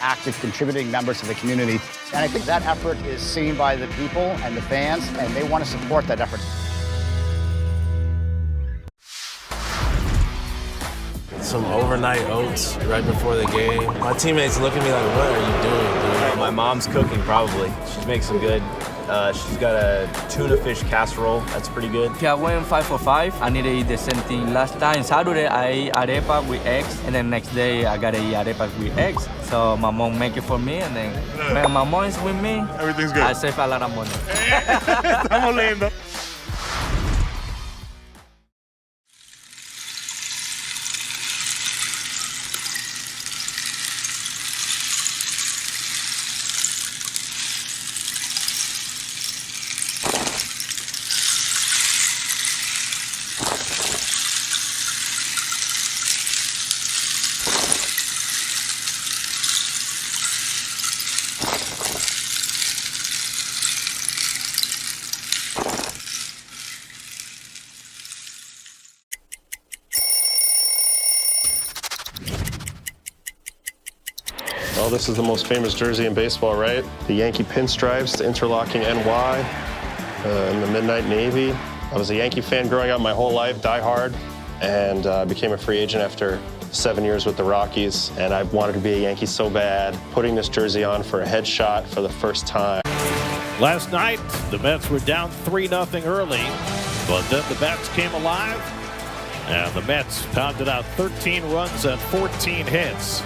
active, contributing members of the community. And I think that effort is seen by the people and the fans, and they want to support that effort. Some overnight oats right before the game. My teammates look at me like, what are you doing, dude? My mom's cooking, probably. She makes some good. She's got a tuna fish casserole. That's pretty good. Okay, I went 5 for 5. I need to eat the same thing. Last time, Saturday, I ate arepa with eggs. And then next day, I got to eat arepa with eggs. So my mom make it for me. And then when my mom is with me, everything's good. I save a lot of money. Estamos lindo. Well, this is the most famous jersey in baseball, right? The Yankee pinstripes, the interlocking NY, and the midnight navy. I was a Yankee fan growing up my whole life, die hard, and became a free agent after 7 years with the Rockies, and I wanted to be a Yankee so bad. Putting this jersey on for a headshot for the first time. Last night, the Mets were down 3-0 early, but then the bats came alive, and the Mets pounded out 13 runs and 14 hits.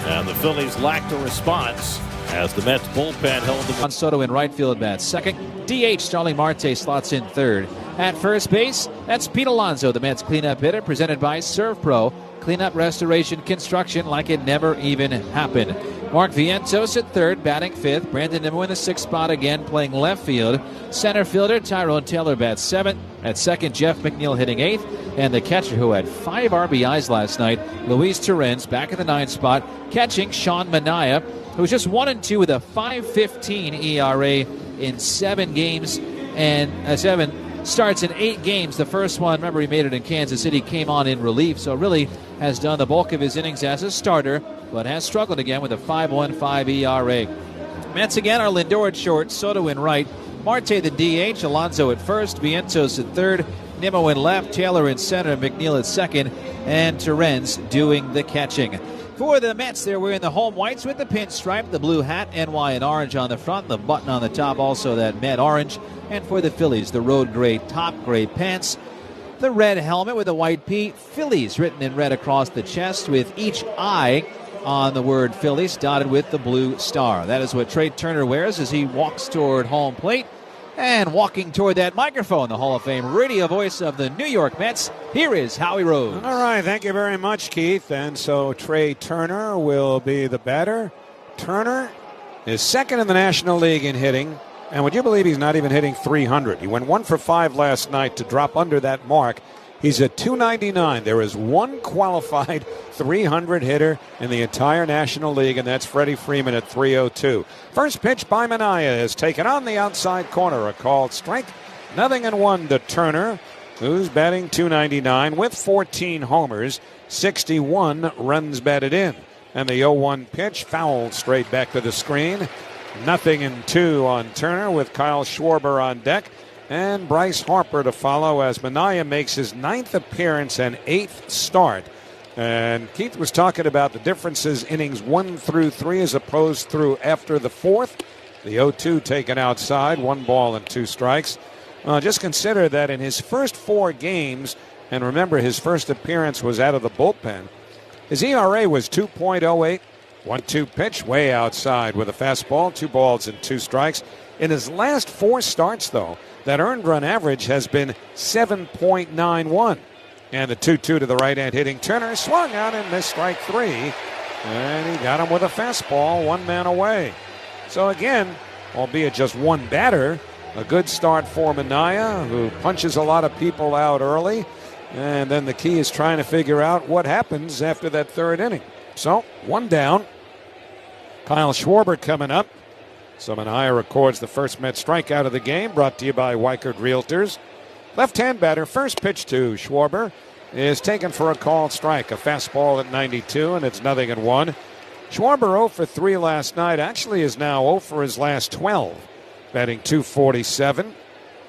And the Phillies lacked a response as the Mets bullpen held them. Juan Soto in right field bats second. DH Starling Marte slots in third. At first base, that's Pete Alonso, the Mets cleanup hitter, presented by ServPro. Cleanup, restoration, construction like it never even happened. Mark Vientos at third, batting fifth. Brandon Nimmo in the sixth spot again, playing left field. Center fielder Tyrone Taylor bats seventh. At second, Jeff McNeil hitting eighth. And the catcher, who had 5 RBIs last night, Luis Torrens, back in the ninth spot, catching Sean Manaea, who's just 1-2 with a 5.15 ERA in 7 games and 7 starts in 8 games. The first one, remember, he made it in Kansas City, came on in relief, so really has done the bulk of his innings as a starter, but has struggled again with a 5.15 ERA. Mets again are Lindor at short, Soto in right, Marte the DH, Alonso at first, Vientos at third, Nimmo in left, Taylor in center, McNeil at second, and Torrens doing the catching. For the Mets, they're wearing the home whites with the pinstripe, the blue hat, NY in orange on the front, the button on the top, also that Met orange. And for the Phillies, the road gray top, gray pants, the red helmet with a white P, Phillies written in red across the chest with each I on the word Phillies dotted with the blue star. That is what Trey Turner wears as he walks toward home plate. And walking toward that microphone, the Hall of Fame radio voice of the New York Mets, here is Howie Rose. All right, thank you very much, Keith. And so Trey Turner will be the batter. Turner is second in the National League in hitting. And would you believe he's not even hitting 300? He went 1 for 5 last night to drop under that mark. He's at 299. There is one qualified 300 hitter in the entire National League, and that's Freddie Freeman at 302. First pitch by Manaea is taken on the outside corner. A called strike. 0-1 to Turner, who's batting 299 with 14 homers, 61 runs batted in. And the 0-1 pitch fouled straight back to the screen. 0-2 on Turner with Kyle Schwarber on deck. And Bryce Harper to follow as Manaea makes his 9th appearance and 8th start. And Keith was talking about the differences innings 1 through 3 as opposed through after the 4th. The 0-2 taken outside, 1 ball and 2 strikes. Just consider that in his first 4 games, and remember his first appearance was out of the bullpen, his ERA was 2.08. 1-2 pitch way outside with a fastball, 2 balls and 2 strikes. In his last 4 starts, though, that earned run average has been 7.91. And the 2-2 to the right-hand hitting Turner swung out and missed strike 3. And he got him with a fastball, 1 man away. So again, albeit just 1 batter, a good start for Manaea, who punches a lot of people out early. And then the key is trying to figure out what happens after that 3rd inning. So 1 down. Kyle Schwarber coming up. So Manaea records the first Met strikeout of the game, brought to you by Weichert Realtors. Left-hand batter, first pitch to Schwarber is taken for a called strike. A fastball at 92, and it's 0-1. Schwarber 0 for 3 last night. Actually is now 0 for his last 12. Batting .247.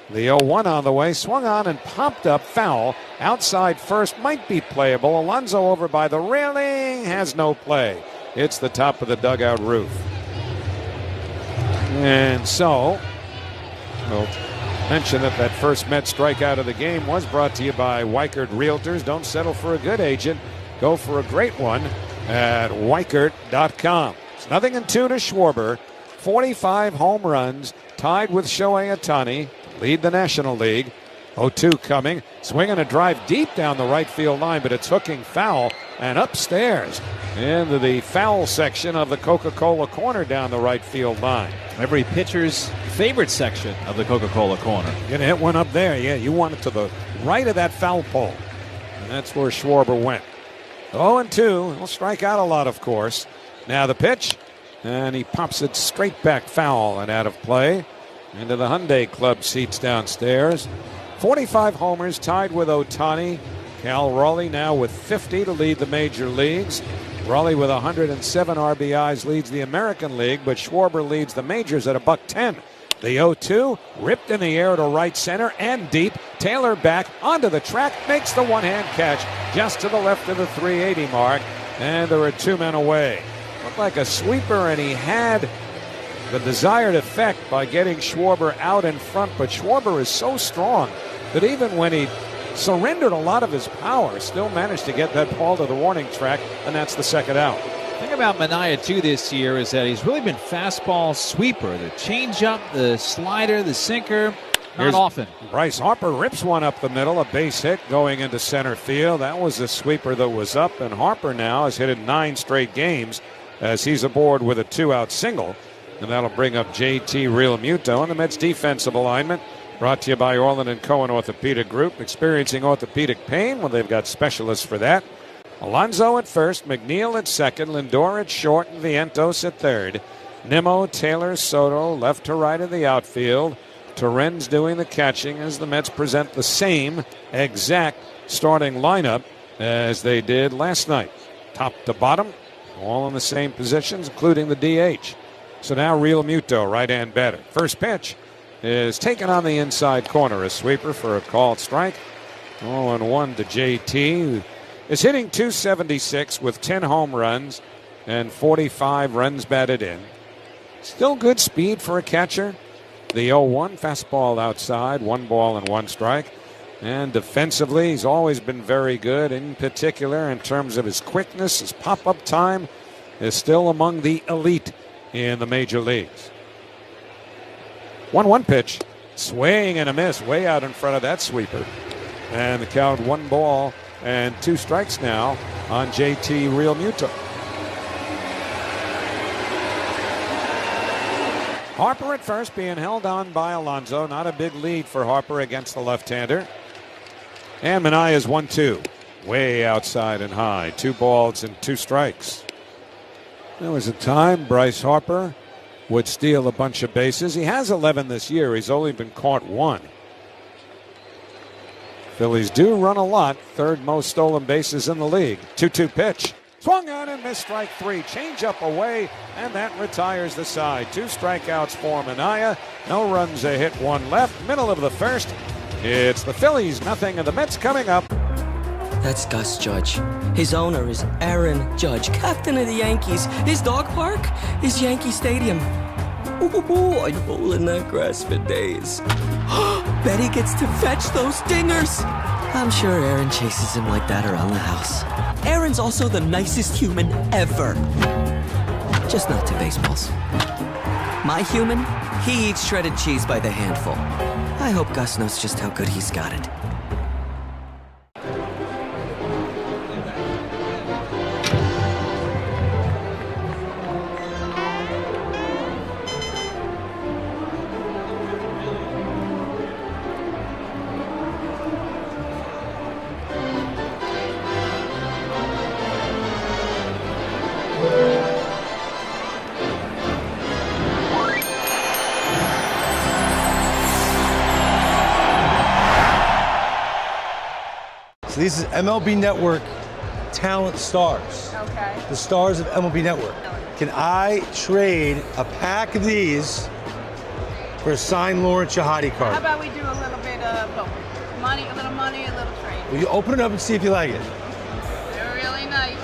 The 0-1 on the way. Swung on and popped up foul. Outside first might be playable. Alonso over by the railing. Has no play. It's the top of the dugout roof. And so, we'll mention that first Mets strikeout of the game was brought to you by Weichert Realtors. Don't settle for a good agent. Go for a great one at Weichert.com. It's 0-2 to Schwarber. 45 home runs, tied with Shohei Ohtani, lead the National League. 0-2 coming, swinging a drive deep down the right field line, but it's hooking foul and upstairs into the foul section of the Coca-Cola corner down the right field line. Every pitcher's favorite section of the Coca-Cola corner. Gonna hit one up there, yeah. You want it to the right of that foul pole. And that's where Schwarber went. 0-2, he'll strike out a lot, of course. Now the pitch, and he pops it straight back foul and out of play into the Hyundai Club seats downstairs. 45 homers, tied with Ohtani. Cal Raleigh now with 50 to lead the major leagues. Raleigh with 107 RBIs leads the American League, but Schwarber leads the majors at $110. The 0-2 ripped in the air to right center and deep. Taylor back onto the track, makes the one-hand catch just to the left of the 380 mark, and there are 2 men away. Looked like a sweeper, and he had the desired effect by getting Schwarber out in front, but Schwarber is so strong that even when he surrendered a lot of his power, still managed to get that ball to the warning track, and that's the second out. The thing about Minaya, too, this year is that he's really been fastball sweeper. The changeup, the slider, the sinker, not often. Bryce Harper rips one up the middle, a base hit going into center field. That was the sweeper that was up, and Harper now has hit in 9 straight games as he's aboard with a 2-out single. And that'll bring up J.T. Realmuto. And the Mets defensive alignment brought to you by Orland & Cohen Orthopedic Group. Experiencing orthopedic pain? Well, they've got specialists for that. Alonso at first, McNeil at second, Lindor at short, and Vientos at third. Nimmo, Taylor, Soto, left to right in the outfield. Torrens doing the catching as the Mets present the same exact starting lineup as they did last night. Top to bottom, all in the same positions, including the DH. So now Realmuto, right-hand batter. First pitch is taken on the inside corner. A sweeper for a called strike. 0-1 to JT, who is hitting .276 with 10 home runs and 45 runs batted in. Still good speed for a catcher. The 0-1 fastball outside, 1 ball and 1 strike. And defensively, he's always been very good, in particular in terms of his quickness. His pop-up time is still among the elite in the major leagues. 1-1 pitch, swing and a miss, way out in front of that sweeper. And the count 1 ball and 2 strikes now on JT Realmuto. Harper at first being held on by Alonso. Not a big lead for Harper against the left-hander. And Manaya's 1-2. Way outside and high. 2 balls and 2 strikes. There was a time Bryce Harper would steal a bunch of bases. He has 11 this year. He's only been caught 1. Phillies do run a lot. 3rd most stolen bases in the league. 2-2 pitch. Swung on and missed strike 3. Change up away, and that retires the side. 2 strikeouts for Minaya. No runs, a hit, 1 left. Middle of the first. It's the Phillies, nothing, and the Mets coming up. That's Gus Judge. His owner is Aaron Judge, captain of the Yankees. His dog park is Yankee Stadium. Ooh, I'd roll in that grass for days. Bet he gets to fetch those dingers. I'm sure Aaron chases him like that around the house. Aaron's also the nicest human ever. Just not to baseballs. My human, he eats shredded cheese by the handful. I hope Gus knows just how good he's got it. This is MLB Network Talent Stars. Okay. The stars of MLB Network. can I trade a pack of these for a signed Lauren Shahadi card? How about we do a little bit of both? Money, a little trade. Will you open it up and see if you like it? They're really nice.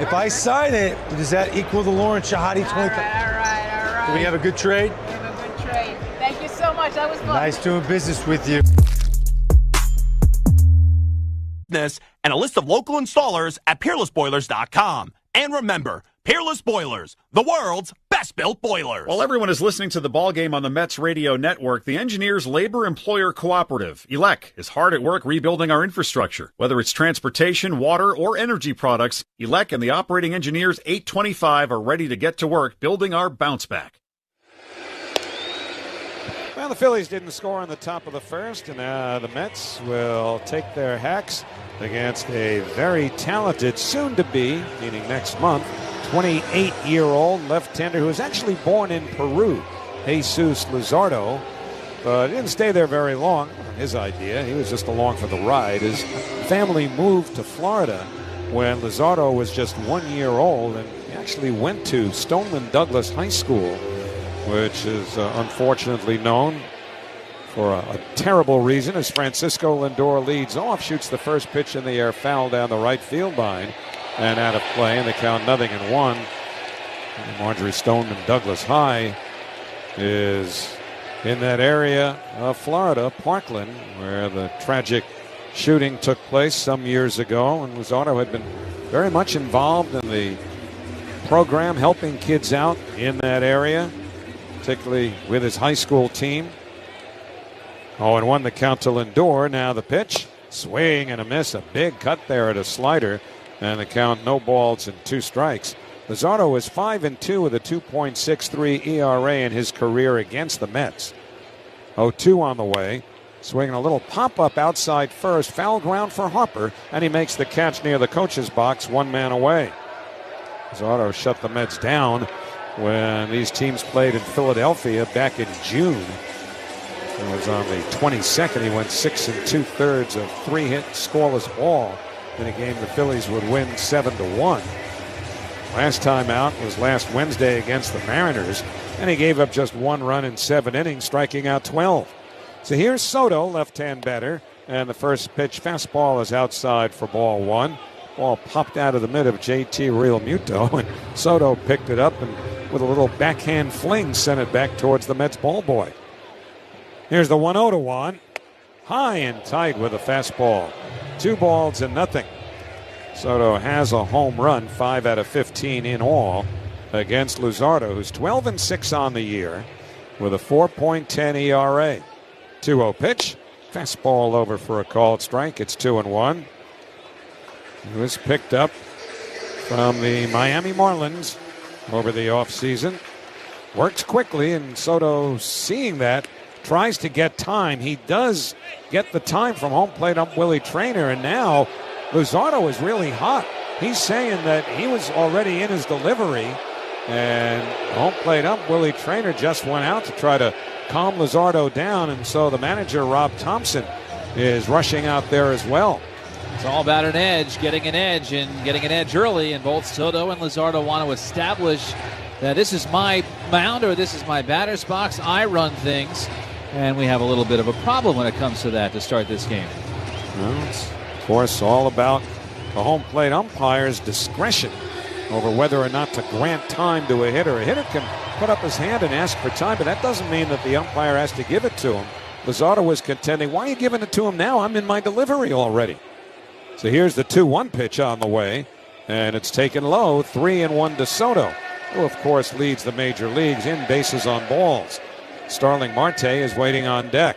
If I sign it, does that equal the Lauren Shahadi 20? All right. Do we have a good trade? We have a good trade. Thank you so much. That was fun. Nice doing business with you. And a list of local installers at peerlessboilers.com. And remember, Peerless Boilers, the world's best built boilers. While everyone is listening to the ball game on the Mets radio network, the Engineers Labor Employer Cooperative, ELEC, is hard at work rebuilding our infrastructure. Whether it's transportation, water, or energy products, ELEC and the operating engineers 825 are ready to get to work building our bounce back. Well, the Phillies didn't score on the top of the first, and the Mets will take their hacks against a very talented, soon-to-be, meaning next month, 28-year-old left-hander who was actually born in Peru, Jesus Luzardo, but didn't stay there very long. His idea, he was just along for the ride. His family moved to Florida when Luzardo was just 1 year old, and he actually went to Stoneman Douglas High School, which is unfortunately known for a terrible reason as Francisco Lindor leads off, shoots the first pitch in the air, foul down the right field line and out of play, and they count 0-1. And Marjorie Stoneman Douglas High is in that area of Florida, Parkland, where the tragic shooting took place some years ago, and Luzardo had been very much involved in the program, helping kids out in that area, particularly with his high school team. 0-1 the count to Lindor. Now the pitch. Swing and a miss. A big cut there at a slider. And the count, no balls and 2 strikes. Luzardo is 5-2 with a 2.63 ERA in his career against the Mets. 0-2 on the way. Swinging a little pop-up outside first. Foul ground for Harper. And he makes the catch near the coach's box, 1 man away. Luzardo shut the Mets down when these teams played in Philadelphia back in June. It was on the 22nd. He went 6 2/3 of 3-hit scoreless ball in a game the Phillies would win 7-1. Last time out was last Wednesday against the Mariners, and he gave up just 1 run in 7 innings, striking out 12. So here's Soto, left-hand batter, and the first pitch fastball is outside for ball 1. Ball popped out of the mid of JT Realmuto, and Soto picked it up and with a little backhand fling sent it back towards the Mets ball boy. Here's the 1-0 to Juan. High and tight with a fastball. 2 balls and nothing. Soto has a home run, 5 out of 15 in all against Luzardo, who's 12-6 on the year with a 4.10 ERA. 2-0 pitch. Fastball over for a called strike. It's 2-1. It was picked up from the Miami Marlins over the offseason. Works quickly, and Soto, seeing that, tries to get time. He does get the time from home plate ump Willie Traynor, and now Luzardo is really hot. He's saying that he was already in his delivery, and home plate ump Willie Traynor just went out to try to calm Luzardo down, and so the manager, Rob Thompson, is rushing out there as well. It's all about an edge, getting an edge, and getting an edge early, and both Soto and Luzardo want to establish that this is my mound or this is my batter's box. I run things. And we have a little bit of a problem when it comes to that to start this game. Well, it's, of course, all about the home plate umpire's discretion over whether or not to grant time to a hitter. A hitter can put up his hand and ask for time, but that doesn't mean that the umpire has to give it to him. Luzardo was contending, why are you giving it to him now? I'm in my delivery already. So here's the 2-1 pitch on the way, and it's taken low, 3-1 to Soto, who, of course, leads the major leagues in bases on balls. Starling Marte is waiting on deck.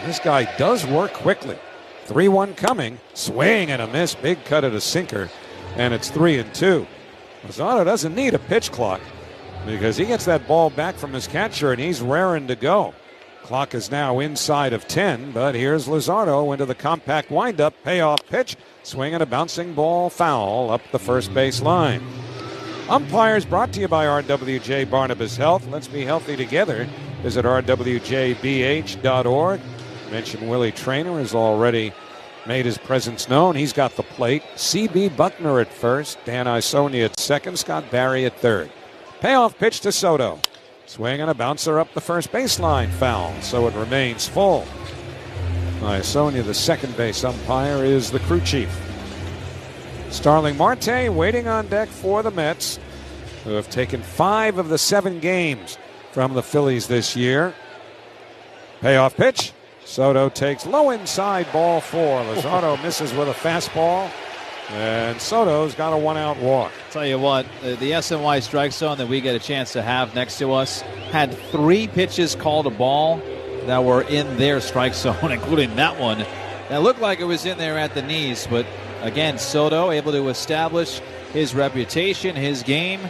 This guy does work quickly. 3-1 coming. Swing and a miss. Big cut at a sinker. And it's 3-2. Luzardo doesn't need a pitch clock because he gets that ball back from his catcher and he's raring to go. Clock is now inside of 10, but here's Luzardo into the compact windup. Payoff pitch. Swing and a bouncing ball foul up the first base line. Umpires brought to you by RWJ Barnabas Health. Let's be healthy together. Visit rwjbh.org. Mentioned Willie Traynor has already made his presence known. He's got the plate. C.B. Buckner at first. Dan Isonia at second. Scott Barry at third. Payoff pitch to Soto. Swing and a bouncer up the first baseline. Foul, so it remains full. Sonia, the second base umpire, is the crew chief. Starling Marte waiting on deck for the Mets, who have taken 5 of the 7 games from the Phillies this year. Payoff pitch. Soto takes low inside, ball 4. Luzardo misses with a fastball, and Soto's got a 1-out walk. Tell you what, the SNY strike zone that we get a chance to have next to us had 3 pitches called a ball that were in their strike zone, including that one. That looked like it was in there at the knees, but again, Soto able to establish his reputation, his game,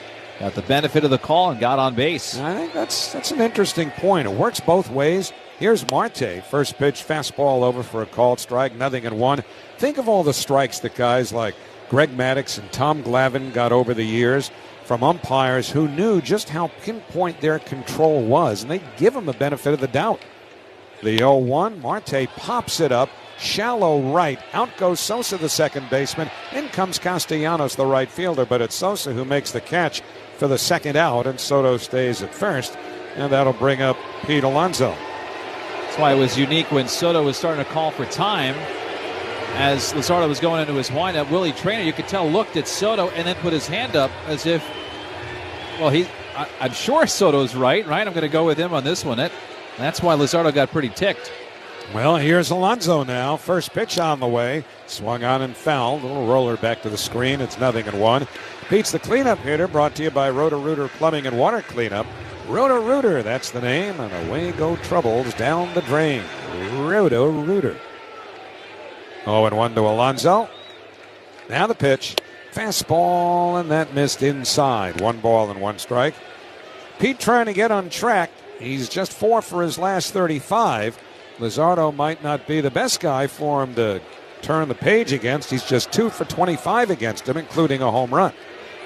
got the benefit of the call and got on base. I think that's an interesting point. It works both ways. Here's Marte, first pitch, fastball over for a called strike, 0-1. Think of all the strikes that guys like Greg Maddux and Tom Glavine got over the years from umpires who knew just how pinpoint their control was, and they give them the benefit of the doubt. The 0-1, Marte pops it up, shallow right. Out goes Sosa, the second baseman. In comes Castellanos, the right fielder, but it's Sosa who makes the catch for the second out, and Soto stays at first, and that'll bring up Pete Alonso. That's why it was unique when Soto was starting to call for time. As Luzardo was going into his windup, Willie Traynor, you could tell, looked at Soto and then put his hand up as if, well, I'm sure Soto's right? I'm going to go with him on this one. That's why Luzardo got pretty ticked. Well, here's Alonso now. First pitch on the way. Swung on and fouled. A little roller back to the screen. It's 0-1. Pete's the cleanup hitter, brought to you by Roto-Rooter Plumbing and Water Cleanup. Roto-Rooter, that's the name, and away go troubles down the drain. Roto-Rooter. 0-1 to Alonso. Now the pitch. Fastball, and that missed inside. 1 ball and 1 strike. Pete trying to get on track. He's just 4 for his last 35. Luzardo might not be the best guy for him to turn the page against. He's just 2 for 25 against him, including a home run.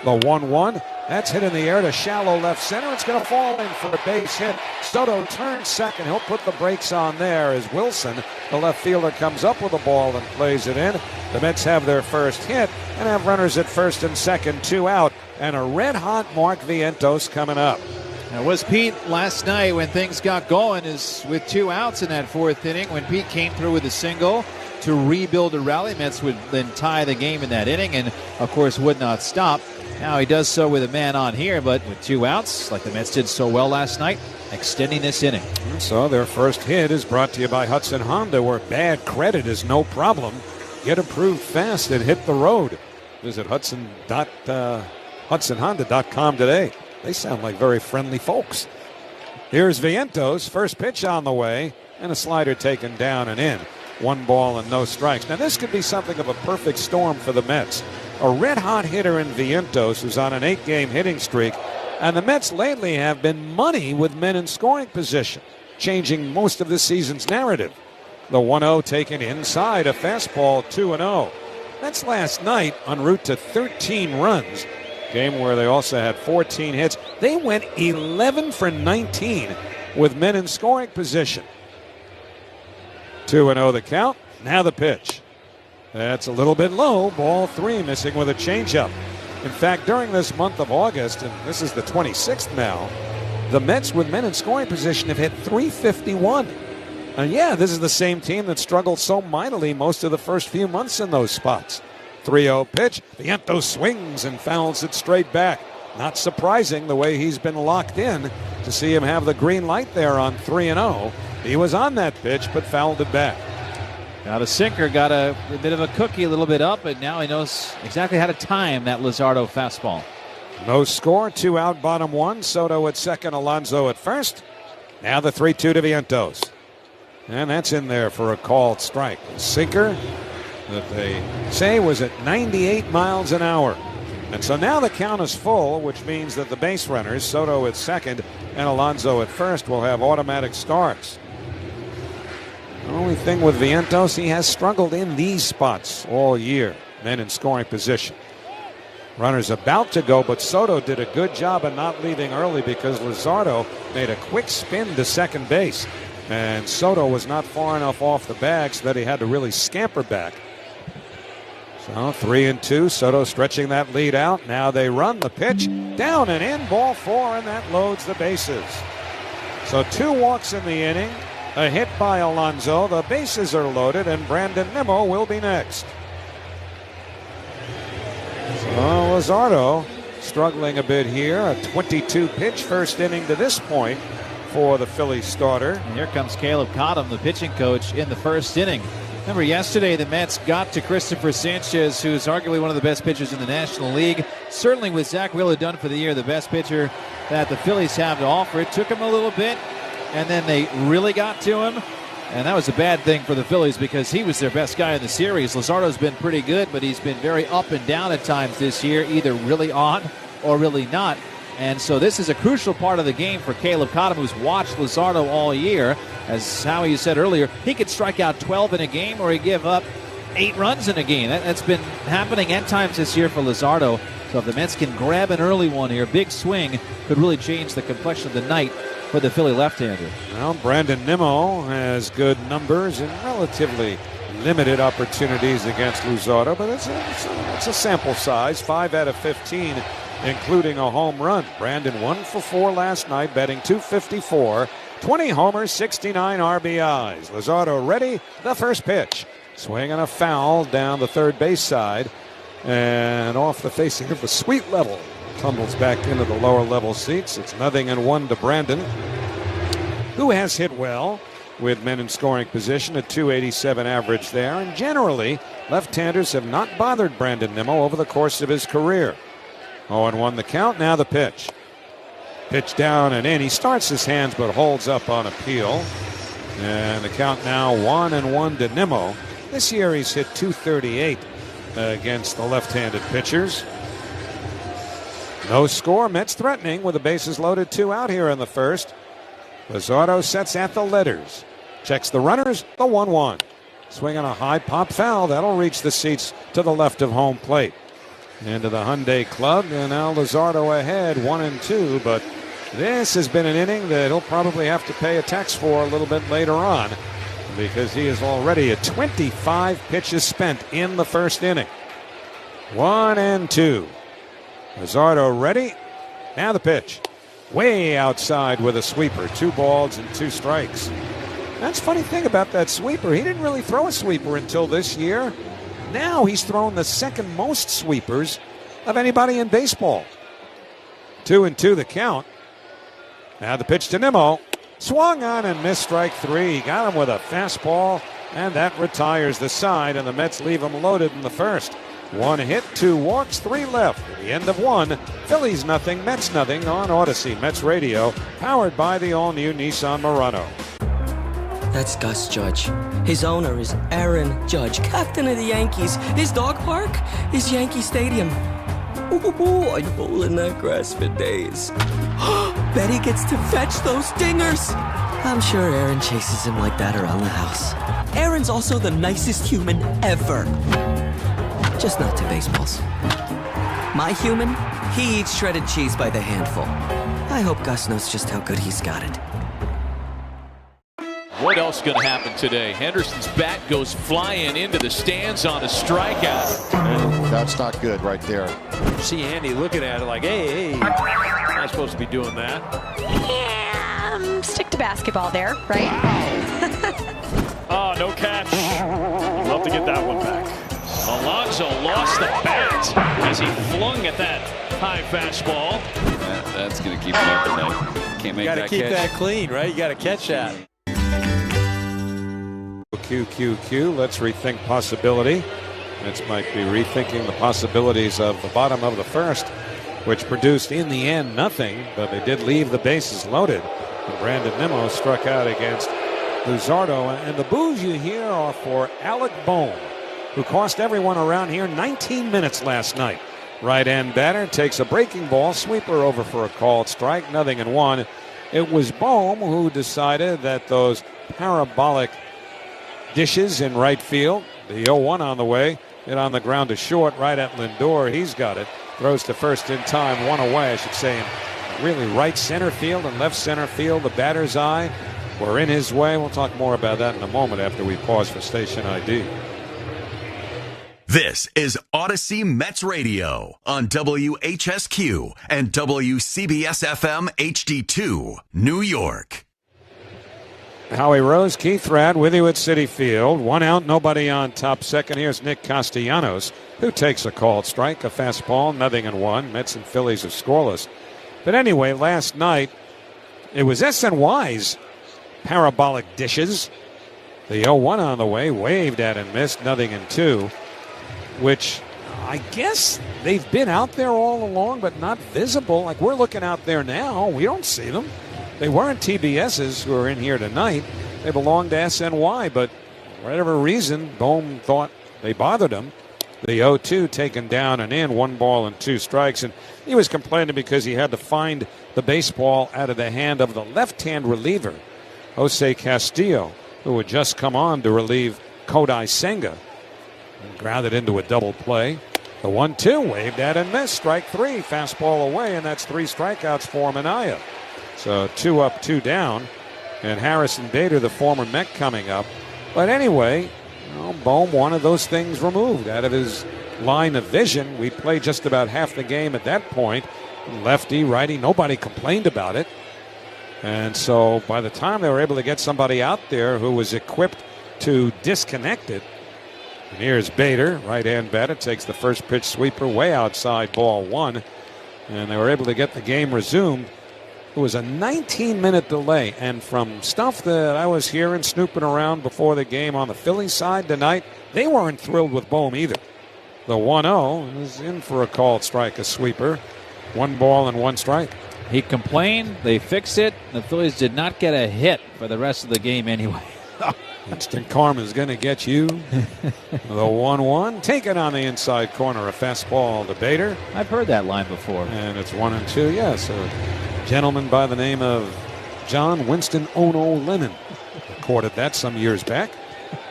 The 1-1, that's hit in the air to shallow left center. It's going to fall in for a base hit. Soto turns second. He'll put the brakes on there as Wilson, the left fielder, comes up with the ball and plays it in. The Mets have their first hit and have runners at first and second, 2 out, and a red-hot Mark Vientos coming up. Now, was Pete last night when things got going is with 2 outs in that 4th inning when Pete came through with a single to rebuild a rally. Mets would then tie the game in that inning and, of course, would not stop. Now he does so with a man on here, but with 2 outs, like the Mets did so well last night, extending this inning. So their first hit is brought to you by Hudson Honda, where bad credit is no problem. Get approved fast and hit the road. Visit HudsonHonda.com today. They sound like very friendly folks. Here's Vientos, first pitch on the way, and a slider taken down and in. 1 ball and no strikes. Now this could be something of a perfect storm for the Mets. A red-hot hitter in Vientos who's on an 8-game hitting streak, and the Mets lately have been money with men in scoring position, changing most of this season's narrative. The 1-0 taken inside, a fastball, 2-0. That's last night en route to 13 runs. Game where they also had 14 hits. They went 11 for 19 with men in scoring position. 2-0 the count. Now the pitch. That's a little bit low. Ball 3, missing with a changeup. In fact, during this month of August, and this is the 26th now, the Mets with men in scoring position have hit 351. And this is the same team that struggled so mightily most of the first few months in those spots. 3-0 pitch. Vientos swings and fouls it straight back. Not surprising the way he's been locked in to see him have the green light there on 3-0. He was on that pitch but fouled it back. Now the sinker got a bit of a cookie, a little bit up, but now he knows exactly how to time that Luzardo fastball. No score, 2 out, bottom 1. Soto at second, Alonso at first. Now the 3-2 to Vientos. And that's in there for a called strike. A sinker that they say was at 98 miles an hour. And so now the count is full, which means that the base runners, Soto at second and Alonso at first, will have automatic starts. The only thing with Vientos, he has struggled in these spots all year, men in scoring position. Runners about to go, but Soto did a good job of not leaving early because Luzardo made a quick spin to second base. And Soto was not far enough off the bag so that he had to really scamper back. So 3-2. Soto stretching that lead out. Now they run the pitch. Down and in. Ball 4, and that loads the bases. So 2 walks in the inning. A hit by Alonso. The bases are loaded, and Brandon Nimmo will be next. So Luzardo struggling a bit here. A 22-pitch first inning to this point for the Phillies starter. And here comes Caleb Cottom, the pitching coach, in the first inning. Remember, yesterday the Mets got to Christopher Sanchez, who's arguably one of the best pitchers in the National League. Certainly with Zach Wheeler done for the year, the best pitcher that the Phillies have to offer. It took him a little bit, and then they really got to him. And that was a bad thing for the Phillies because he was their best guy in the series. Luzardo's been pretty good, but he's been very up and down at times this year, either really on or really not. And so this is a crucial part of the game for Caleb Cottom, who's watched Luzardo all year. As Howie said earlier, he could strike out 12 in a game or he give up 8 runs in a game. That's been happening at times this year for Luzardo. So if the Mets can grab an early one here, big swing could really change the complexion of the night for the Philly left-hander. Well, Brandon Nimmo has good numbers and relatively limited opportunities against Luzardo, but it's a sample size, 5 out of 15, including a home run. Brandon 1 for 4 last night, batting .254, 20 homers, 69 RBIs. Luzardo ready, the first pitch. Swing and a foul down the third base side, and off the facing of the sweet level. Tumbles back into the lower level seats. It's 0-1 to Brandon, who has hit well with men in scoring position, a .287 average there. And generally, left-handers have not bothered Brandon Nimmo over the course of his career. 0-1 the count. Now the pitch. Pitch down and in. He starts his hands but holds up on appeal. And the count now 1-1 to Nimmo. This year he's hit .238 against the left-handed pitchers. No score. Mets threatening with the bases loaded, 2 out here in the first. Luzardo sets at the letters. Checks the runners, the 1-1. Swing on a high pop foul. That'll reach the seats to the left of home plate. Into the Hyundai Club, and now Luzardo ahead, 1-2. But this has been an inning that he'll probably have to pay a tax for a little bit later on, because he is already at 25 pitches spent in the first inning. 1-2. Luzardo ready. Now the pitch. Way outside with a sweeper. 2 balls and 2 strikes. That's a funny thing about that sweeper. He didn't really throw a sweeper until this year. Now he's thrown the second most sweepers of anybody in baseball. 2-2 the count. Now the pitch to Nimmo. Swung on and missed strike 3. Got him with a fastball, and that retires the side, and the Mets leave him loaded in the first. 1 hit, 2 walks, 3 left. At the end of 1, Phillies nothing, Mets nothing on Odyssey Mets Radio, powered by the all-new Nissan Murano. That's Gus Judge. His owner is Aaron Judge, captain of the Yankees. His dog park is Yankee Stadium. Ooh, I'd roll in that grass for days. Betty gets to fetch those dingers. I'm sure Aaron chases him like that around the house. Aaron's also the nicest human ever. Just not to baseballs. My human, he eats shredded cheese by the handful. I hope Gus knows just how good he's got it. What else going to happen today? Henderson's bat goes flying into the stands on a strikeout. That's not good right there. See Andy looking at it like, hey, not supposed to be doing that. Yeah, stick to basketball there, right? Oh, no catch. Love to get that one back. Alonso lost the bat as he flung at that high fastball. That's going to keep him up at night. Can't make that catch. You got to keep that clean, right? You got to catch that. QQQ, let's rethink possibility. Mets might be rethinking the possibilities of the bottom of the first, which produced in the end nothing, but they did leave the bases loaded. And Brandon Nimmo struck out against Luzardo, and the boos you hear are for Alec Bohm, who cost everyone around here 19 minutes last night. Right-hand batter takes a breaking ball, sweeper over for a called strike, 0-1. It was Bohm who decided that those parabolic dishes in right field, the 0-1 on the way, hit on the ground to short right at Lindor. He's got it. Throws to first in time, 1 away, I should say, in really right center field and left center field. The batter's eye were in his way. We'll talk more about that in a moment after we pause for station ID. This is Odyssey Mets Radio on WHSQ and WCBS-FM HD2, New York. Howie Rose, Keith Radd with you at Citi Field. 1 out, nobody on top. Second, here's Nick Castellanos, who takes a called strike, a fastball, 0-1. Mets and Phillies are scoreless. But anyway, last night, it was SNY's parabolic dishes. The 0-1 on the way, waved at and missed, 0-2. Which I guess they've been out there all along, but not visible. Like we're looking out there now, we don't see them. They weren't TBS's who are in here tonight. They belong to SNY, but for whatever reason, Bohm thought they bothered him. The 0-2 taken down and in, 1 ball and 2 strikes. And he was complaining because he had to find the baseball out of the hand of the left-hand reliever, Jose Castillo, who had just come on to relieve Kodai Senga. And grounded into a double play. The 1-2 waved at and missed. Strike 3, fastball away, and that's 3 strikeouts for Minaya. So 2 up, 2 down. And Harrison Bader, the former Met, coming up. But anyway, Bohm wanted those things removed out of his line of vision. We played just about half the game at that point. Lefty, righty, nobody complained about it. And so by the time they were able to get somebody out there who was equipped to disconnect it, and here's Bader, right-hand batter, takes the first pitch sweeper way outside, ball 1. And they were able to get the game resumed. It was a 19-minute delay. And from stuff that I was hearing, snooping around before the game on the Phillies side tonight, they weren't thrilled with Bohm either. The 1-0 is in for a called strike, a sweeper. 1 ball and 1 strike. He complained, they fixed it. The Phillies did not get a hit for the rest of the game anyway. Instant karma is going to get you. The 1-1 taken on the inside corner, a fastball to Bader. I've heard that line before. And it's 1-2. Yes, a gentleman by the name of John Winston Ono Lennon recorded that some years back.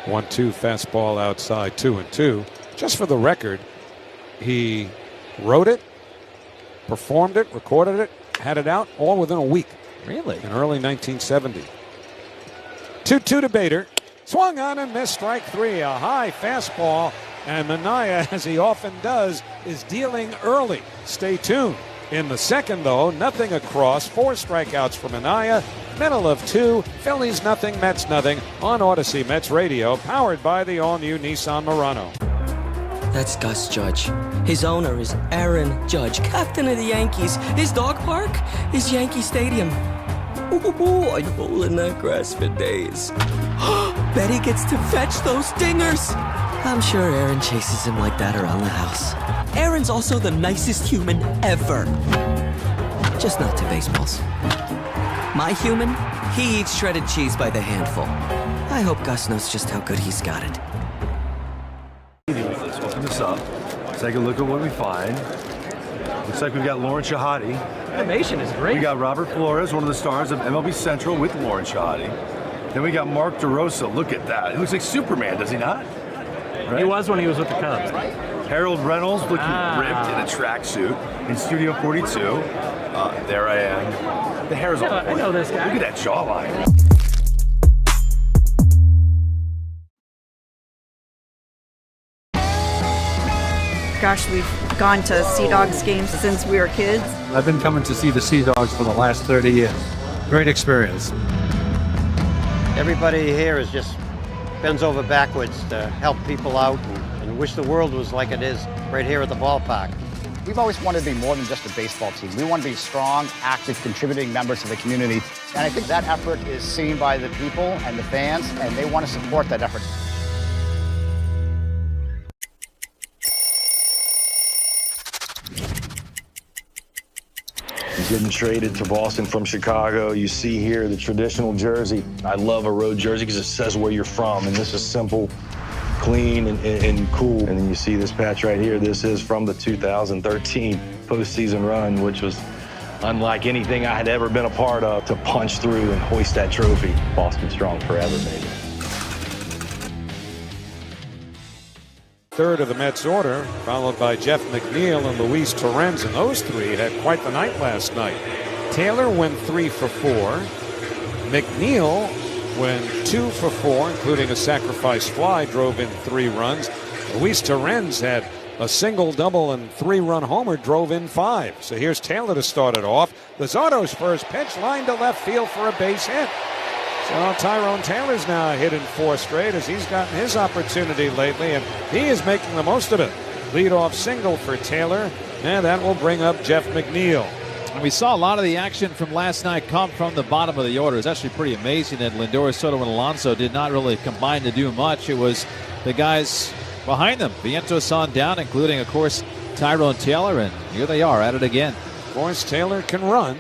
1-2 fastball outside, 2-2. Just for the record, he wrote it, performed it, recorded it, had it out all within a week. Really? In early 1970. 2-2 to Bader. Swung on and missed, strike 3. A high fastball. And Minaya, as he often does, is dealing early. Stay tuned. In the second, though, nothing across. 4 strikeouts for Minaya. Middle of 2. Phillies nothing, Mets nothing. On Odyssey Mets Radio, powered by the all-new Nissan Murano. That's Gus Judge. His owner is Aaron Judge, captain of the Yankees. His dog park is Yankee Stadium. Ooh, I'd roll in that grass for days. Betty gets to fetch those dingers. I'm sure Aaron chases him like that around the house. Aaron's also the nicest human ever. Just not to baseballs. My human, he eats shredded cheese by the handful. I hope Gus knows just how good he's got it. Let's open this up. Take a look at what we find. Looks like we've got Lauren Shahadi. Animation is great. We got Robert Flores, one of the stars of MLB Central with Lauren Shahadi. Then we got Mark DeRosa. Look at that. He looks like Superman, does he not? Right? He was when he was with the Cubs. Harold Reynolds looking ripped in a tracksuit in Studio 42. There I am. The hair's all I know this guy. Look at that jawline. Gosh, we've gone to Sea Dogs games since we were kids. I've been coming to see the Sea Dogs for the last 30 years. Great experience. Everybody here is just bends over backwards to help people out and wish the world was like it is right here at the ballpark. We've always wanted to be more than just a baseball team. We want to be strong, active, contributing members of the community. And I think that effort is seen by the people and the fans, and they want to support that effort. Getting traded to Boston from Chicago. You see here the traditional jersey. I love a road jersey because it says where you're from, and this is simple, clean, and cool. And then you see this patch right here. This is from the 2013 postseason run, which was unlike anything I had ever been a part of, to punch through and hoist that trophy. Boston strong forever, baby. Third of the Mets order, followed by Jeff McNeil and Luis Torrens, and those three had quite the night last night. Taylor went 3 for 4. McNeil went 2 for 4, including a sacrifice fly, drove in 3 runs. Luis Torrens had a single, double, and 3-run homer, drove in 5. So here's Taylor to start it off. Luzardo's first pitch, line to left field for a base hit. So Tyrone Taylor's now hit in 4 straight as he's gotten his opportunity lately, and he is making the most of it. Leadoff single for Taylor, and that will bring up Jeff McNeil. And we saw a lot of the action from last night come from the bottom of the order. It's actually pretty amazing that Lindor, Soto, and Alonso did not really combine to do much. It was the guys behind them. Vientos on down, including, of course, Tyrone Taylor, and here they are at it again. Of course, Taylor can run.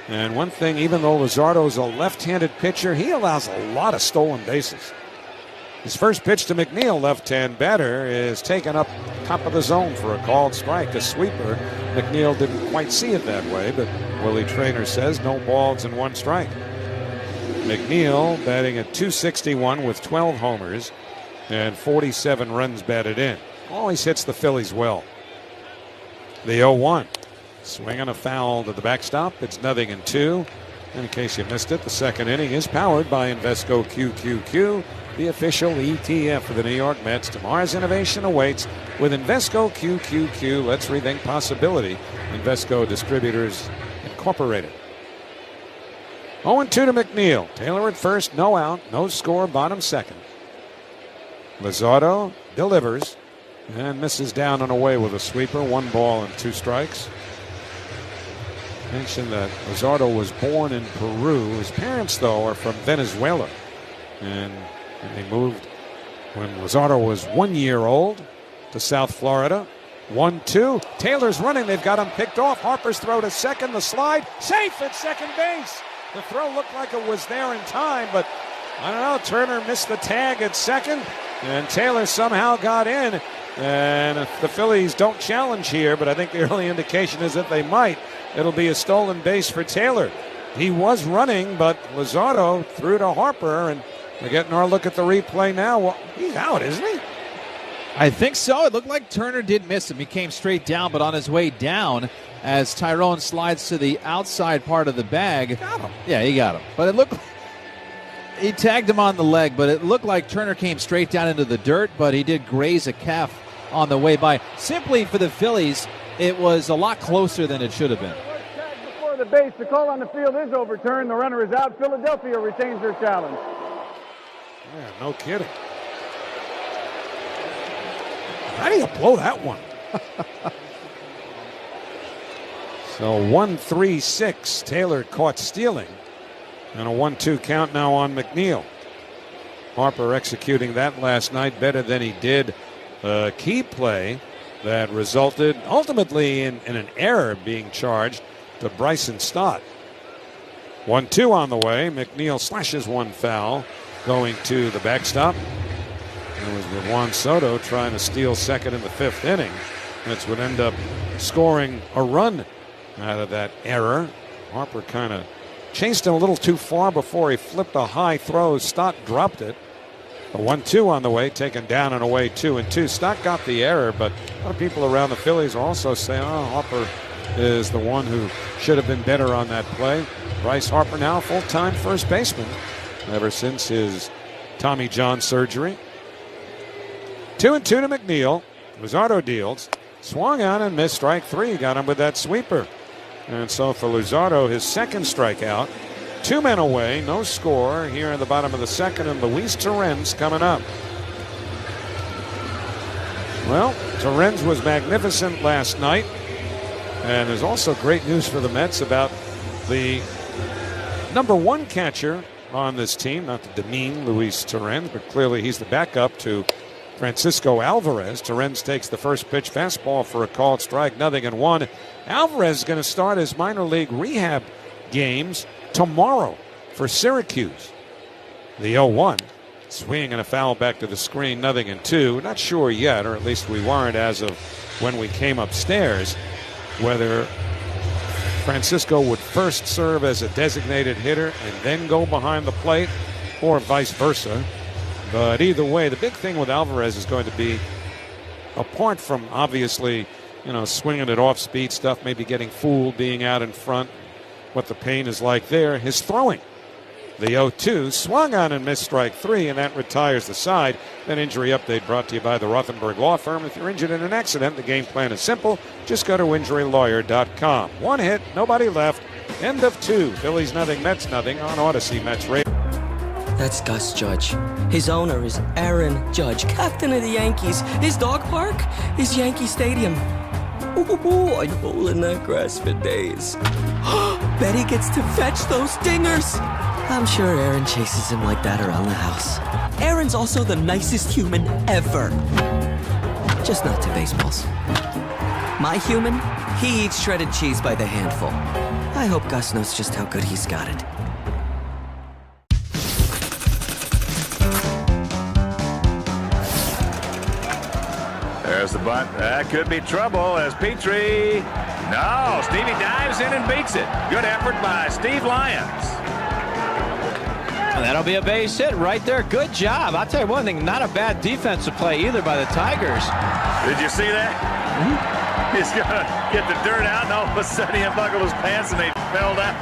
And one thing, even though Luzardo's a left-handed pitcher, he allows a lot of stolen bases. His first pitch to McNeil, left-hand batter, is taken up top of the zone for a called strike, a sweeper. McNeil didn't quite see it that way, but Willie Traynor says no balls and 1 strike. McNeil batting at .261 with 12 homers and 47 runs batted in. Always hits the Phillies well. The 0-1. Swing and a foul to the backstop. It's 0-2. In case you missed it, the second inning is powered by Invesco QQQ, the official ETF for the New York Mets. Tomorrow's innovation awaits with Invesco QQQ. Let's rethink possibility. Invesco Distributors Incorporated. 0-2 to McNeil. Taylor at first, no out, no score, bottom second. Luzardo delivers and misses down and away with a sweeper. 1 ball and 2 strikes. Mentioned that Luzardo was born in Peru. His parents, though, are from Venezuela. And they moved when Luzardo was 1 year old to South Florida. 1-2. Taylor's running. They've got him picked off. Harper's throw to second. The slide. Safe at second base. The throw looked like it was there in time, but I don't know. Turner missed the tag at second, and Taylor somehow got in. And if the Phillies don't challenge here, but I think the early indication is that they might, it'll be a stolen base for Taylor. He was running, but Luzardo threw to Harper, and we're getting our look at the replay now. Well, he's out, isn't he? I think so. It looked like Turner did miss him. He came straight down, but on his way down, as Tyrone slides to the outside part of the bag. Got him. Yeah, he got him. But it looked, he tagged him on the leg, but it looked like Turner came straight down into the dirt, but he did graze a calf on the way by. Simply for the Phillies, it was a lot closer than it should have been. Before the base, the call on the field is overturned. The runner is out. Philadelphia retains their challenge. Yeah, no kidding. How do you blow that one? So 1-3-6. Taylor caught stealing. And a 1-2 count now on McNeil. Harper executing that last night better than he did. A key play that resulted ultimately in an error being charged to Bryson Stott. 1-2 on the way. McNeil slashes one foul going to the backstop. It was with Juan Soto trying to steal second in the 5th inning. That's what ended up scoring a run out of that error. Harper kind of chased him a little too far before he flipped a high throw. Stott dropped it. A 1-2 on the way, taken down and away 2-2. Stott got the error, but a lot of people around the Phillies are also saying, Harper is the one who should have been better on that play. Bryce Harper now full-time first baseman ever since his Tommy John surgery. 2-2 to McNeil. Luzardo deals. Swung on and missed strike 3. Got him with that sweeper. And so for Luzardo, his second strikeout. 2 men away, no score here in the bottom of the second, and Luis Torrens coming up. Well, Torrens was magnificent last night. And there's also great news for the Mets about the number 1 catcher on this team, not to demean Luis Torrens, but clearly he's the backup to Francisco Alvarez. Torrens takes the first pitch fastball for a called strike, 0-1. Alvarez is going to start his minor league rehab games tomorrow for Syracuse. The 0-1. Swing and a foul back to the screen, 0-2. Not sure yet, or at least we weren't as of when we came upstairs, whether Francisco would first serve as a designated hitter and then go behind the plate, or vice versa. But either way, the big thing with Alvarez is going to be, apart from obviously, swinging at off-speed stuff, maybe getting fooled, being out in front, what the pain is like there, his throwing. The 0-2 swung on and missed strike 3, and that retires the side. An injury update brought to you by the Rothenberg Law Firm. If you're injured in an accident, the game plan is simple. Just go to injurylawyer.com. 1 hit, nobody left. End of 2. Phillies nothing, Mets nothing on Odyssey Mets Radio. That's Gus Judge. His owner is Aaron Judge, captain of the Yankees. His dog park is Yankee Stadium. Ooh, I'd bowl in that grass for days. Bet he gets to fetch those dingers. I'm sure Aaron chases him like that around the house. Aaron's also the nicest human ever. Just not to baseballs. My human, he eats shredded cheese by the handful. I hope Gus knows just how good he's got it. There's the bunt. That could be trouble as Petrie. No, Stevie dives in and beats it. Good effort by Steve Lyons. That'll be a base hit right there. Good job. I'll tell you one thing, not a bad defensive play either by the Tigers. Did you see that? Mm-hmm. He's going to get the dirt out, and all of a sudden he unbuckled his pants and they fell down.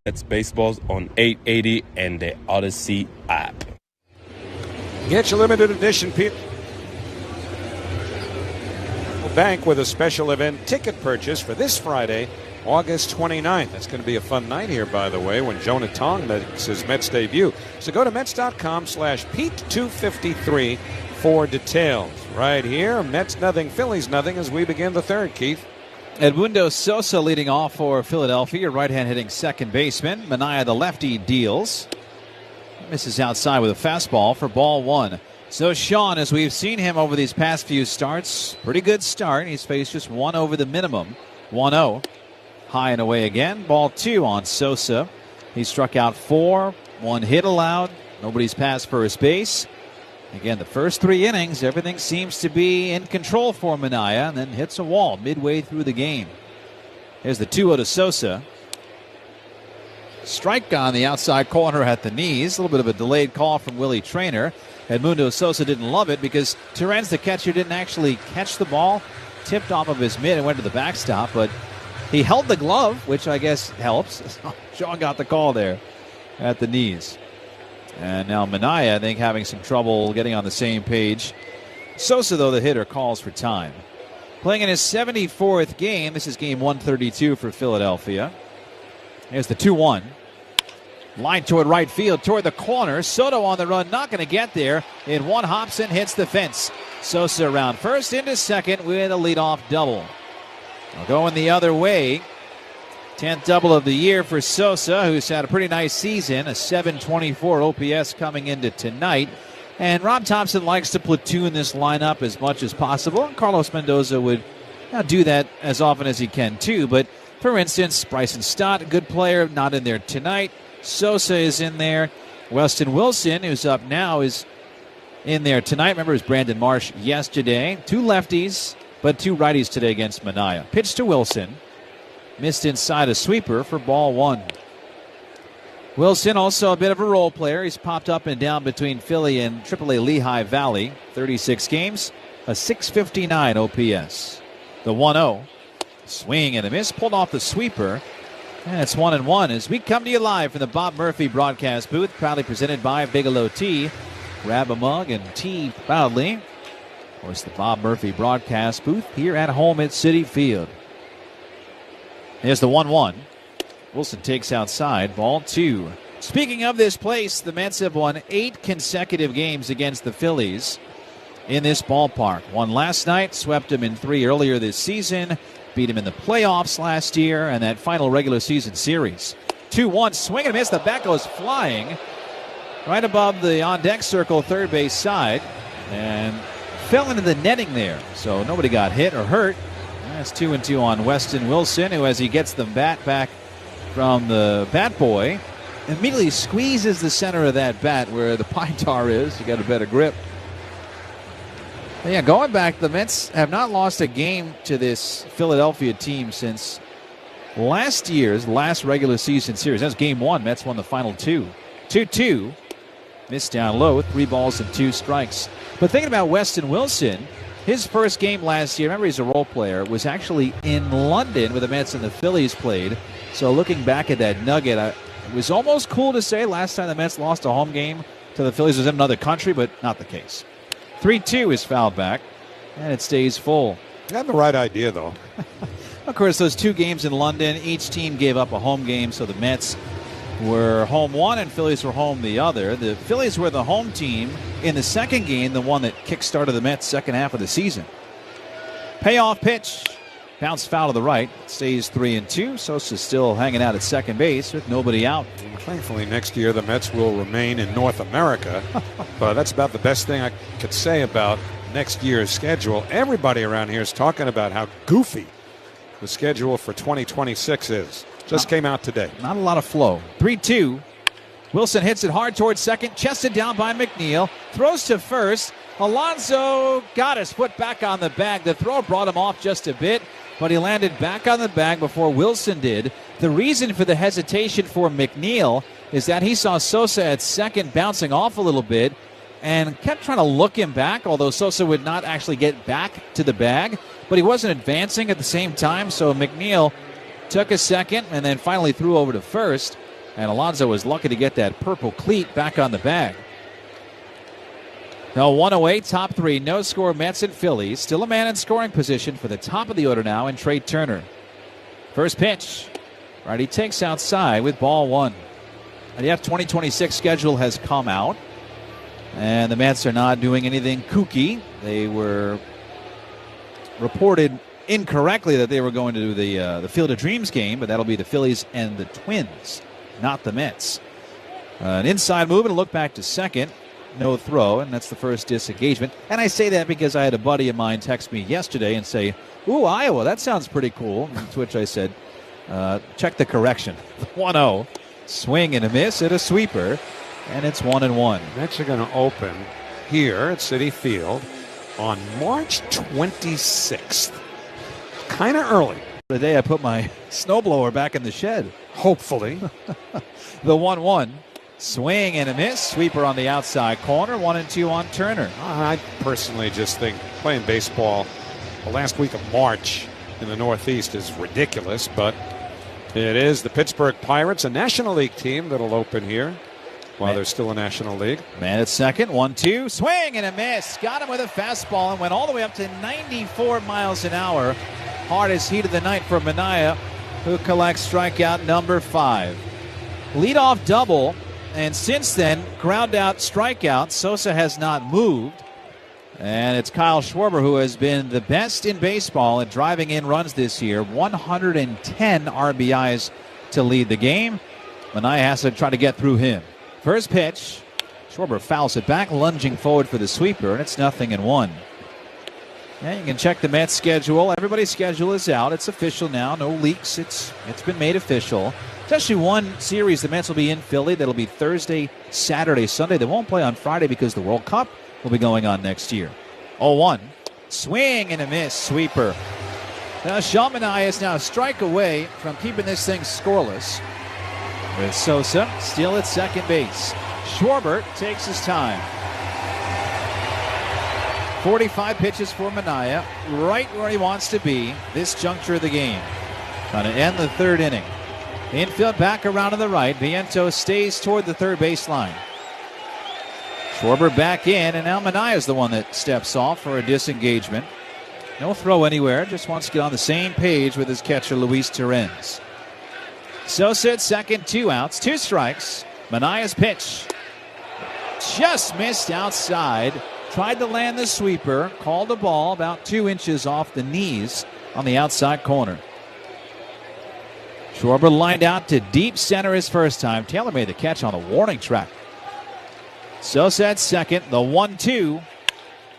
It's Baseballs on 880 and the Odyssey app. Get your limited edition Bank with a special event ticket purchase for this Friday, August 29th. That's going to be a fun night here, by the way, when Jonah Tong makes his Mets debut. So go to Mets.com/Pete253 for details. Right here, Mets nothing, Phillies nothing as we begin the third, Keith. Edmundo Sosa leading off for Philadelphia. Right-hand hitting second baseman. Manaea, the lefty, deals. Misses outside with a fastball for ball 1. So Sean, as we've seen him over these past few starts, pretty good start. He's faced just 1 over the minimum. 1-0. High and away again. Ball 2 on Sosa. He struck out 4. 1 hit allowed. Nobody's passed first base. Again, the first 3 innings, everything seems to be in control for Manaea, and then hits a wall midway through the game. Here's the 2-0 to Sosa. Strike on the outside corner at the knees. A little bit of a delayed call from Willie Traynor. Edmundo Sosa didn't love it because Terens, the catcher, didn't actually catch the ball. Tipped off of his mitt and went to the backstop, but he held the glove, which I guess helps. Sean got the call there at the knees. And now Manaea, I think, having some trouble getting on the same page. Sosa, though, the hitter, calls for time. Playing in his 74th game. This is game 132 for Philadelphia. Here's the 2-1. Line toward right field, toward the corner. Soto on the run, not going to get there. In one, Hobson hits the fence. Sosa around first, into second with a leadoff double. Going the other way. 10th double of the year for Sosa, who's had a pretty nice season. A .724 OPS coming into tonight. And Rob Thompson likes to platoon this lineup as much as possible. And Carlos Mendoza would do that as often as he can, too. But, for instance, Bryson Stott, a good player, not in there tonight. Sosa is in there. Weston Wilson, who's up now, is in there tonight. Remember, it was Brandon Marsh yesterday. 2 lefties, but 2 righties today against Manaea. Pitch to Wilson. Missed inside a sweeper for ball 1. Wilson, also a bit of a role player. He's popped up and down between Philly and AAA Lehigh Valley. 36 games, a .659 OPS. The 1-0. Swing and a miss. Pulled off the sweeper. And it's 1-1 as we come to you live from the Bob Murphy broadcast booth. Proudly presented by Bigelow Tea. Grab a mug and tea proudly. Of course, the Bob Murphy broadcast booth here at home at Citi Field. Here's the 1-1. Wilson takes outside. Ball 2. Speaking of this place, the Mets have won 8 consecutive games against the Phillies. in this ballpark. Won last night, swept him in 3 earlier this season, beat him in the playoffs last year, and that final regular season series. 2-1, swing and miss. The bat goes flying right above the on-deck circle, third base side, and fell into the netting there. So nobody got hit or hurt. That's 2-2 on Weston Wilson, who, as he gets the bat back from the bat boy, immediately squeezes the center of that bat where the pine tar is. You got a better grip. But yeah, going back, the Mets have not lost a game to this Philadelphia team since last year's last regular season series. That's game 1. Mets won the final 2. 2-2. Missed down low, 3 balls and 2 strikes. But thinking about Weston Wilson, his first game last year, remember he's a role player, was actually in London where the Mets and the Phillies played. So looking back at that nugget, it was almost cool to say last time the Mets lost a home game to the Phillies was in another country, but not the case. 3-2 is fouled back, and it stays full. You had the right idea, though. Of course, those 2 games in London, each team gave up a home game, so the Mets were home one and Phillies were home the other. The Phillies were the home team in the second game, the one that kick-started the Mets' second half of the season. Payoff pitch. Bounce foul to the right. Stays 3-2. Sosa still hanging out at second base with nobody out. Thankfully, next year the Mets will remain in North America. But that's about the best thing I could say about next year's schedule. Everybody around here is talking about how goofy the schedule for 2026 is. Just came out today. Not a lot of flow. 3-2. Wilson hits it hard towards second. Chested down by McNeil. Throws to first. Alonso got his foot back on the bag. The throw brought him off just a bit, but he landed back on the bag before Wilson did. The reason for the hesitation for McNeil is that he saw Sosa at second bouncing off a little bit and kept trying to look him back, although Sosa would not actually get back to the bag. But he wasn't advancing at the same time, so McNeil took a second and then finally threw over to first, and Alonso was lucky to get that purple cleat back on the bag. Now 1-0, top 3, no score, Mets and Phillies. Still a man in scoring position for the top of the order now in Trey Turner. First pitch. Righty takes outside with ball 1. And the 2026 schedule has come out, and the Mets are not doing anything kooky. They were reported incorrectly that they were going to do the Field of Dreams game, but that'll be the Phillies and the Twins, not the Mets. An inside move and a look back to second. No throw, and that's the first disengagement. And I say that because I had a buddy of mine text me yesterday and say, "Ooh, Iowa, that sounds pretty cool." To which I said, check the correction. 1-0. Swing and a miss at a sweeper, and it's 1-1. Mets are going to open here at Citi Field on March 26th. Kind of early. The day I put my snowblower back in the shed. Hopefully. The 1-1. Swing and a miss. Sweeper on the outside corner. 1-2 on Turner. I personally just think playing baseball the last week of March in the Northeast is ridiculous, but it is the Pittsburgh Pirates, a National League team that'll open here while there's still a National League. Man at second. 1-2. Swing and a miss. Got him with a fastball and went all the way up to 94 miles an hour. Hardest heat of the night for Minaya, who collects strikeout number 5. Leadoff double. And since then, ground out, strikeout. Sosa has not moved. And it's Kyle Schwarber who has been the best in baseball at driving in runs this year. 110 RBIs to lead the game. Minaya has to try to get through him. First pitch. Schwarber fouls it back, lunging forward for the sweeper, and it's 0-1. Yeah, you can check the Mets schedule. Everybody's schedule is out. It's official now. No leaks. It's been made official. There's actually one series the Mets will be in Philly. That'll be Thursday, Saturday, Sunday. They won't play on Friday because the World Cup will be going on next year. 0-1. Swing and a miss. Sweeper. Now Sean Minaya is now a strike away from keeping this thing scoreless. With Sosa still at second base. Schwarber takes his time. 45 pitches for Minaya. Right where he wants to be this juncture of the game. Trying to end the third inning. Infield back around to the right. Vientos stays toward the third baseline. Schwarber back in, and now Minaya is the one that steps off for a disengagement. No throw anywhere, just wants to get on the same page with his catcher, Luis Torrens. Sosa at second, 2 outs, 2 strikes. Manaya's pitch just missed outside. tried to land the sweeper, called the ball about 2 inches off the knees on the outside corner. Schwarber lined out to deep center his first time. Taylor made the catch on the warning track. Sosa at second. The 1-2.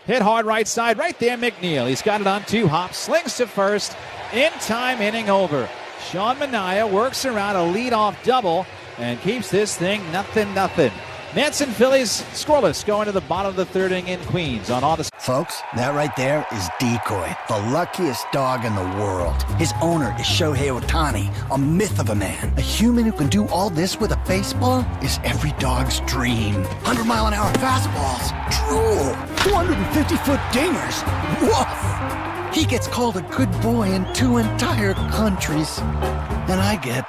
Hit hard right side. Right there, McNeil. He's got it on 2 hops. Slings to first. In time, inning over. Sean Manaea works around a leadoff double and keeps this thing 0-0. Mets and Phillies scoreless going to the bottom of the 3rd inning in Queens on August. Folks, that right there is Decoy, the luckiest dog in the world. His owner is Shohei Ohtani, a myth of a man. A human who can do all this with a baseball is every dog's dream. 100-mile-an-hour fastballs, drool, 250-foot dingers, woof. He gets called a good boy in 2 entire countries. And I get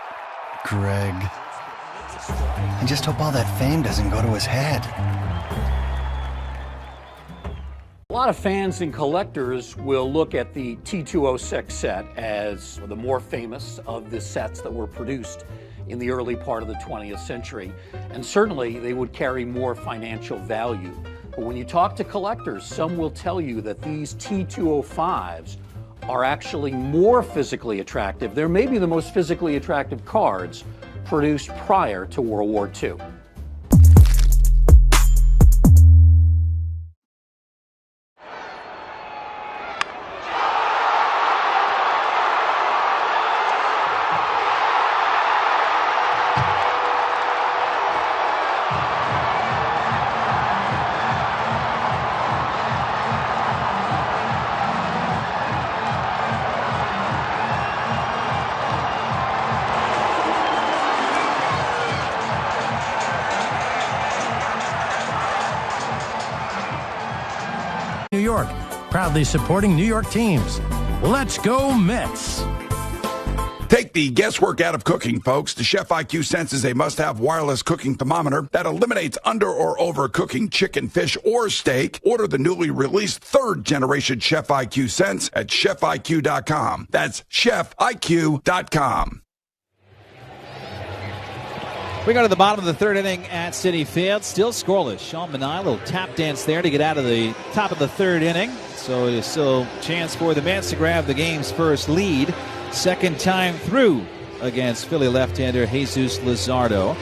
Greg. I just hope all that fame doesn't go to his head. A lot of fans and collectors will look at the T206 set as the more famous of the sets that were produced in the early part of the 20th century. And certainly they would carry more financial value. But when you talk to collectors, some will tell you that these T205s are actually more physically attractive. They're maybe the most physically attractive cards produced prior to World War II. New York, proudly supporting New York teams. Let's go Mets! Take the guesswork out of cooking, folks. The Chef IQ Sense is a must-have wireless cooking thermometer that eliminates under or overcooking chicken, fish, or steak. Order the newly released 3rd-generation Chef IQ Sense at chefiq.com. That's chefiq.com. We go to the bottom of the 3rd inning at Citi Field. Still scoreless. Sean Manaea, a little tap dance there to get out of the top of the 3rd inning. So it is still a chance for the Mets to grab the game's first lead. Second time through against Philly left-hander Jesus Luzardo.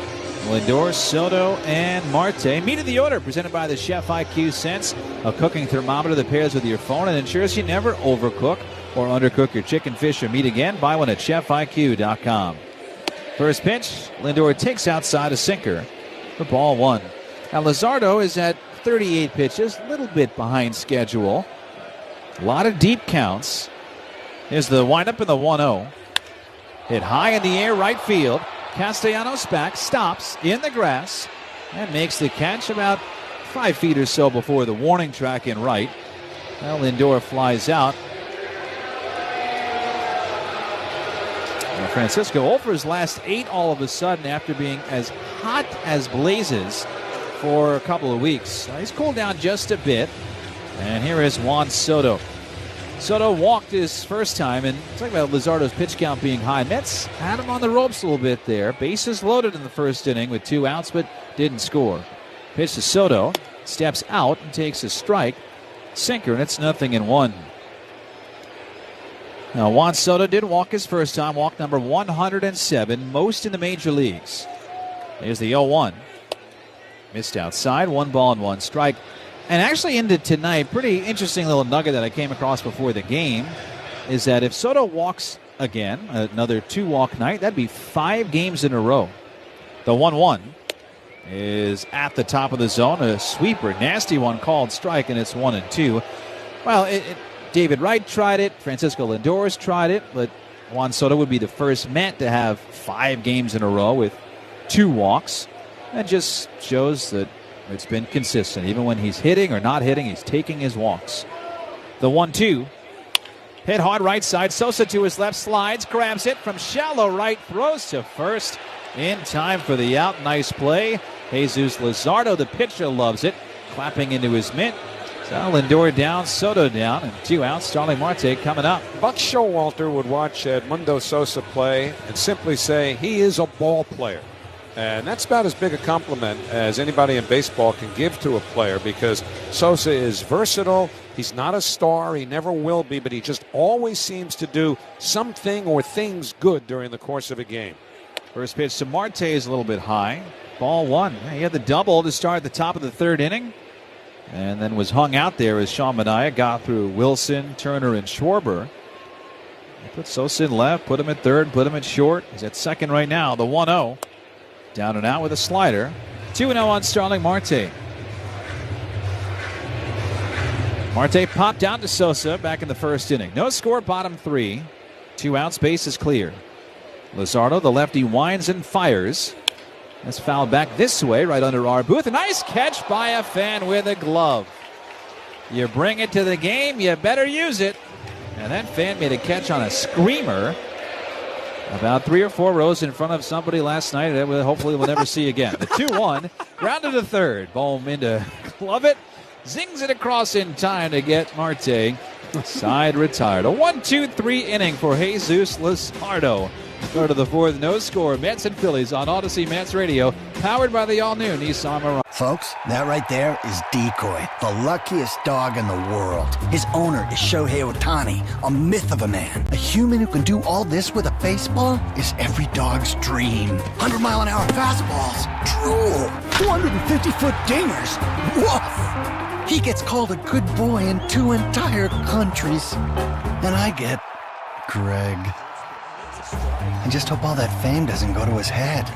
Lindor, Soto, and Marte. Meet of the order presented by the Chef IQ Sense, a cooking thermometer that pairs with your phone and ensures you never overcook or undercook your chicken, fish, or meat again. Buy one at chefiq.com. First pitch, Lindor takes outside a sinker for ball 1. Now Luzardo is at 38 pitches, a little bit behind schedule. A lot of deep counts. Here's the windup in the 1-0. Hit high in the air, right field. Castellanos back, stops in the grass, and makes the catch about 5 feet or so before the warning track in right. Well, Lindor flies out. Francisco 0 for his last 8 all of a sudden after being as hot as blazes for a couple of weeks. He's cooled down just a bit. And here is Juan Soto. Soto walked his first time, and talking about Luzardo's pitch count being high. Mets had him on the ropes a little bit there. Bases loaded in the first inning with 2 outs, but didn't score. Pitch to Soto, steps out and takes a strike. Sinker, and it's 0-1. Now, Juan Soto did walk his first time, walk number 107, most in the major leagues. There's the 0-1. Missed outside, 1 ball and 1 strike. And actually into tonight, pretty interesting little nugget that I came across before the game is that if Soto walks again, another 2-walk night, that'd be 5 games in a row. The 1-1 is at the top of the zone, a sweeper, nasty one called strike, and it's 1-2. Well, David Wright tried it. Francisco Lindor's tried it. But Juan Soto would be the first Met to have 5 games in a row with 2 walks. That just shows that it's been consistent. Even when he's hitting or not hitting, he's taking his walks. The 1-2. Hit hard right side. Sosa to his left, slides, grabs it from shallow right, throws to first in time for the out. Nice play. Jesus Luzardo, the pitcher, loves it. Clapping into his mitt. So Lindor down, Soto down, and 2 outs. Starling Marte coming up. Buck Showalter would watch Edmundo Sosa play and simply say he is a ball player. And that's about as big a compliment as anybody in baseball can give to a player, because Sosa is versatile. He's not a star. He never will be, but he just always seems to do something or things good during the course of a game. First pitch to Marte is a little bit high. Ball one. He had the double to start at the top of the third inning, and then was hung out there as Sean Manaea got through Wilson, Turner, and Schwarber. They put Sosa in left, put him at third, put him at short. He's at second right now, the 1-0. Down and out with a slider. 2-0 on Starling Marte. Marte popped down to Sosa back in the first inning. No score, bottom 3. 2 outs, base is clear. Luzardo, the lefty, winds and fires. That's fouled back this way, right under our booth. A nice catch by a fan with a glove. You bring it to the game, you better use it. And that fan made a catch on a screamer about 3 or 4 rows in front of somebody last night that hopefully we'll never see again. The 2-1, grounded to third. Bohm into glove it. Zings it across in time to get Marte side retired. A 1-2-3 inning for Jesus Luzardo. Go to the fourth, no score. Mets and Phillies on Odyssey Mets Radio, powered by the all-new Nissan Marana. Folks, that right there is Decoy, the luckiest dog in the world. His owner is Shohei Ohtani, a myth of a man. A human who can do all this with a baseball is every dog's dream. 100-mile-an-hour fastballs, drool, 250-foot dingers, woof. He gets called a good boy in 2 entire countries. And I get Greg. I just hope all that fame doesn't go to his head.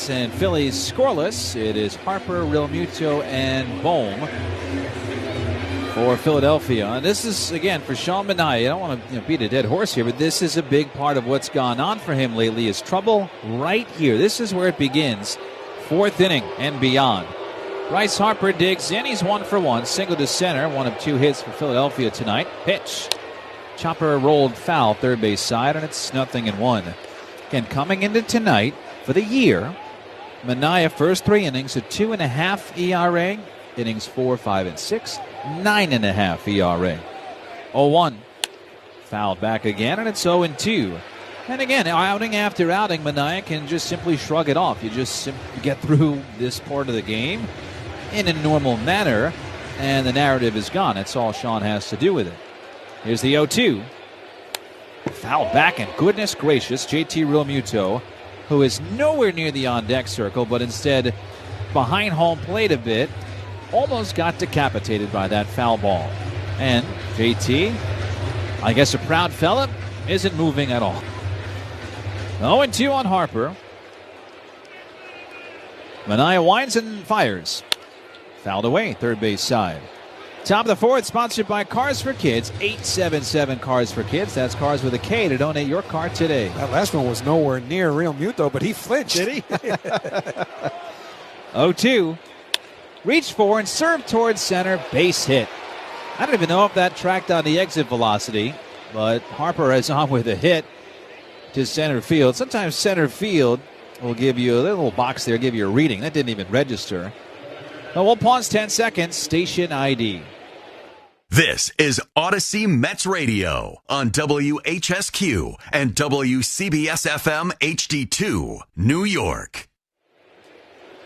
And Phillies scoreless. It is Harper, Realmuto, and Bohm for Philadelphia. And this is, again, for Sean Manaea. I don't want to beat a dead horse here, but this is a big part of what's gone on for him lately is trouble right here. This is where it begins. 4th inning and beyond. Bryce Harper digs in. He's 1 for 1. Single to center. 1 of 2 hits for Philadelphia tonight. Pitch. Chopper rolled foul, third base side, and it's 0-1. Again, coming into tonight for the year, Manaea, first 3 innings, a 2.5 ERA. Innings 4, 5, and 6, 9.5 ERA. 0-1. Fouled back again, and it's 0-2. And again, outing after outing, Manaea can just simply shrug it off. You just get through this part of the game in a normal manner, and the narrative is gone. That's all Sean has to do with it. Here's the 0-2. Fouled back, and goodness gracious, JT Realmuto, who is nowhere near the on-deck circle, but instead behind home plate a bit, almost got decapitated by that foul ball. And JT, I guess a proud fella, isn't moving at all. 0-2 on Harper. Manaea winds and fires. Fouled away, third base side. Top of the 4th, sponsored by Cars for Kids. 877 Cars for Kids. That's Cars with a K to donate your car today. That last one was nowhere near Realmuto, but he flinched. Did he? 0-2. Reached for and served towards center. Base hit. I don't even know if that tracked on the exit velocity, but Harper is on with a hit to center field. Sometimes center field will give you a little box there, give you a reading. That didn't even register. But we'll pause 10 seconds. Station ID. This is Odyssey Mets Radio on WHSQ and WCBS FM HD2, New York.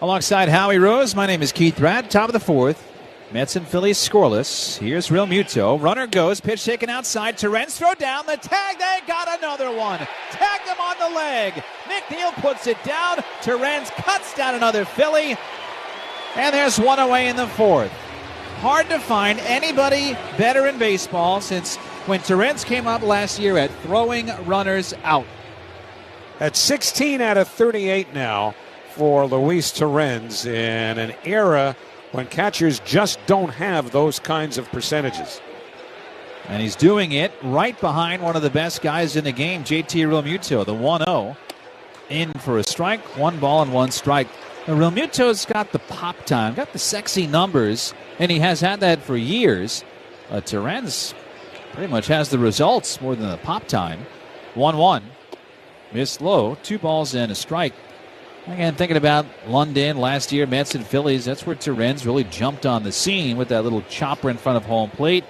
Alongside Howie Rose, my name is Keith Pratt. Top of the fourth. Mets and Phillies scoreless. Here's Real Muto. Runner goes. Pitch taken outside. Terrence throw down. The tag. They got another one. Tagged him on the leg. McNeil puts it down. Terrence cuts down another Philly. And there's one away in the fourth. Hard to find anybody better in baseball since when Terrence came up last year at throwing runners out. At 16 out of 38 now for Luis Terrence in an era when catchers just don't have those kinds of percentages. And he's doing it right behind one of the best guys in the game, JT Realmuto, the 1-0. In for a strike, 1 ball and 1 strike. Now, Realmuto's got the pop time, got the sexy numbers, and he has had that for years. Terrence pretty much has the results more than the pop time. 1-1. Missed low, 2 balls and a strike. Again, thinking about London last year, Mets and Phillies, that's where Terrence really jumped on the scene with that little chopper in front of home plate.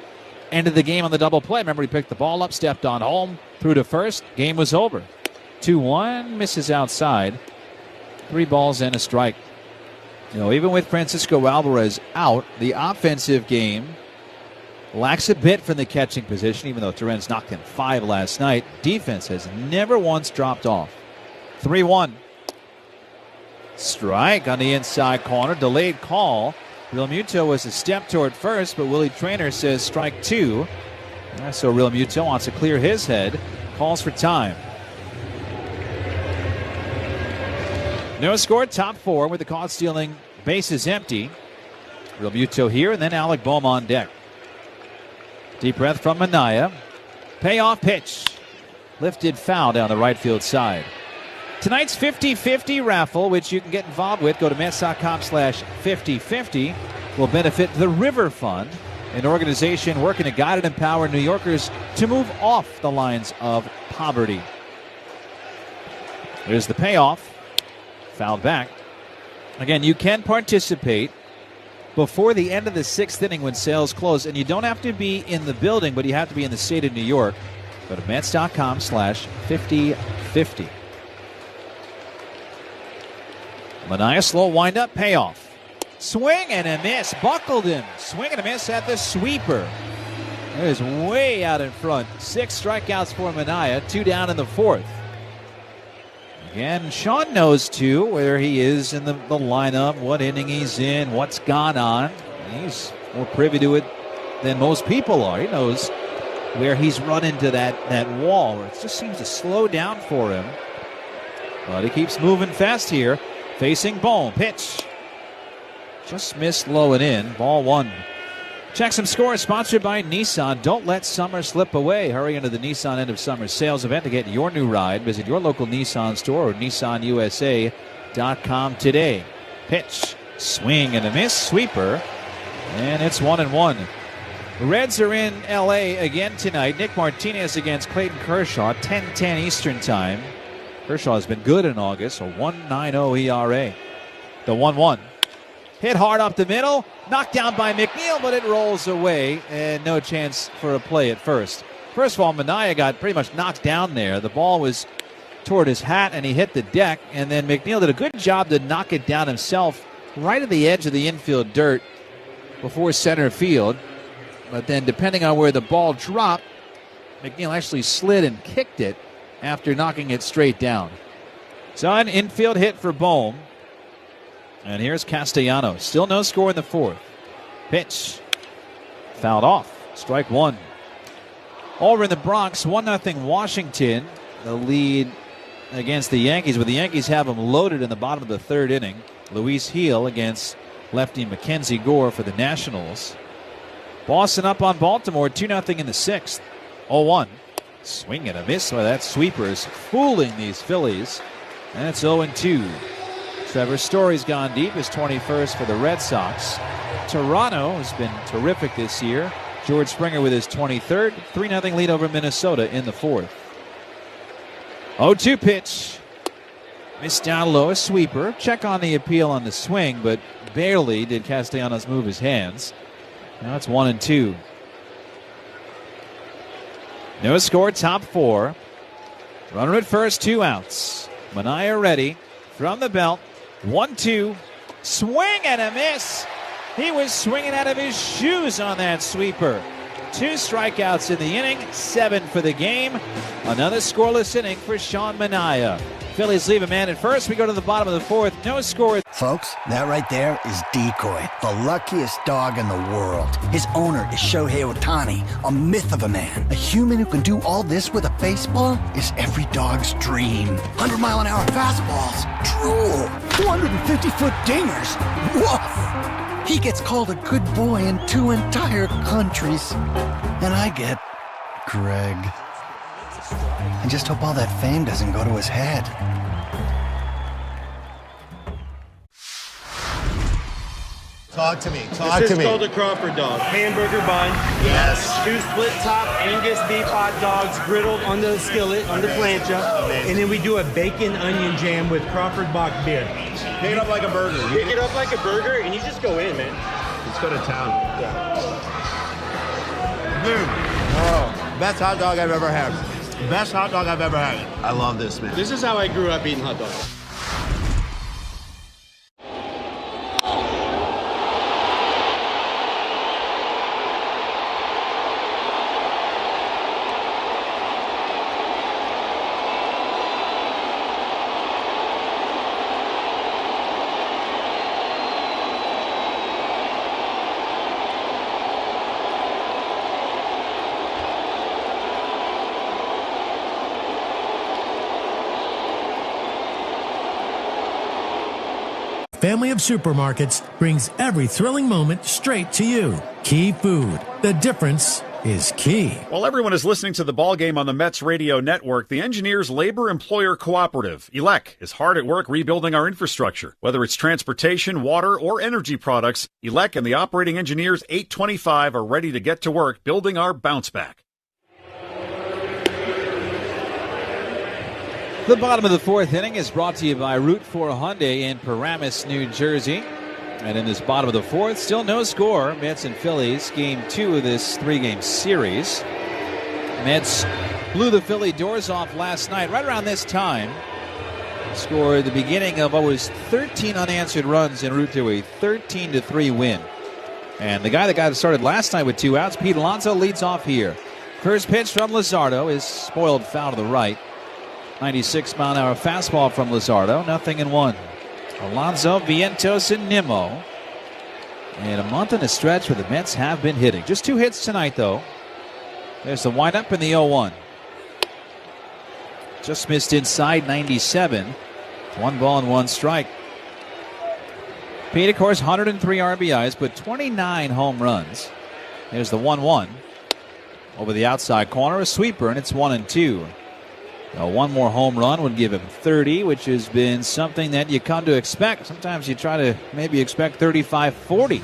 Ended the game on the double play. Remember, he picked the ball up, stepped on home, threw to first. Game was over. 2-1, misses outside. 3 balls and a strike. You know, even with Francisco Alvarez out, the offensive game lacks a bit from the catching position, even though Terrence knocked in 5 last night. Defense has never once dropped off. 3-1. Strike on the inside corner. Delayed call. Realmuto was a step toward first, but Willie Traynor says strike 2. So Realmuto wants to clear his head. Calls for time. No score, top 4 with the caught stealing bases empty. Realmuto here, and then Alec Bohm on deck. Deep breath from Minaya. Payoff pitch. Lifted foul down the right field side. Tonight's 50-50 raffle, which you can get involved with, go to Mets.com/5050, will benefit the River Fund, an organization working to guide and empower New Yorkers to move off the lines of poverty. There's the payoff. Fouled back. Again, you can participate before the end of the 6th inning when sales close, and you don't have to be in the building, but you have to be in the state of New York. Go to Mets.com/5050. Minaya, slow windup, payoff. Swing and a miss. Buckled him. Swing and a miss at the sweeper. It is way out in front. 6 strikeouts for Minaya. 2 down in the 4th. Again, Sean knows, too, where he is in the lineup, what inning he's in, what's gone on. He's more privy to it than most people are. He knows where he's run into that wall. It just seems to slow down for him. But he keeps moving fast here. Facing Bohm. Pitch. Just missed low and in. Ball 1. Check some scores sponsored by Nissan. Don't let summer slip away. Hurry into the Nissan end of summer sales event to get your new ride. Visit your local Nissan store or nissanusa.com today. Pitch. Swing and a miss. Sweeper. And it's 1-1. The Reds are in L.A. again tonight. Nick Martinez against Clayton Kershaw. 10:10 Eastern time. Kershaw has been good in August, a 1.90 ERA. The 1-1. Hit hard up the middle. Knocked down by McNeil, but it rolls away, and no chance for a play at first. First of all, Minaya got pretty much knocked down there. The ball was toward his hat, and he hit the deck, and then McNeil did a good job to knock it down himself right at the edge of the infield dirt before center field. But then, depending on where the ball dropped, McNeil actually slid and kicked it after knocking it straight down. So an infield hit for Bohm. And here's Castellanos. Still no score in the 4th. Pitch. Fouled off. Strike 1. Over in the Bronx, 1-0 Washington. The lead against the Yankees, but the Yankees have them loaded in the bottom of the 3rd inning. Luis Heel against lefty Mackenzie Gore for the Nationals. Boston up on Baltimore, 2-0 in the 6th. 0-1. Swing and a miss. Well, that sweeper is fooling these Phillies. And it's 0-2. Trevor Story's gone deep, his 21st for the Red Sox. Toronto has been terrific this year. George Springer with his 23rd. 3-0 lead over Minnesota in the 4th. 0-2 pitch. Missed down low, a sweeper. Check on the appeal on the swing, but barely did Castellanos move his hands. Now it's 1-2. No score, top 4. Runner at first, 2 outs. Manaea ready from the belt. 1-2. Swing and a miss. He was swinging out of his shoes on that sweeper. 2 strikeouts in the inning, 7 for the game. Another scoreless inning for Sean Manaea. Phillies leave a man at first. We go to the bottom of the 4th. No score. Folks, that right there is Decoy, the luckiest dog in the world. His owner is Shohei Ohtani, a myth of a man. A human who can do all this with a baseball is every dog's dream. 100-mile-an-hour fastballs, drool, 250-foot dingers, woof. He gets called a good boy in 2 entire countries. And I get Greg. I just hope all that fame doesn't go to his head. Talk to me. This is called a Crawford dog. Hamburger bun. Yes. 2 split top Angus beef hot dogs griddled on the skillet, on the plancha. Amazing. And then we do a bacon onion jam with Crawford Bach beer. Pick it up like a burger. Pick it up like a burger and you just go in, man. Let's go to town. Dude. Oh, best hot dog I've ever had. Best hot dog I've ever had. I love this, man. This is how I grew up eating hot dogs. Family of supermarkets brings every thrilling moment straight to you. Key Food. The difference is key. While everyone is listening to the ball game on the Mets radio network, the Engineers Labor Employer Cooperative, ELEC, is hard at work rebuilding our infrastructure. Whether it's transportation, water, or energy products, ELEC and the operating engineers 825 are ready to get to work building our bounce back. The bottom of the 4th inning is brought to you by Route 4 Hyundai in Paramus, New Jersey. And in this bottom of the 4th, still no score. Mets and Phillies, game 2 of this 3-game series. Mets blew the Philly doors off last night, right around this time. Scored the beginning of what was 13 unanswered runs en route to a 13-3 win. And the guy that got it started last night with 2 outs, Pete Alonso, leads off here. First pitch from Luzardo is spoiled foul to the right. 96-mile-an-hour fastball from Luzardo, 0-1. Alonso, Vientos, and Nimmo. And a month in a stretch where the Mets have been hitting. Just 2 hits tonight, though. There's the windup in the 0-1. Just missed inside 97. 1 ball and 1 strike. Pete, of course, 103 RBIs, but 29 home runs. There's the 1-1. Over the outside corner, a sweeper, and it's 1-2. Now, 1 more home run would give him 30, which has been something that you come to expect. Sometimes you try to maybe expect 35, 40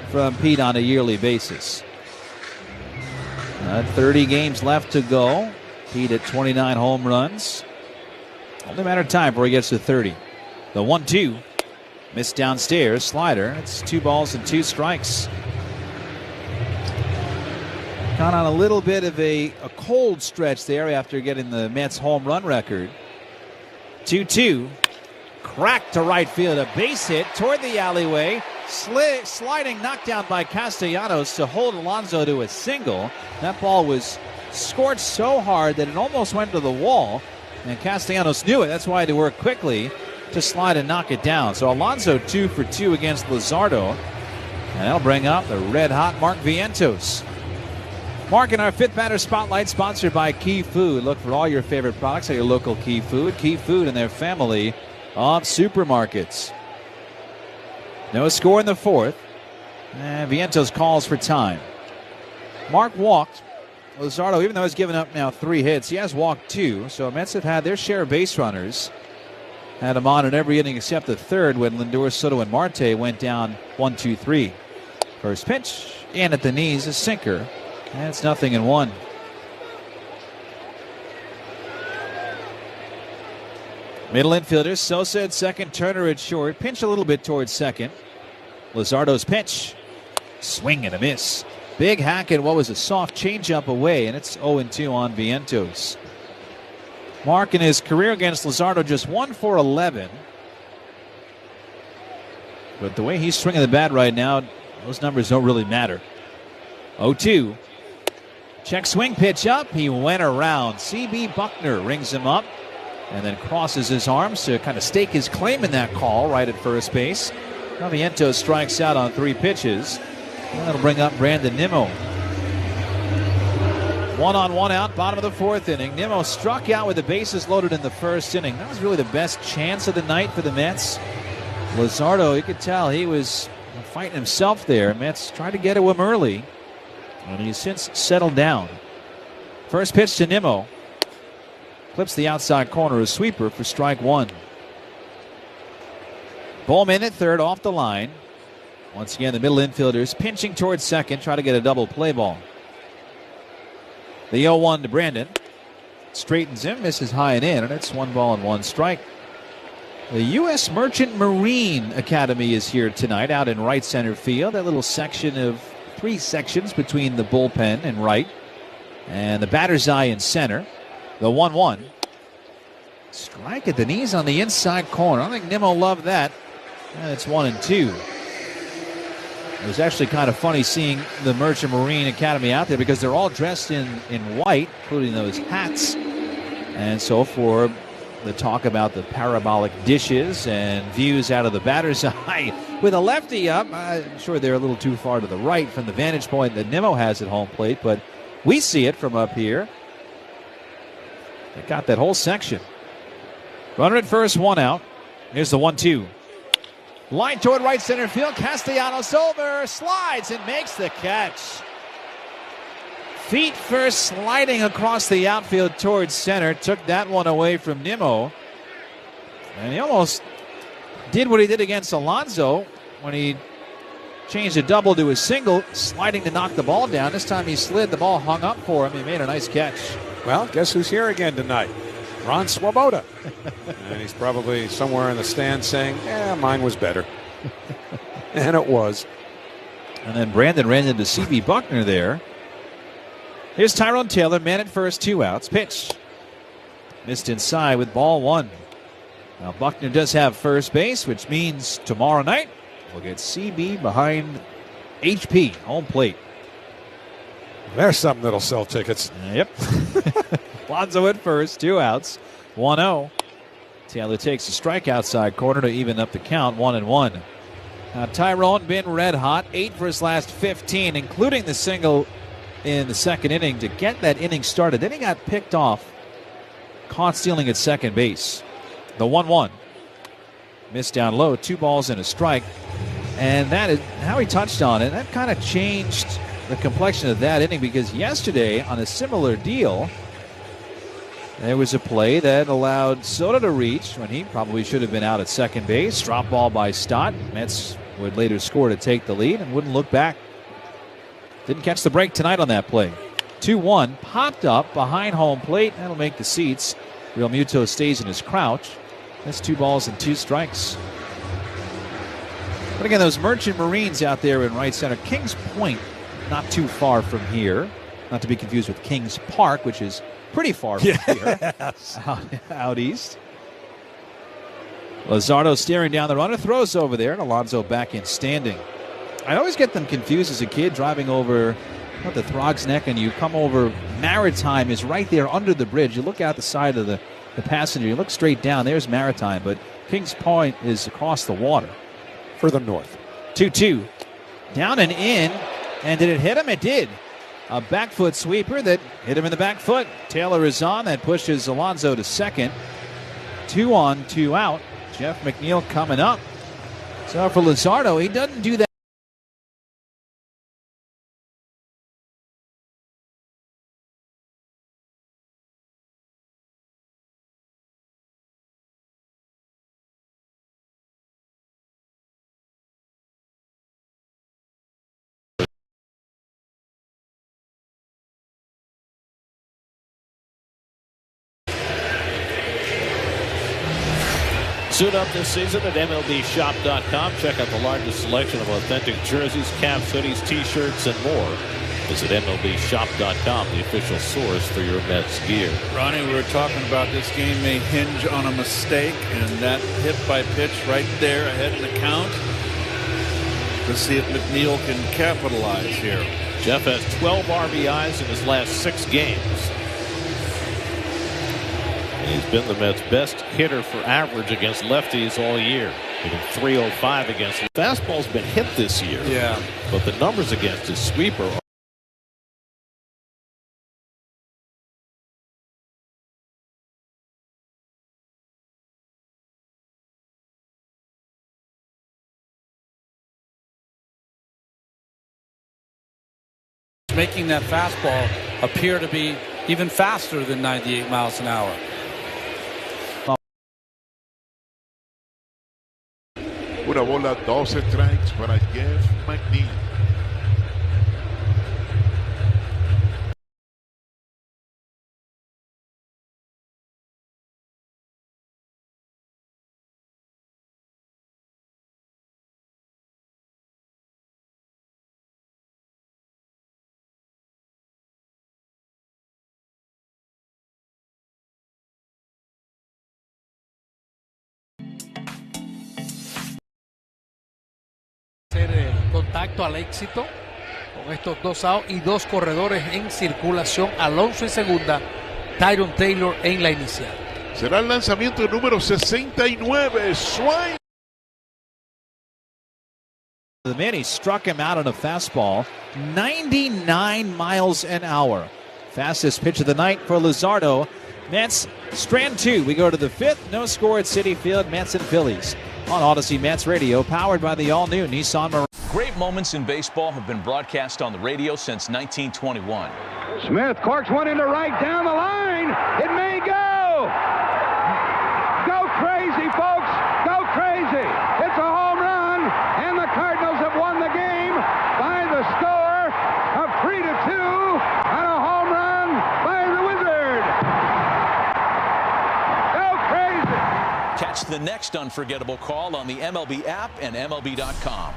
from Pete on a yearly basis. 30 games left to go. Pete at 29 home runs. Only a matter of time before he gets to 30. The 1-2. Missed downstairs. Slider. It's 2 balls and 2 strikes. Gone on a little bit of a cold stretch there after getting the Mets home run record. 2-2. Cracked to right field. A base hit toward the alleyway. Sliding knockdown by Castellanos to hold Alonso to a single. That ball was scorched so hard that it almost went to the wall. And Castellanos knew it. That's why he had to work quickly to slide and knock it down. So Alonso 2 for 2 against Luzardo. And that'll bring up the red-hot Mark Vientos. Mark in our 5th batter spotlight, sponsored by Key Food. Look for all your favorite products at your local Key Food. Key Food and their family of supermarkets. No score in the 4th. And Vientos calls for time. Mark walked. Luzardo, even though he's given up now 3 hits, he has walked 2. So Mets have had their share of base runners. Had him on in every inning except the 3rd when Lindor, Soto, and Marte went down 1-2-3. First pitch, in at the knees, a sinker. And it's 0-1. Middle infielder, Sosa at second, Turner at short. Pinch a little bit towards second. Luzardo's pitch. Swing and a miss. Big hack at what was a soft changeup away, and it's 0-2 on Vientos. Mark in his career against Luzardo just 1 for 11. But the way he's swinging the bat right now, those numbers don't really matter. 0-2. Check swing pitch up. He went around. C.B. Buckner rings him up and then crosses his arms to kind of stake his claim in that call right at first base. Now Vientos strikes out on 3 pitches. And that'll bring up Brandon Nimmo. 1-on-1 out, bottom of the 4th inning. Nimmo struck out with the bases loaded in the first inning. That was really the best chance of the night for the Mets. Luzardo, you could tell he was fighting himself there. Mets tried to get to him early, and he's since settled down. First pitch to Nimmo. Clips the outside corner, a sweeper for strike 1. Bowman at third, off the line. Once again, the middle infielders pinching towards second, try to get a double play ball. The 0-1 to Brandon. Straightens him, misses high and in, and it's 1 ball and 1 strike. The U.S. Merchant Marine Academy is here tonight out in right center field. That little section of 3 sections between the bullpen and right. And the batter's eye in center. The 1-1. Strike at the knees on the inside corner. I think Nimmo loved that. And it's 1-2. It was actually kind of funny seeing the Merchant Marine Academy out there because they're all dressed in white, including those hats. And so for the talk about the parabolic dishes and views out of the batter's eye with a lefty up, I'm sure they're a little too far to the right from the vantage point that Nimmo has at home plate, but we see it from up here. They got that whole section. Runner at first, 1 out. Here's the 1-2. Line toward right center field. Castellanos over, slides and makes the catch. Feet first, sliding across the outfield towards center. Took that one away from Nimmo. And he almost did what he did against Alonso when he changed a double to a single, sliding to knock the ball down. This time he slid, the ball hung up for him. He made a nice catch. Well, guess who's here again tonight? Ron Swoboda. And he's probably somewhere in the stands saying, yeah, mine was better. And it was. And then Brandon ran into C.B. Buckner there. Here's Tyrone Taylor, man at first, 2 outs. Pitch. Missed inside with ball 1. Now Buckner does have first base, which means tomorrow night we'll get C.B. behind HP, home plate. There's something that'll sell tickets. Yep. Lonzo at first, 2 outs, 1-0. Taylor takes a strike outside corner to even up the count, 1-1. Now Tyrone been red hot, 8 for his last 15, including the single in the second inning to get that inning started. Then he got picked off, caught stealing at second base. The 1-1. Missed down low, 2 balls and a strike. And that is how he touched on it. That kind of changed the complexion of that inning because yesterday on a similar deal, there was a play that allowed Soto to reach when he probably should have been out at second base. Drop ball by Stott. Mets would later score to take the lead and wouldn't look back. Didn't catch the break tonight on that play. 2-1, popped up behind home plate. That'll make the seats. Real Muto stays in his crouch. That's 2 balls and 2 strikes. But again, those Merchant Marines out there in right center. Kings Point, not too far from here. Not to be confused with Kings Park, which is pretty far from here. Out east. Luzardo staring down the runner, throws over there, and Alonso back in standing. I always get them confused as a kid driving over the Throgs Neck, and you come over. Maritime is right there under the bridge. You look out the side of the passenger, you look straight down, there's Maritime, but Kings Point is across the water. Further north. 2-2. Down and in, and did it hit him? It did. A back foot sweeper that hit him in the back foot. Taylor is on. That pushes Alonso to second. 2 on, 2 out. Jeff McNeil coming up. So for Luzardo, he doesn't do that. Suit up this season at MLBshop.com. Check out the largest selection of authentic jerseys, caps, hoodies, T-shirts, and more. Visit MLBshop.com, the official source for your Mets gear. Ronnie, we were talking about this game may hinge on a mistake, and that hit by pitch right there ahead in the count. Let's see if McNeil can capitalize here. Jeff has 12 RBIs in his last 6 games. And he's been the Mets' best hitter for average against lefties all year. Hitting .305 against. Fastball's been hit this year. Yeah. But the numbers against his sweeper are making that fastball appear to be even faster than 98 miles an hour. Una bola, 12 strikes para Jeff McNeil. El contacto al éxito con estos 2 outs y 2 corredores en circulación. Alonso en segunda, Tyron Taylor en la inicial. Será el lanzamiento número 69. Swing. The man, he struck him out on a fastball, 99 miles an hour. Fastest pitch of the night for Luzardo. Mets strand 2. We go to the 5th. No score at Citi Field. Mets and Phillies on Odyssey Mets Radio, powered by the all-new Nissan Marine. Great moments in baseball have been broadcast on the radio since 1921. Smith corks one into right down the line. It may go. Go crazy, folks. Go crazy. It's a home run, and the Cardinals have won the game by the score of 3-2 on a home run by the Wizard. Go crazy. Catch the next unforgettable call on the MLB app and MLB.com.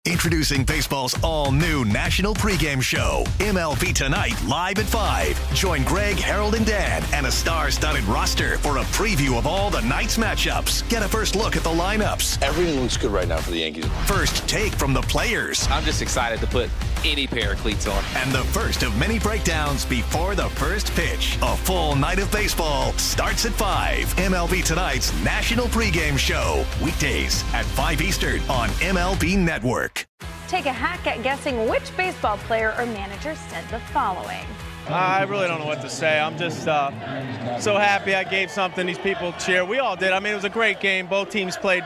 Introducing baseball's all-new national pregame show, MLB Tonight, live at 5. Join Greg, Harold, and Dan, and a star-studded roster for a preview of all the night's matchups. Get a first look at the lineups. Everything looks good right now for the Yankees. First take from the players. I'm just excited to put any pair of cleats on. And the first of many breakdowns before the first pitch. A full night of baseball starts at 5. MLB Tonight's national pregame show. Weekdays at 5 Eastern on MLB Network. Take a hack at guessing which baseball player or manager said the following. I really don't know what to say. I'm just so happy I gave something these people cheer. We all did. I mean, it was a great game. Both teams played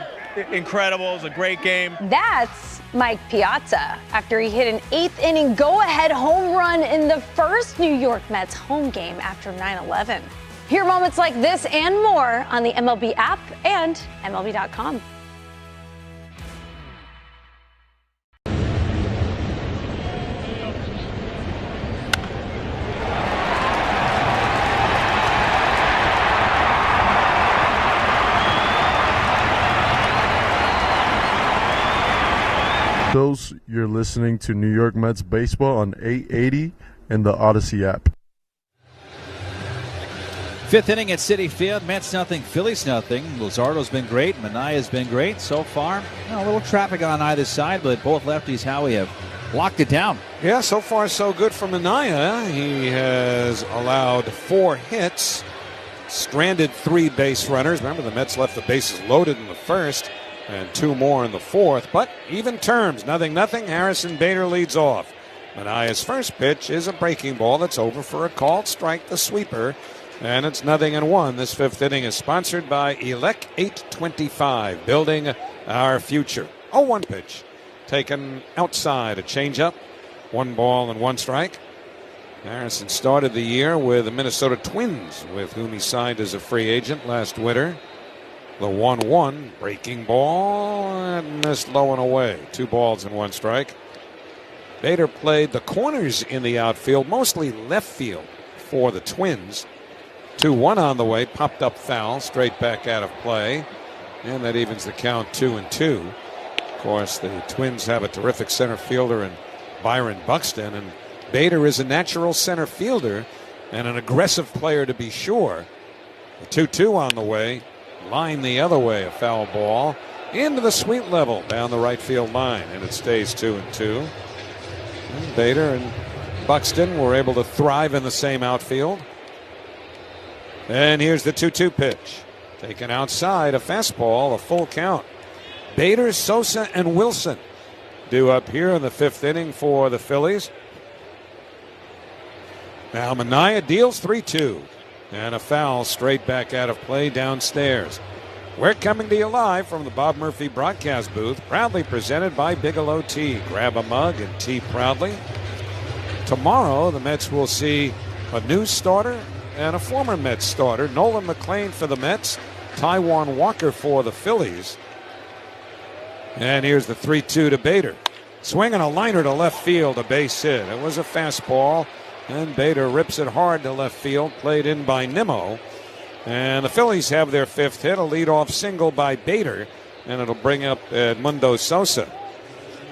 incredible. It was a great game. That's Mike Piazza after he hit an 8th-inning go-ahead home run in the first New York Mets home game after 9/11. Hear moments like this and more on the MLB app and MLB.com. You're listening to New York Mets baseball on 880 and the Odyssey app. 5th inning at Citi Field. Mets nothing, Phillies nothing. Luzardo's been great. Manaya's been great so far. A little traffic on either side, but both lefties, Howie, have locked it down. Yeah, so far so good for Manaya. He has allowed 4 hits, stranded 3 base runners. Remember, the Mets left the bases loaded in the first and 2 more in the 4th, but even terms, 0-0. Harrison Bader leads off. Manaya's first pitch is a breaking ball that's over for a called strike, the sweeper, and it's 0-1. This 5th inning is sponsored by Elec 825, building our future. 0-1 pitch taken outside, a changeup, 1 ball and 1 strike. Harrison started the year with the Minnesota Twins, with whom he signed as a free agent last winter. The 1-1 breaking ball and missed low and away. 2 balls and 1 strike. Bader played the corners in the outfield, mostly left field for the Twins. 2-1 on the way, popped up foul, straight back out of play. And that evens the count 2-2. Of course, the Twins have a terrific center fielder in Byron Buxton, and Bader is a natural center fielder and an aggressive player to be sure. The 2-2 on the way. Line the other way, a foul ball into the sweet level down the right field line, and it stays 2-2. And Bader and Buxton were able to thrive in the same outfield. And here's the 2-2 pitch. Taken outside, a fastball, a full count. Bader, Sosa, and Wilson due up here in the 5th inning for the Phillies. Now Manaea deals 3-2. And a foul straight back out of play downstairs. We're coming to you live from the Bob Murphy broadcast booth, proudly presented by Bigelow Tea. Grab a mug and tea proudly. Tomorrow, the Mets will see a new starter and a former Mets starter. Nolan McLean for the Mets, Taijuan Walker for the Phillies. And here's the 3-2 to Bader. Swinging a liner to left field, a base hit. It was a fastball. And Bader rips it hard to left field, played in by Nimmo. And the Phillies have their 5th hit, a leadoff single by Bader, and it'll bring up Edmundo Sosa.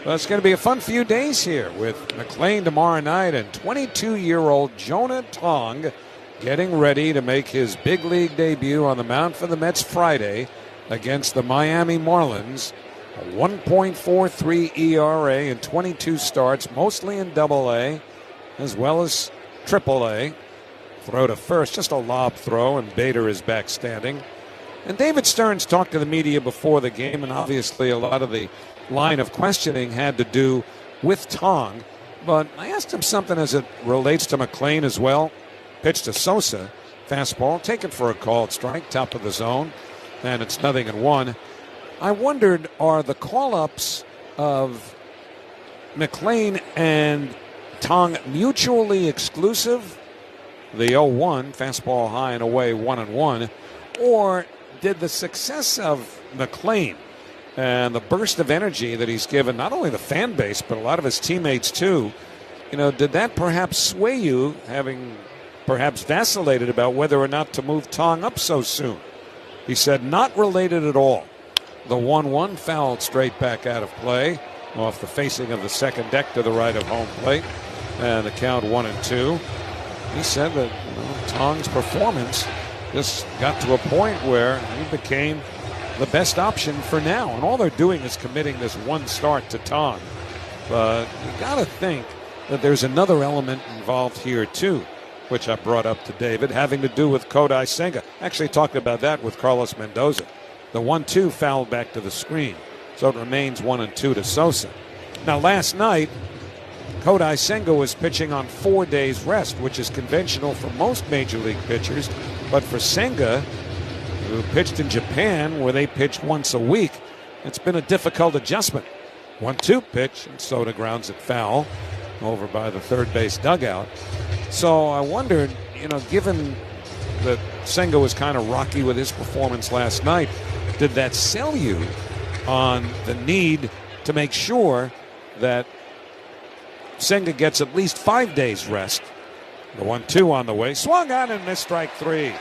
Well, it's going to be a fun few days here with McLean tomorrow night and 22-year-old Jonah Tong getting ready to make his big league debut on the mound for the Mets Friday against the Miami Marlins. A 1.43 ERA in 22 starts, mostly in Double-A, as well as Triple-A. Throw to first, just a lob throw, and Bader is back standing. And David Stearns talked to the media before the game, and obviously a lot of the line of questioning had to do with Tong. But I asked him something as it relates to McLean as well. Pitch to Sosa, fastball, taken for a called strike, top of the zone, and it's 0-1. I wondered, are the call-ups of McLean and Tong mutually exclusive? The 0-1, fastball high and away, 1-1. Or did the success of McLean and the burst of energy that he's given not only the fan base but a lot of his teammates too, did that perhaps sway you, having perhaps vacillated about whether or not to move Tong up so soon? He said not related at all. The 1-1 fouled straight back out of play off the facing of the second deck to the right of home plate. And the count 1-2. He said that Tong's performance just got to a point where he became the best option for now. And all they're doing is committing this one start to Tong. But you got to think that there's another element involved here too, which I brought up to David, having to do with Kodai Senga. Actually talked about that with Carlos Mendoza. The 1-2 fouled back to the screen. So it remains 1-2 to Sosa. Now last night, Kodai Senga was pitching on 4 days rest, which is conventional for most major league pitchers. But for Senga, who pitched in Japan where they pitched once a week, it's been a difficult adjustment. 1-2 pitch, and Soto grounds it foul over by the third base dugout. So I wondered, given that Senga was kind of rocky with his performance last night, did that sell you on the need to make sure that Senga gets at least 5 days rest? The 1-2 on the way. Swung on and missed strike 3.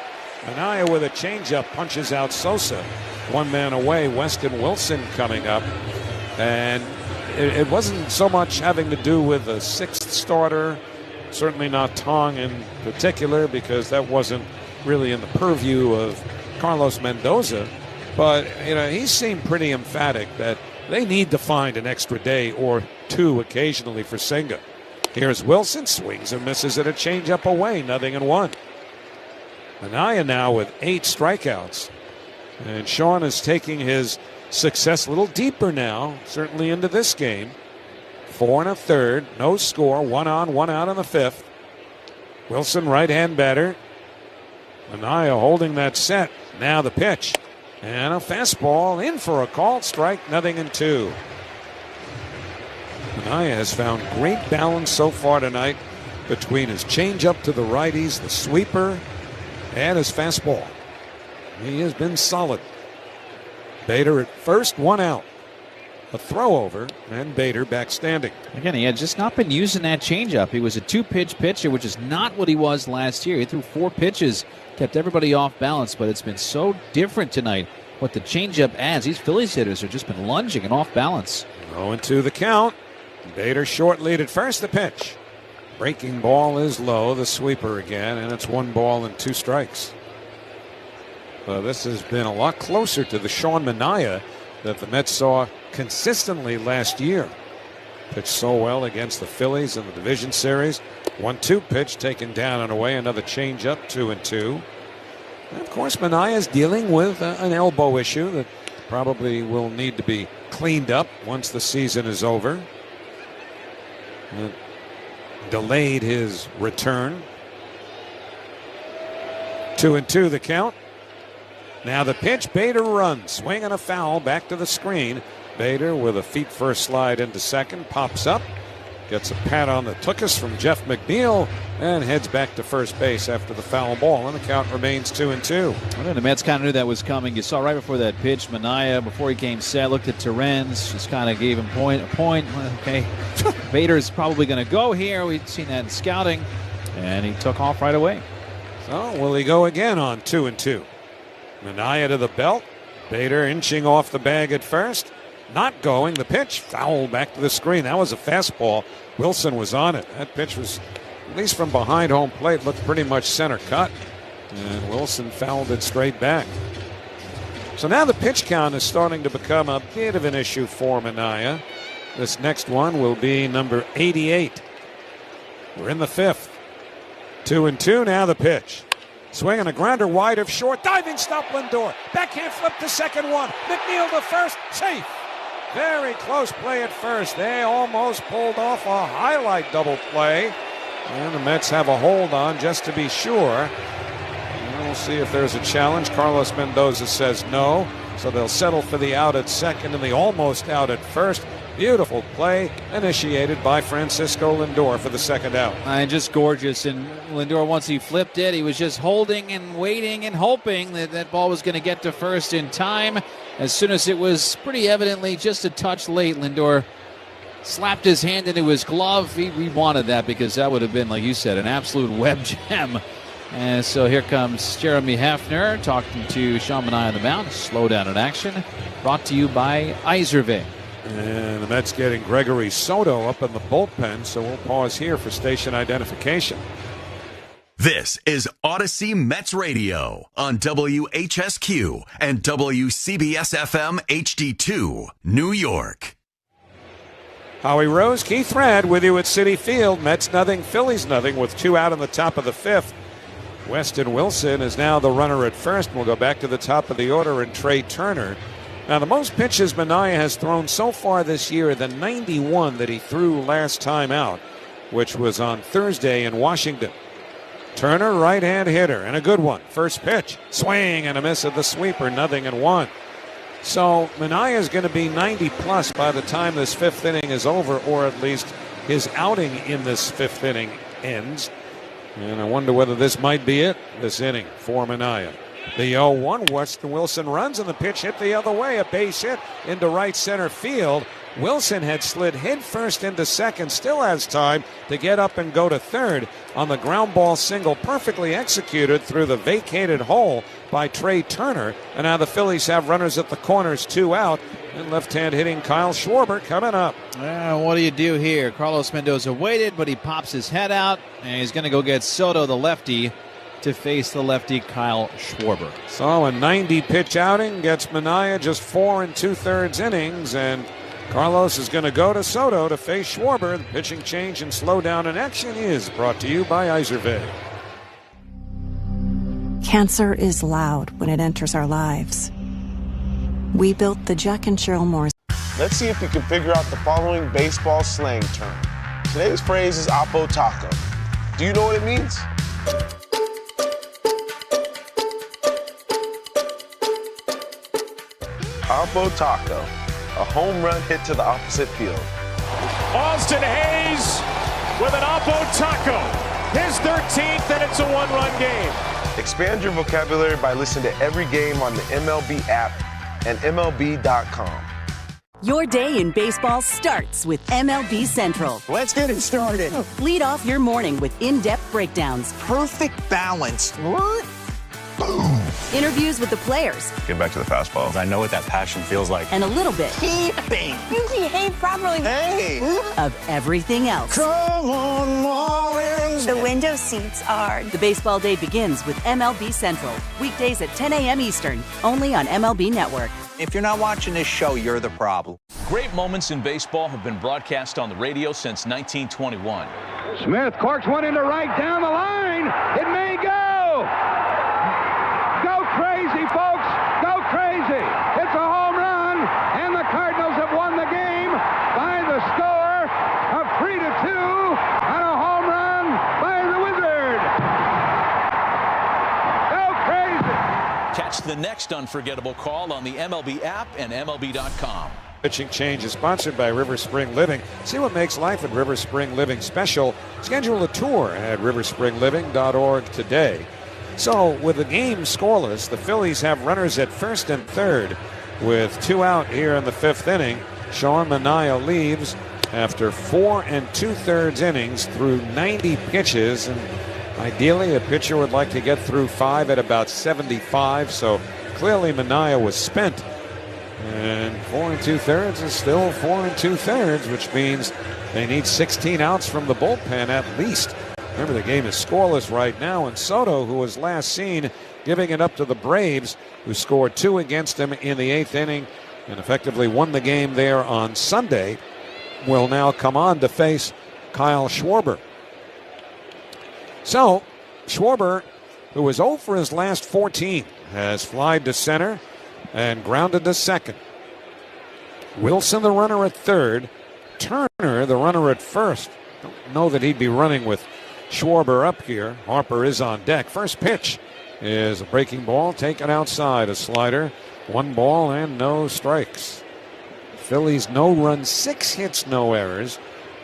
Manaea with a changeup punches out Sosa. One man away, Weston Wilson coming up. And it wasn't so much having to do with the 6th starter, certainly not Tong in particular, because that wasn't really in the purview of Carlos Mendoza. But, he seemed pretty emphatic that they need to find an extra day or two occasionally for Senga. Here's Wilson, swings and misses at a changeup away, 0-1. Manaea now with 8 strikeouts. And Sean is taking his success a little deeper now, certainly into this game. 4 1/3, no score, 1 on, 1 out in the 5th. Wilson, right-hand batter. Manaea holding that set. Now the pitch. And a fastball in for a called strike, 0-2. Manaea has found great balance so far tonight between his changeup to the righties, the sweeper, and his fastball. He has been solid. Bader at first, 1 out. A throw over, and Bader back standing. Again, he had just not been using that changeup. He was a 2-pitch pitcher, which is not what he was last year. He threw 4 pitches, kept everybody off balance, but it's been so different tonight what the changeup adds. These Phillies hitters have just been lunging and off balance. 0-2 the count. Bader short lead at first. The pitch. Breaking ball is low. The sweeper again, and it's 1 ball and 2 strikes. So this has been a lot closer to the Sean Manaea that the Mets saw consistently last year. Pitched so well against the Phillies in the division series. 1-2 pitch taken down and away. Another changeup, 2-2. And of course, Manaea is dealing with an elbow issue that probably will need to be cleaned up once the season is over. It delayed his return. 2-2 the count. Now the pitch, Bader runs, swing and a foul, back to the screen. Bader with a feet-first slide into second, pops up, gets a pat on the tuchus from Jeff McNeil, and heads back to first base after the foul ball, and the count remains 2-2. Well, the Mets kind of knew that was coming. You saw right before that pitch, Manaea, before he came set, looked at Terrence, just kind of gave him a point. Okay, Bader's probably going to go here. We've seen that in scouting, and he took off right away. So will he go again on 2-2? Manaea to the belt. Bader inching off the bag at first. Not going. The pitch foul back to the screen. That was a fastball. Wilson was on it. That pitch was, at least from behind home plate, looked pretty much center cut. And Wilson fouled it straight back. So now the pitch count is starting to become a bit of an issue for Manaea. This next one will be number 88. We're in the 5th. 2-2 now the pitch. Swing and a grounder wide of short. Diving stop Lindor. Backhand flip to second one. McNeil to first. Safe. Very close play at first. They almost pulled off a highlight double play. And the Mets have a hold on just to be sure. And we'll see if there's a challenge. Carlos Mendoza says no. So they'll settle for the out at second and the almost out at first. Beautiful play initiated by Francisco Lindor for the second out. And just gorgeous. And Lindor, once he flipped it, he was just holding and waiting and hoping that that ball was going to get to first in time. As soon as it was pretty evidently just a touch late, Lindor slapped his hand into his glove. He wanted that because that would have been, like you said, an absolute web jam. And so here comes Jeremy Hefner talking to Sean Manaea on the mound. Slow down in action. Brought to you by Iservay. And the Mets getting Gregory Soto up in the bullpen, so we'll pause here for station identification. This is Odyssey Mets Radio on WHSQ and WCBS-FM HD2, New York. Howie Rose, Keith Radd with you at Citi Field. Mets nothing, Phillies nothing with 2 out in the top of the 5th. Weston Wilson is now the runner at first. We'll go back to the top of the order and Trey Turner. Now, the most pitches Manaea has thrown so far this year, the 91 that he threw last time out, which was on Thursday in Washington. Turner, right-hand hitter, and a good one. First pitch, swing and a miss at the sweeper, 0-1. So Manaea is going to be 90-plus by the time this 5th inning is over, or at least his outing in this 5th inning ends. And I wonder whether this might be it, this inning for Manaea. The 0-1, Weston Wilson runs, and the pitch hit the other way. A base hit into right center field. Wilson had slid headfirst into second, still has time to get up and go to third on the ground ball single, perfectly executed through the vacated hole by Trey Turner. And now the Phillies have runners at the corners, 2 out, and left-hand hitting Kyle Schwarber coming up. What do you do here? Carlos Mendoza waited, but he pops his head out, and he's going to go get Soto, the lefty, to face the lefty Kyle Schwarber. So a 90-pitch outing gets Manaea just 4 2/3 innings, and Carlos is going to go to Soto to face Schwarber. The pitching change and slow down in action is brought to you by Iservay. Cancer is loud when it enters our lives. We built the Jack and Cheryl Moore. Let's see if we can figure out the following baseball slang term. Today's phrase is Oppo Taco. Do you know what it means? Oppo Taco, a home run hit to the opposite field. Austin Hayes with an Oppo Taco, his 13th, and it's a 1-run game. Expand your vocabulary by listening to every game on the MLB app and MLB.com. Your day in baseball starts with MLB Central. Let's get it started. Lead off your morning with in-depth breakdowns. Perfect balance. What? Boom. interviews with the players, Get back to the fastball. I know what that passion feels like. and a little bit Keeping. you behave properly of everything else. Come on, Marlins. The window seats are. The baseball day begins with MLB Central. Weekdays at 10 a.m. Eastern, only on MLB Network. If you're not watching this show, you're the problem. Great moments in baseball have been broadcast on the radio since 1921. Smith corks one into right down the line. It may go. Go crazy, folks. Go crazy. It's a home run, and the Cardinals have won the game by the score of 3-2 on a home run by the Wizard. Go crazy. Catch the next unforgettable call on the MLB app and MLB.com. Pitching Change is sponsored by River Spring Living. See what makes life at River Spring Living special. Schedule a tour at riversspringliving.org today. So, with the game scoreless, the Phillies have runners at first and third with 2 out here in the 5th inning. Sean Manaea leaves after 4 2/3 innings through 90 pitches. And ideally, a pitcher would like to get through 5 at about 75. So, clearly, Manaea was spent. And 4 2/3 is still 4 2/3, which means they need 16 outs from the bullpen at least. Remember, the game is scoreless right now, and Soto, who was last seen giving it up to the Braves, who scored 2 against him in the 8th inning and effectively won the game there on Sunday, will now come on to face Kyle Schwarber. So, Schwarber, who was 0 for his last 14, has flied to center and grounded to second. Wilson, the runner at third. Turner, the runner at first. Don't know that he'd be running with Schwarber up here. Harper is on deck. First pitch is a breaking ball taken outside. A slider. 1 ball and no strikes. Phillies no runs, 6 hits, no errors.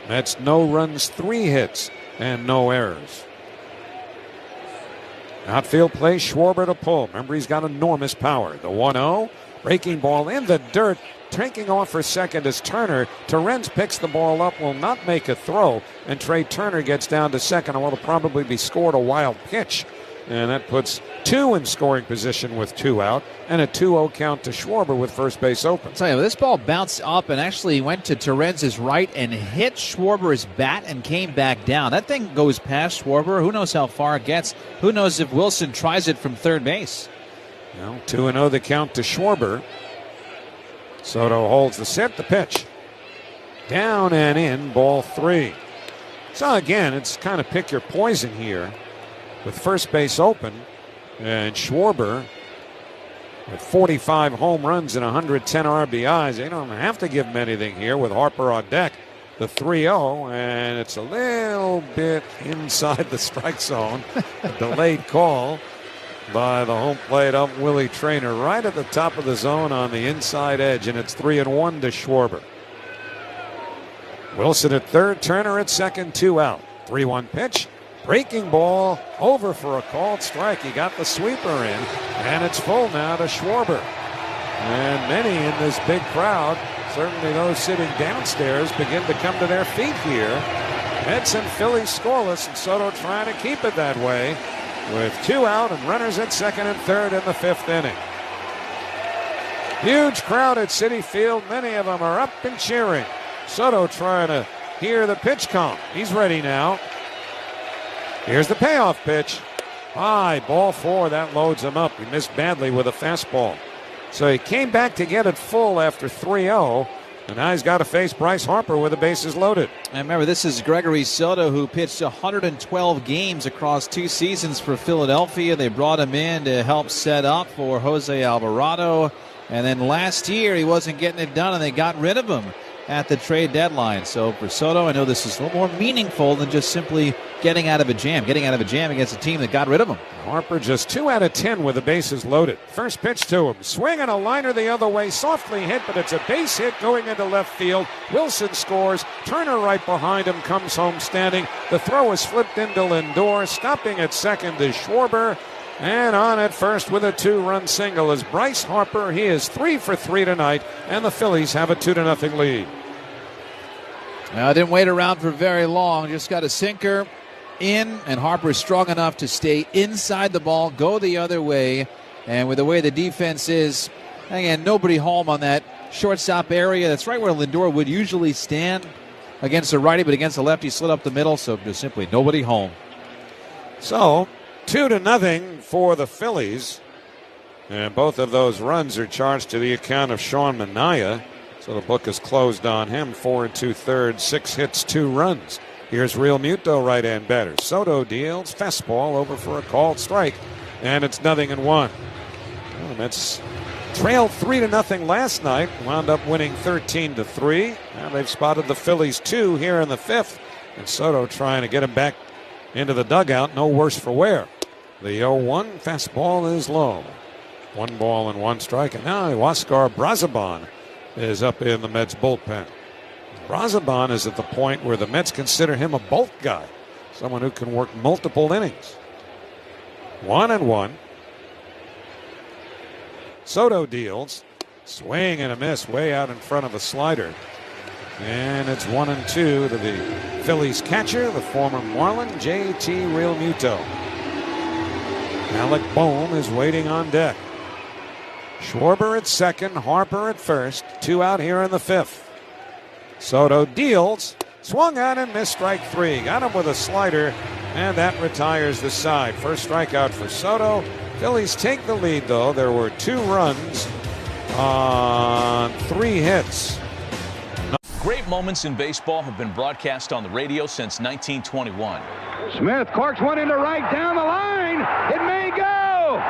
Mets no runs, 3 hits and no errors. Outfield play, Schwarber to pull. Remember, he's got enormous power. The 1-0, breaking ball in the dirt. Taking off for second is Turner. Torrens picks the ball up, will not make a throw, and Trey Turner gets down to second. Will probably be scored a wild pitch, and that puts 2 in scoring position with 2 out, and a 2-0 count to Schwarber with first base open. I'll tell you, this ball bounced up and actually went to Torrens' right and hit Schwarber's bat and came back down. That thing goes past Schwarber. Who knows how far it gets? Who knows if Wilson tries it from third base? Well, 2-0 the count to Schwarber. Soto holds the set, the pitch. Down and in, ball 3. So again, it's kind of pick your poison here with first base open. And Schwarber with 45 home runs and 110 RBIs. They don't have to give him anything here with Harper on deck. The 3-0, and it's a little bit inside the strike zone. A delayed call by the home plate ump Willie Traynor right at the top of the zone on the inside edge, and it's 3-1 to Schwarber. Wilson at third, Turner at second, 2 out. 3-1 pitch, breaking ball, over for a called strike. He got the sweeper in, and it's full now to Schwarber. And many in this big crowd, certainly those sitting downstairs, begin to come to their feet here. Mets and Phillies scoreless, and Soto trying to keep it that way, with 2 out and runners at second and third in the 5th inning. Huge crowd at Citi Field. Many of them are up and cheering. Soto trying to hear the pitch count. He's ready now. Here's the payoff pitch. High, ball 4. That loads him up. He missed badly with a fastball. So he came back to get it full after 3-0. And now he's got to face Bryce Harper with the bases loaded. And remember, this is Gregory Soto, who pitched 112 games across 2 seasons for Philadelphia. They brought him in to help set up for Jose Alvarado. And then last year, he wasn't getting it done, and they got rid of him at the trade deadline. So for Soto, I know this is a little more meaningful than just simply getting out of a jam against a team that got rid of him. Harper just 2 out of 10 with the bases loaded. First pitch to him. Swinging a liner the other way. Softly hit, but it's a base hit going into left field. Wilson scores. Turner right behind him comes home standing. The throw is flipped into Lindor. Stopping at second is Schwarber. And on at first with a 2-run single is Bryce Harper. He is 3 for 3 tonight, and the Phillies have a 2-0 lead. Now, didn't wait around for very long. Just got a sinker in, and Harper is strong enough to stay inside the ball, go the other way, And with the way the defense is, again, nobody home on that shortstop area. That's right where Lindor would usually stand against a righty, but against a lefty, slid up the middle, so just simply nobody home. So, 2-0 for the Phillies. And both of those runs are charged to the account of Sean Manaea. So the book is closed on him. 4 2/3, 6 hits, 2 runs. Here's Real Muto, right-hand batter. Soto deals fastball over for a called strike, and it's 0-1. Well, the Mets trailed 3-0 last night, wound up winning 13-3. Now they've spotted the Phillies 2 here in the 5th, and Soto trying to get him back into the dugout, no worse for wear. The 0-1 fastball is low. 1 ball and 1 strike, and now Huáscar Brazoban is up in the Mets bullpen. Brazoban is at the point where the Mets consider him a bulk guy, someone who can work multiple innings. 1-1. Soto deals, swing and a miss way out in front of a slider. And it's 1-2 to the Phillies catcher, the former Marlin, J.T. Real Muto. Alec Bohm is waiting on deck. Schwarber at second, Harper at first. 2 out here in the 5th. Soto deals, swung on and missed strike 3. Got him with a slider, and that retires the side. First strikeout for Soto. Phillies take the lead, though. There were 2 runs on 3 hits. Great moments in baseball have been broadcast on the radio since 1921. Smith corks one into right down the line. It may go.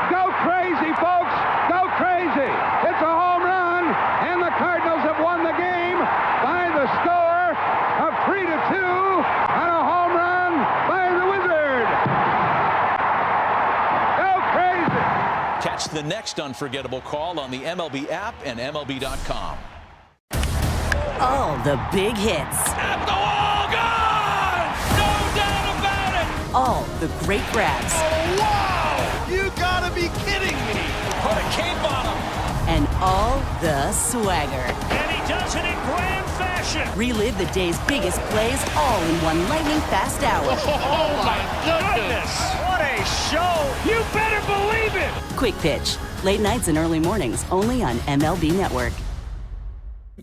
Go crazy, folks. Go crazy. It's a home run, and the Cardinals have won the game by the score of 3-2 on a home run by the Wizard. Go crazy. Catch the next unforgettable call on the MLB app and MLB.com. All the big hits. At the wall, gone! No doubt about it! All the great grabs. Oh, wow! You gotta be kidding me! What a cane bottom! And all the swagger. And he does it in grand fashion! Relive the day's biggest plays all in one lightning-fast hour. Oh, my goodness! What a show! You better believe it! Quick Pitch. Late nights and early mornings, only on MLB Network.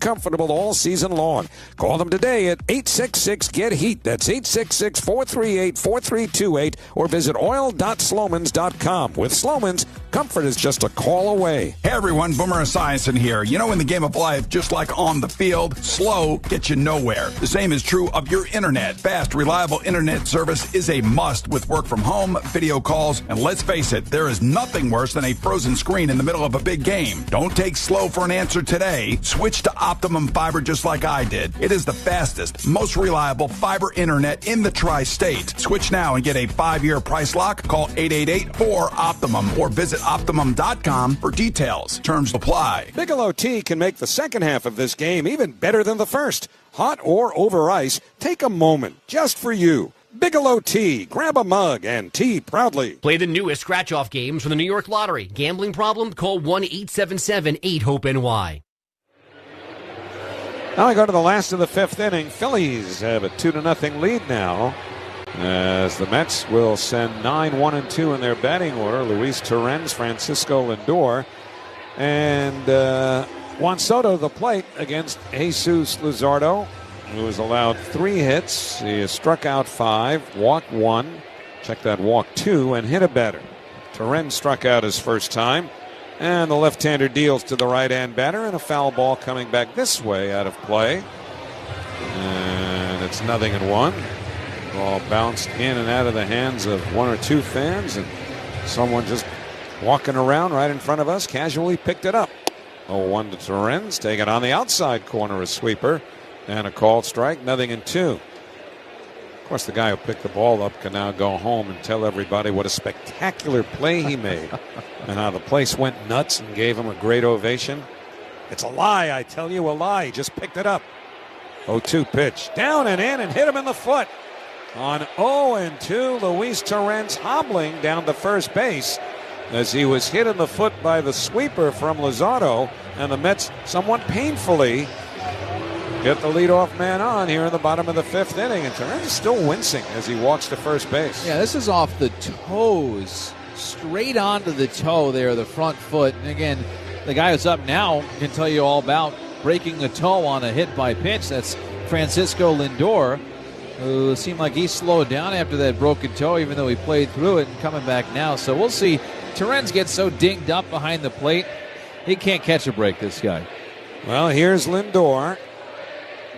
Comfortable all season long. Call them today at 866-GET-HEAT. That's 866-438-4328 or visit oil.slomans.com. With Slomans, comfort is just a call away. Hey everyone, Boomer Esiason here. You know, in the game of life, just like on the field, slow gets you nowhere. The same is true of your internet. Fast, reliable internet service is a must with work from home, video calls, and let's face it, there is nothing worse than a frozen screen in the middle of a big game. Don't take slow for an answer today. Switch to Optimum Fiber just like I did. It is the fastest, most reliable fiber internet in the tri-state. Switch now and get a 5-year price lock. Call 888-4-OPTIMUM or visit Optimum.com for details. Terms apply. Bigelow Tea can make the second half of this game even better than the first. Hot or over ice, take a moment just for you. Bigelow Tea. Grab a mug and tea proudly. Play the newest scratch-off games from the New York Lottery. Gambling problem? Call 1-877-8-HOPE-NY. Now we go to the last of the 5th inning. Phillies have a 2-0 lead now, as the Mets will send 9, 1, and 2 in their batting order. Luis Torrens, Francisco Lindor, and Juan Soto to the plate against Jesus Luzardo, who has allowed 3 hits. He has struck out 5, walked 1, check that, walked 2, and hit a batter. Torrens struck out his first time. And the left-hander deals to the right-hand batter, and a foul ball coming back this way out of play. And it's 0-1. Ball bounced in and out of the hands of 1 or 2 fans, and someone just walking around right in front of us casually picked it up. 0-1 to Torrens, taken on the outside corner, a sweeper, and a called strike, 0-2. Of course, the guy who picked the ball up can now go home and tell everybody what a spectacular play he made and how the place went nuts and gave him a great ovation. It's a lie, I tell you, a lie. He just picked it up. 0-2 pitch. Down and in and hit him in the foot. On 0-2, Luis Torrens hobbling down to first base as he was hit in the foot by the sweeper from Luzardo, and the Mets somewhat painfully get the leadoff man on here in the bottom of the 5th inning, and Torrens is still wincing as he walks to first base. Yeah, this is off the toes straight onto the toe there, the front foot. And again, the guy who's up now can tell you all about breaking a toe on a hit by pitch. That's Francisco Lindor, who seemed like he slowed down after that broken toe, even though he played through it and coming back now. So we'll see. Torrens gets so dinged up behind the plate, he can't catch a break, this guy. Well, here's Lindor.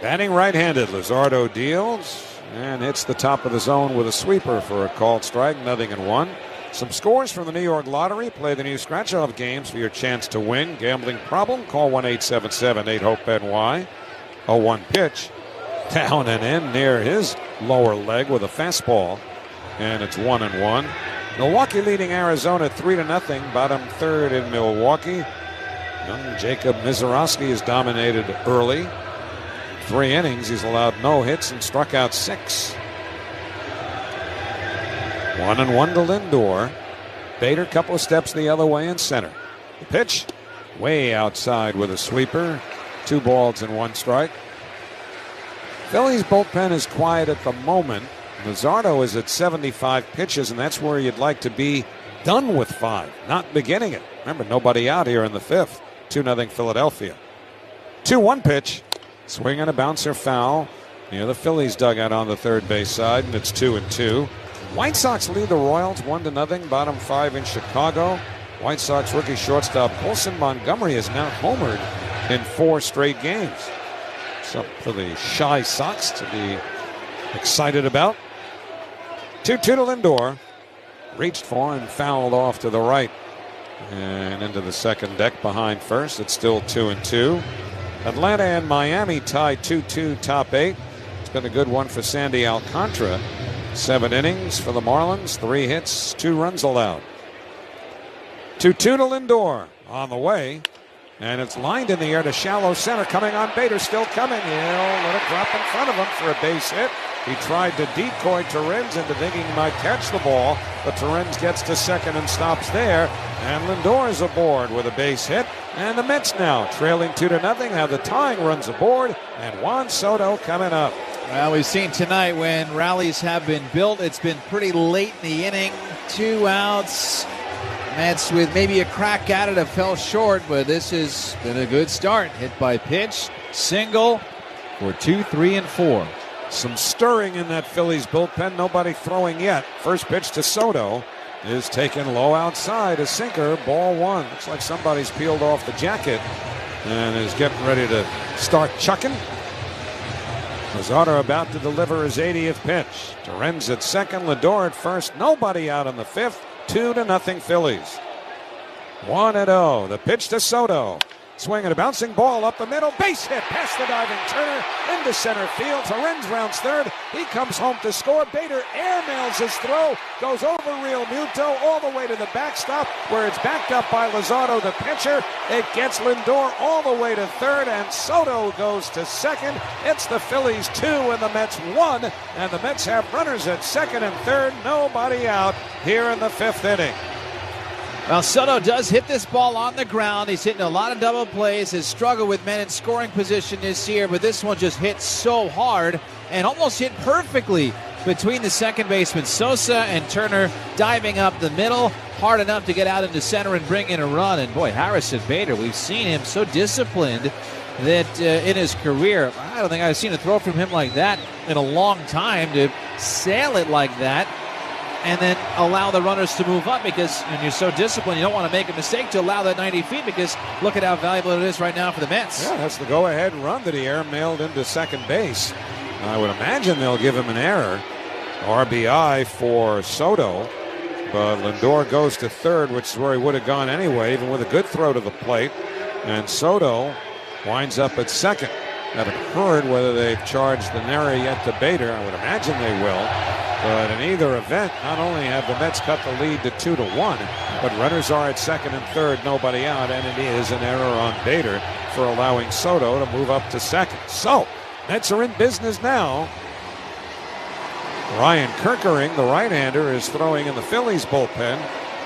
Batting right-handed, Luzardo deals and hits the top of the zone with a sweeper for a called strike, 0-1. Some scores from the New York Lottery. Play the new scratch-off games for your chance to win. Gambling problem? Call 1-877-8-HOPE-NY. 0-1 pitch. Down and in near his lower leg with a fastball. And it's 1-1. Milwaukee leading Arizona 3-0. Bottom third in Milwaukee. Young Jacob Mizorowski has dominated early. 3 innings. He's allowed no hits and struck out 6. 1-1 to Lindor. Bader, couple of steps the other way in center. The pitch, way outside with a sweeper. 2 balls and 1 strike. Phillies bullpen is quiet at the moment. Luzardo is at 75 pitches, and that's where you'd like to be done with 5, not beginning it. Remember, nobody out here in the 5th. 2-0 Philadelphia. 2-1 pitch. Swing and a bouncer foul near the Phillies dugout on the third base side, and it's 2-2. White Sox lead the Royals 1-0. Bottom 5 in Chicago. White Sox rookie shortstop Colson Montgomery is now homered in 4 straight games. Something for the shy Sox to be excited about. 2-2 to Lindor. Reached for and fouled off to the right. And into the second deck behind first. It's still 2-2. Atlanta and Miami tied 2-2 top 8. It's been a good one for Sandy Alcantara. 7 innings for the Marlins. 3 hits, 2 runs allowed. 2-2 to Lindor on the way. And it's lined in the air to shallow center. Coming on Bader, still coming. He'll let it drop in front of him for a base hit. He tried to decoy Torrens into thinking he might catch the ball, but Torrens gets to second and stops there. And Lindor is aboard with a base hit. And the Mets now trailing 2-0. Have the tying runs aboard. And Juan Soto coming up. Well, we've seen tonight when rallies have been built, it's been pretty late in the inning. 2 outs. Mets with maybe a crack at it, have fell short, but this has been a good start. Hit by pitch, single for 2, 3, and 4. Some stirring in that Phillies bullpen. Nobody throwing yet. First pitch to Soto is taken low outside. A sinker, ball 1. Looks like somebody's peeled off the jacket and is getting ready to start chucking. Luzardo about to deliver his 80th pitch. Torrens at second, Lindor at first. Nobody out in the 5th. 2-0 Phillies. 1-0. The pitch to Soto. Swing and a bouncing ball up the middle. Base hit past the diving Turner into center field. Torrens rounds third. He comes home to score. Bader airmails his throw. Goes over Real Muto all the way to the backstop where it's backed up by Luzardo, the pitcher. It gets Lindor all the way to third, and Soto goes to second. It's the Phillies 2 and the Mets 1. And the Mets have runners at second and third. Nobody out here in the 5th inning. Well, Soto does hit this ball on the ground. He's hitting a lot of double plays. Has struggled with men in scoring position this year, but this one just hit so hard and almost hit perfectly between the second baseman Sosa and Turner, diving up the middle, hard enough to get out into center and bring in a run. And boy, Harrison Bader, we've seen him so disciplined that in his career, I don't think I've seen a throw from him like that in a long time, to sail it like that and then allow the runners to move up, because when you're so disciplined, you don't want to make a mistake to allow that 90 feet, because look at how valuable it is right now for the Mets. Yeah, that's the go-ahead run that he airmailed into second base. I would imagine they'll give him an error. RBI for Soto, but Lindor goes to third, which is where he would have gone anyway, even with a good throw to the plate. And Soto winds up at second. Haven't heard whether they've charged the error yet to Bader. I would imagine they will. But in either event, not only have the Mets cut the lead to 2-1, but runners are at second and third, nobody out, and it is an error on Bader for allowing Soto to move up to second. So, Mets are in business now. Ryan Kerkering, the right-hander, is throwing in the Phillies bullpen.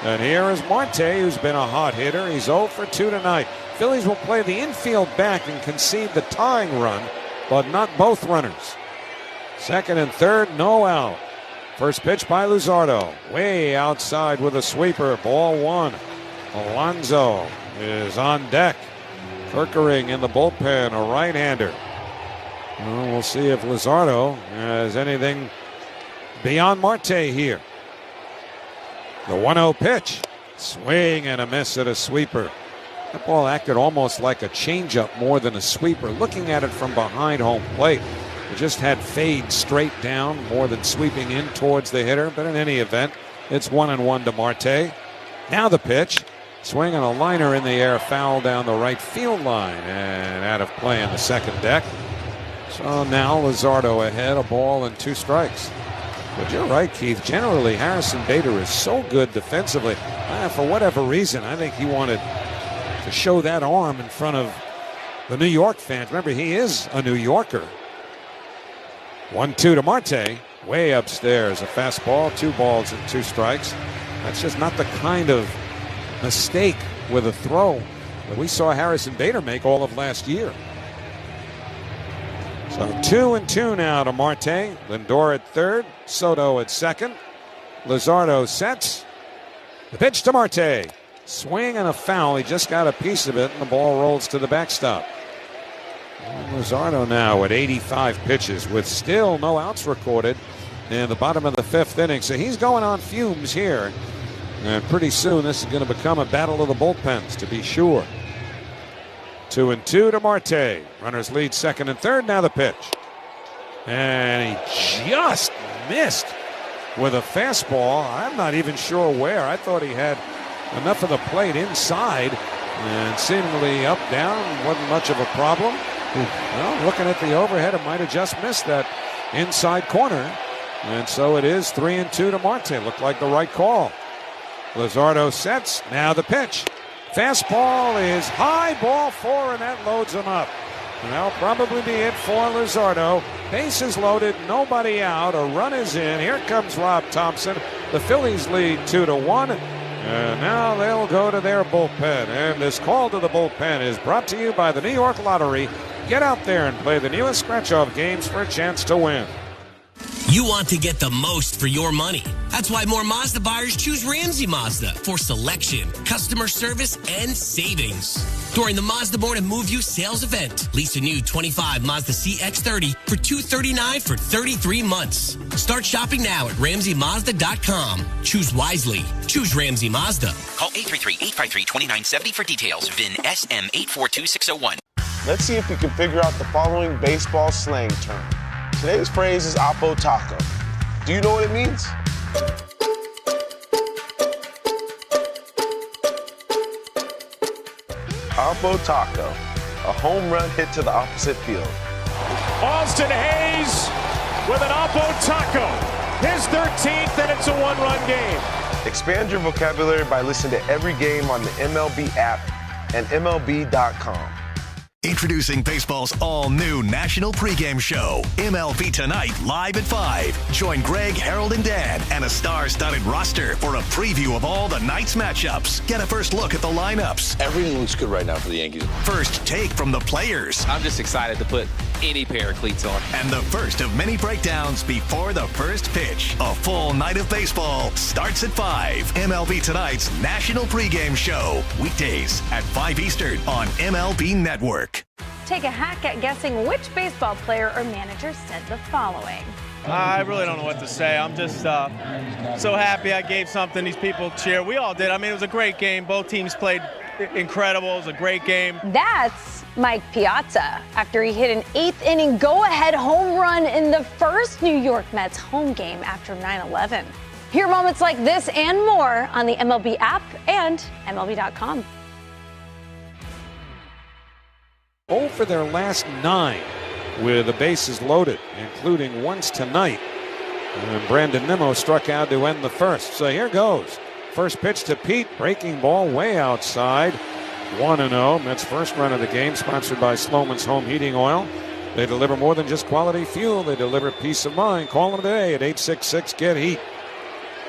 And here is Marte, who's been a hot hitter. He's 0 for 2 tonight. Phillies will play the infield back and concede the tying run, but not both runners. Second and third, no out. First pitch by Luzardo. Way outside with a sweeper. Ball one. Alonso is on deck. Kirkering in the bullpen, a right-hander. Well, we'll see if Luzardo has anything beyond Marte here. The 1-0 pitch. Swing and a miss at a sweeper. That ball acted almost like a changeup more than a sweeper. Looking at it from behind home plate, it just had fade straight down more than sweeping in towards the hitter. But in any event, it's 1-1 to Marte. Now the pitch. Swing on a liner in the air, foul down the right field line and out of play in the second deck. So now Luzardo ahead, a ball and 2 strikes. But you're right, Keith. Generally, Harrison Bader is so good defensively. For whatever reason, I think he wanted to show that arm in front of the New York fans. Remember, he is a New Yorker. 1-2 to Marte. Way upstairs, a fastball, 2 balls and 2 strikes. That's just not the kind of mistake with a throw that we saw Harrison Bader make all of last year. So 2-2 now to Marte. Lindor at third, Soto at second. Luzardo sets. The pitch to Marte. Swing and a foul. He just got a piece of it, and the ball rolls to the backstop. Luzardo now at 85 pitches with still no outs recorded in the bottom of the 5th inning. So he's going on fumes here. And pretty soon this is going to become a battle of the bullpens, to be sure. 2-2 to Marte. Runners lead second and third. Now the pitch. And he just missed with a fastball. I'm not even sure where. I thought he had enough of the plate inside and seemingly up, down. Wasn't much of a problem. Well, looking at the overhead, it might have just missed that inside corner. And so it is 3-2 to Marte. Looked like the right call. Luzardo sets. Now the pitch. Fastball is high, ball 4, and that loads him up. And that'll probably be it for Luzardo. Bases loaded, nobody out. A run is in. Here comes Rob Thompson. The Phillies lead 2-1. And now they'll go to their bullpen. And this call to the bullpen is brought to you by the New York Lottery. Get out there and play the newest scratch-off games for a chance to win. You want to get the most for your money. That's why more Mazda buyers choose Ramsey Mazda for selection, customer service, and savings. During the Mazda Born and Move You sales event, lease a new 25 Mazda CX-30 for $239 for 33 months. Start shopping now at RamseyMazda.com. Choose wisely. Choose Ramsey Mazda. Call 833-853-2970 for details. VIN SM842601. Let's see if we can figure out the following baseball slang term. Today's phrase is Oppo Taco. Do you know what it means? Oppo Taco, a home run hit to the opposite field. Austin Hayes with an Oppo Taco. His 13th, and it's a 1-run game. Expand your vocabulary by listening to every game on the MLB app and MLB.com. Introducing baseball's all-new national pregame show, MLB Tonight, live at 5. Join Greg, Harold, and Dan, and a star-studded roster for a preview of all the night's matchups. Get a first look at the lineups. Everything looks good right now for the Yankees. First take from the players. I'm just excited to put any pair of cleats on. And the first of many breakdowns before the first pitch. A full night of baseball starts at 5. MLB Tonight's national pregame show. Weekdays at 5 Eastern on MLB Network. Take a hack at guessing which baseball player or manager said the following. I really don't know what to say. I'm just so happy I gave something these people cheer. We all did. I mean, it was a great game. Both teams played incredible. It was a great game. That's Mike Piazza after he hit an 8th inning go-ahead home run in the first New York Mets home game after 9/11. Hear moments like this and more on the MLB app and MLB.com. For their last 9 with the bases loaded, including once tonight. And Brandon Nimmo struck out to end the first. So here goes. First pitch to Pete. Breaking ball way outside. 1-0. Mets' first run of the game, sponsored by Sloman's Home Heating Oil. They deliver more than just quality fuel. They deliver peace of mind. Call them today at 866-GET-HEAT.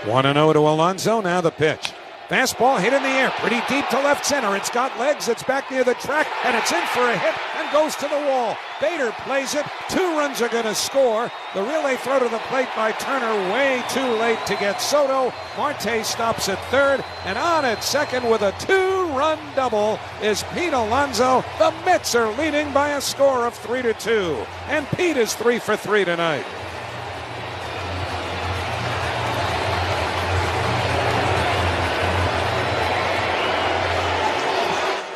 1-0 to Alonso. Now the pitch. Fastball hit in the air, pretty deep to left center. It's got legs. It's back near the track, and it's in for a hit and goes to the wall. Bader plays it. 2 runs are going to score. The relay throw to the plate by Turner way too late to get Soto. Marte stops at third, and on at second with a 2-run double is Pete Alonso. The Mets are leading by a score of 3-2, and Pete is 3 for 3 tonight.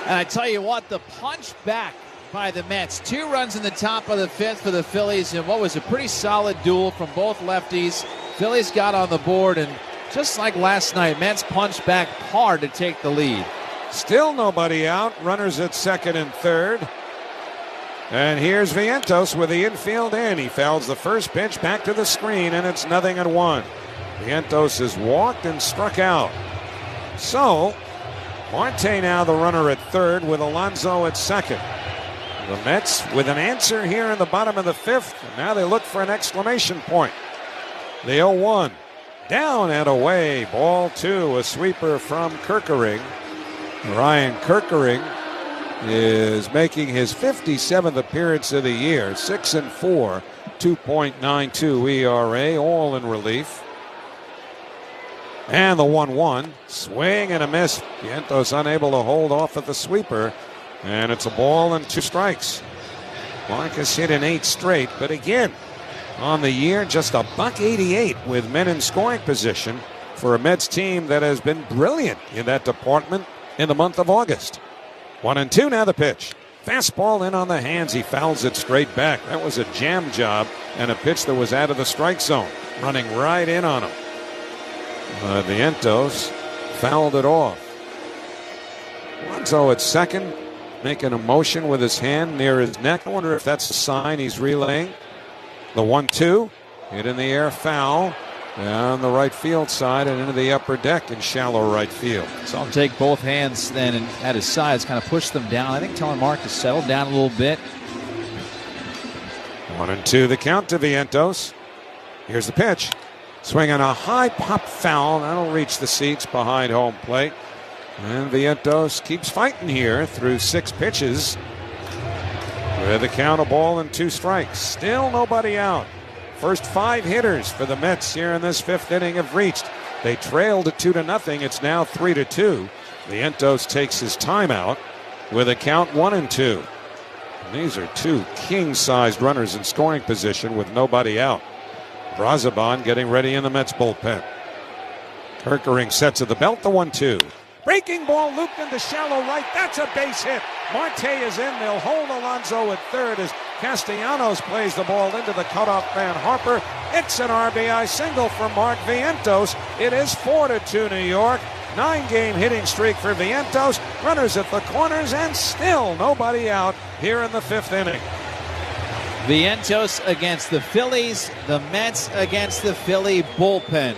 And I tell you what, the punch back by the Mets. 2 runs in the top of the 5th for the Phillies, and what was a pretty solid duel from both lefties. Phillies got on the board, and just like last night, Mets punched back hard to take the lead. Still nobody out. Runners at second and third. And here's Vientos with the infield in. He fouls the first pitch back to the screen, and it's 0-1. Vientos has walked and struck out. So Marte now the runner at third with Alonso at second. The Mets with an answer here in the bottom of the 5th. And now they look for an exclamation point. The 0-1. Down and away. Ball 2. A sweeper from Kerkering. Ryan Kerkering is making his 57th appearance of the year. 6-4. 2.92 ERA. All in relief. And the 1-1, swing and a miss. Vientos unable to hold off at the sweeper. And it's a ball and 2 strikes. Marcus hit in 8 straight, but again, on the year, just a $188 with men in scoring position for a Mets team that has been brilliant in that department in the month of August. 1-2 now the pitch. Fastball in on the hands. He fouls it straight back. That was a jam job and a pitch that was out of the strike zone. Running right in on him. Vientos fouled it off. Alonso at second, making a motion with his hand near his neck. I wonder if that's a sign he's relaying. The 1-2, hit in the air, foul down the right field side and into the upper deck in shallow right field. So I'll take both hands then and at his sides, kind of push them down. I think telling Mark to settle down a little bit. 1-2 the count to Vientos. Here's the pitch. Swing on a high pop foul. That'll reach the seats behind home plate. And Vientos keeps fighting here through 6 pitches. With a count, a ball and 2 strikes. Still nobody out. First 5 hitters for the Mets here in this 5th inning have reached. They trailed at 2-0. It's now 3-2. Vientos takes his timeout with a count 1-2. And these are 2 king-sized runners in scoring position with nobody out. Brazaban getting ready in the Mets bullpen. Kerkering sets at the belt, the 1-2. Breaking ball looped into shallow right. That's a base hit. Marte is in. They'll hold Alonso at third as Castellanos plays the ball into the cutoff man Harper. It's an RBI single for Mark Vientos. It is 4-2 New York. 9-game hitting streak for Vientos. Runners at the corners and still nobody out here in the 5th inning. Vientos against the Phillies, the Mets against the Philly bullpen.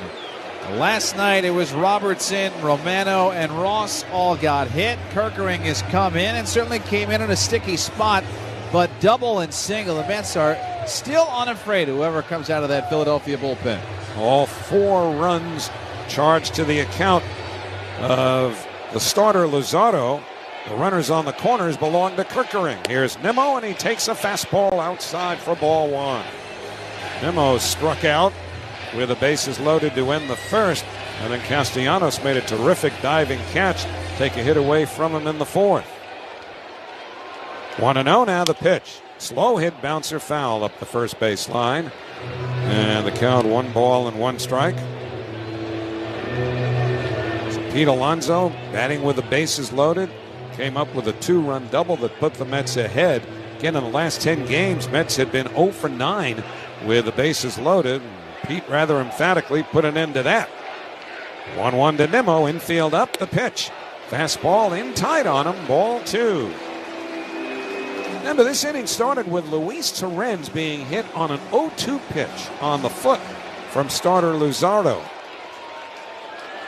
Last night it was Robertson, Romano, and Ross all got hit. Kerkering has come in and certainly came in a sticky spot, but double and single. The Mets are still unafraid, whoever comes out of that Philadelphia bullpen. All 4 runs charged to the account of the starter Luzardo. The runners on the corners belong to Kerkering. Here's Nimmo, and he takes a fastball outside for ball 1. Nimmo struck out with the bases loaded to end the 1st, and then Castellanos made a terrific diving catch, take a hit away from him in the 4th. 1-0 now the pitch. Slow hit, bouncer foul up the first base line, and the count 1 ball and 1 strike. So Pete Alonso batting with the bases loaded. Came up with a 2-run double that put the Mets ahead. Again, in the last 10 games, Mets had been 0 for 9 with the bases loaded. Pete rather emphatically put an end to that. 1-1 to Nimmo, infield up the pitch. Fastball in tight on him, ball 2. Remember, this inning started with Luis Torrens being hit on an 0-2 pitch on the foot from starter Luzardo.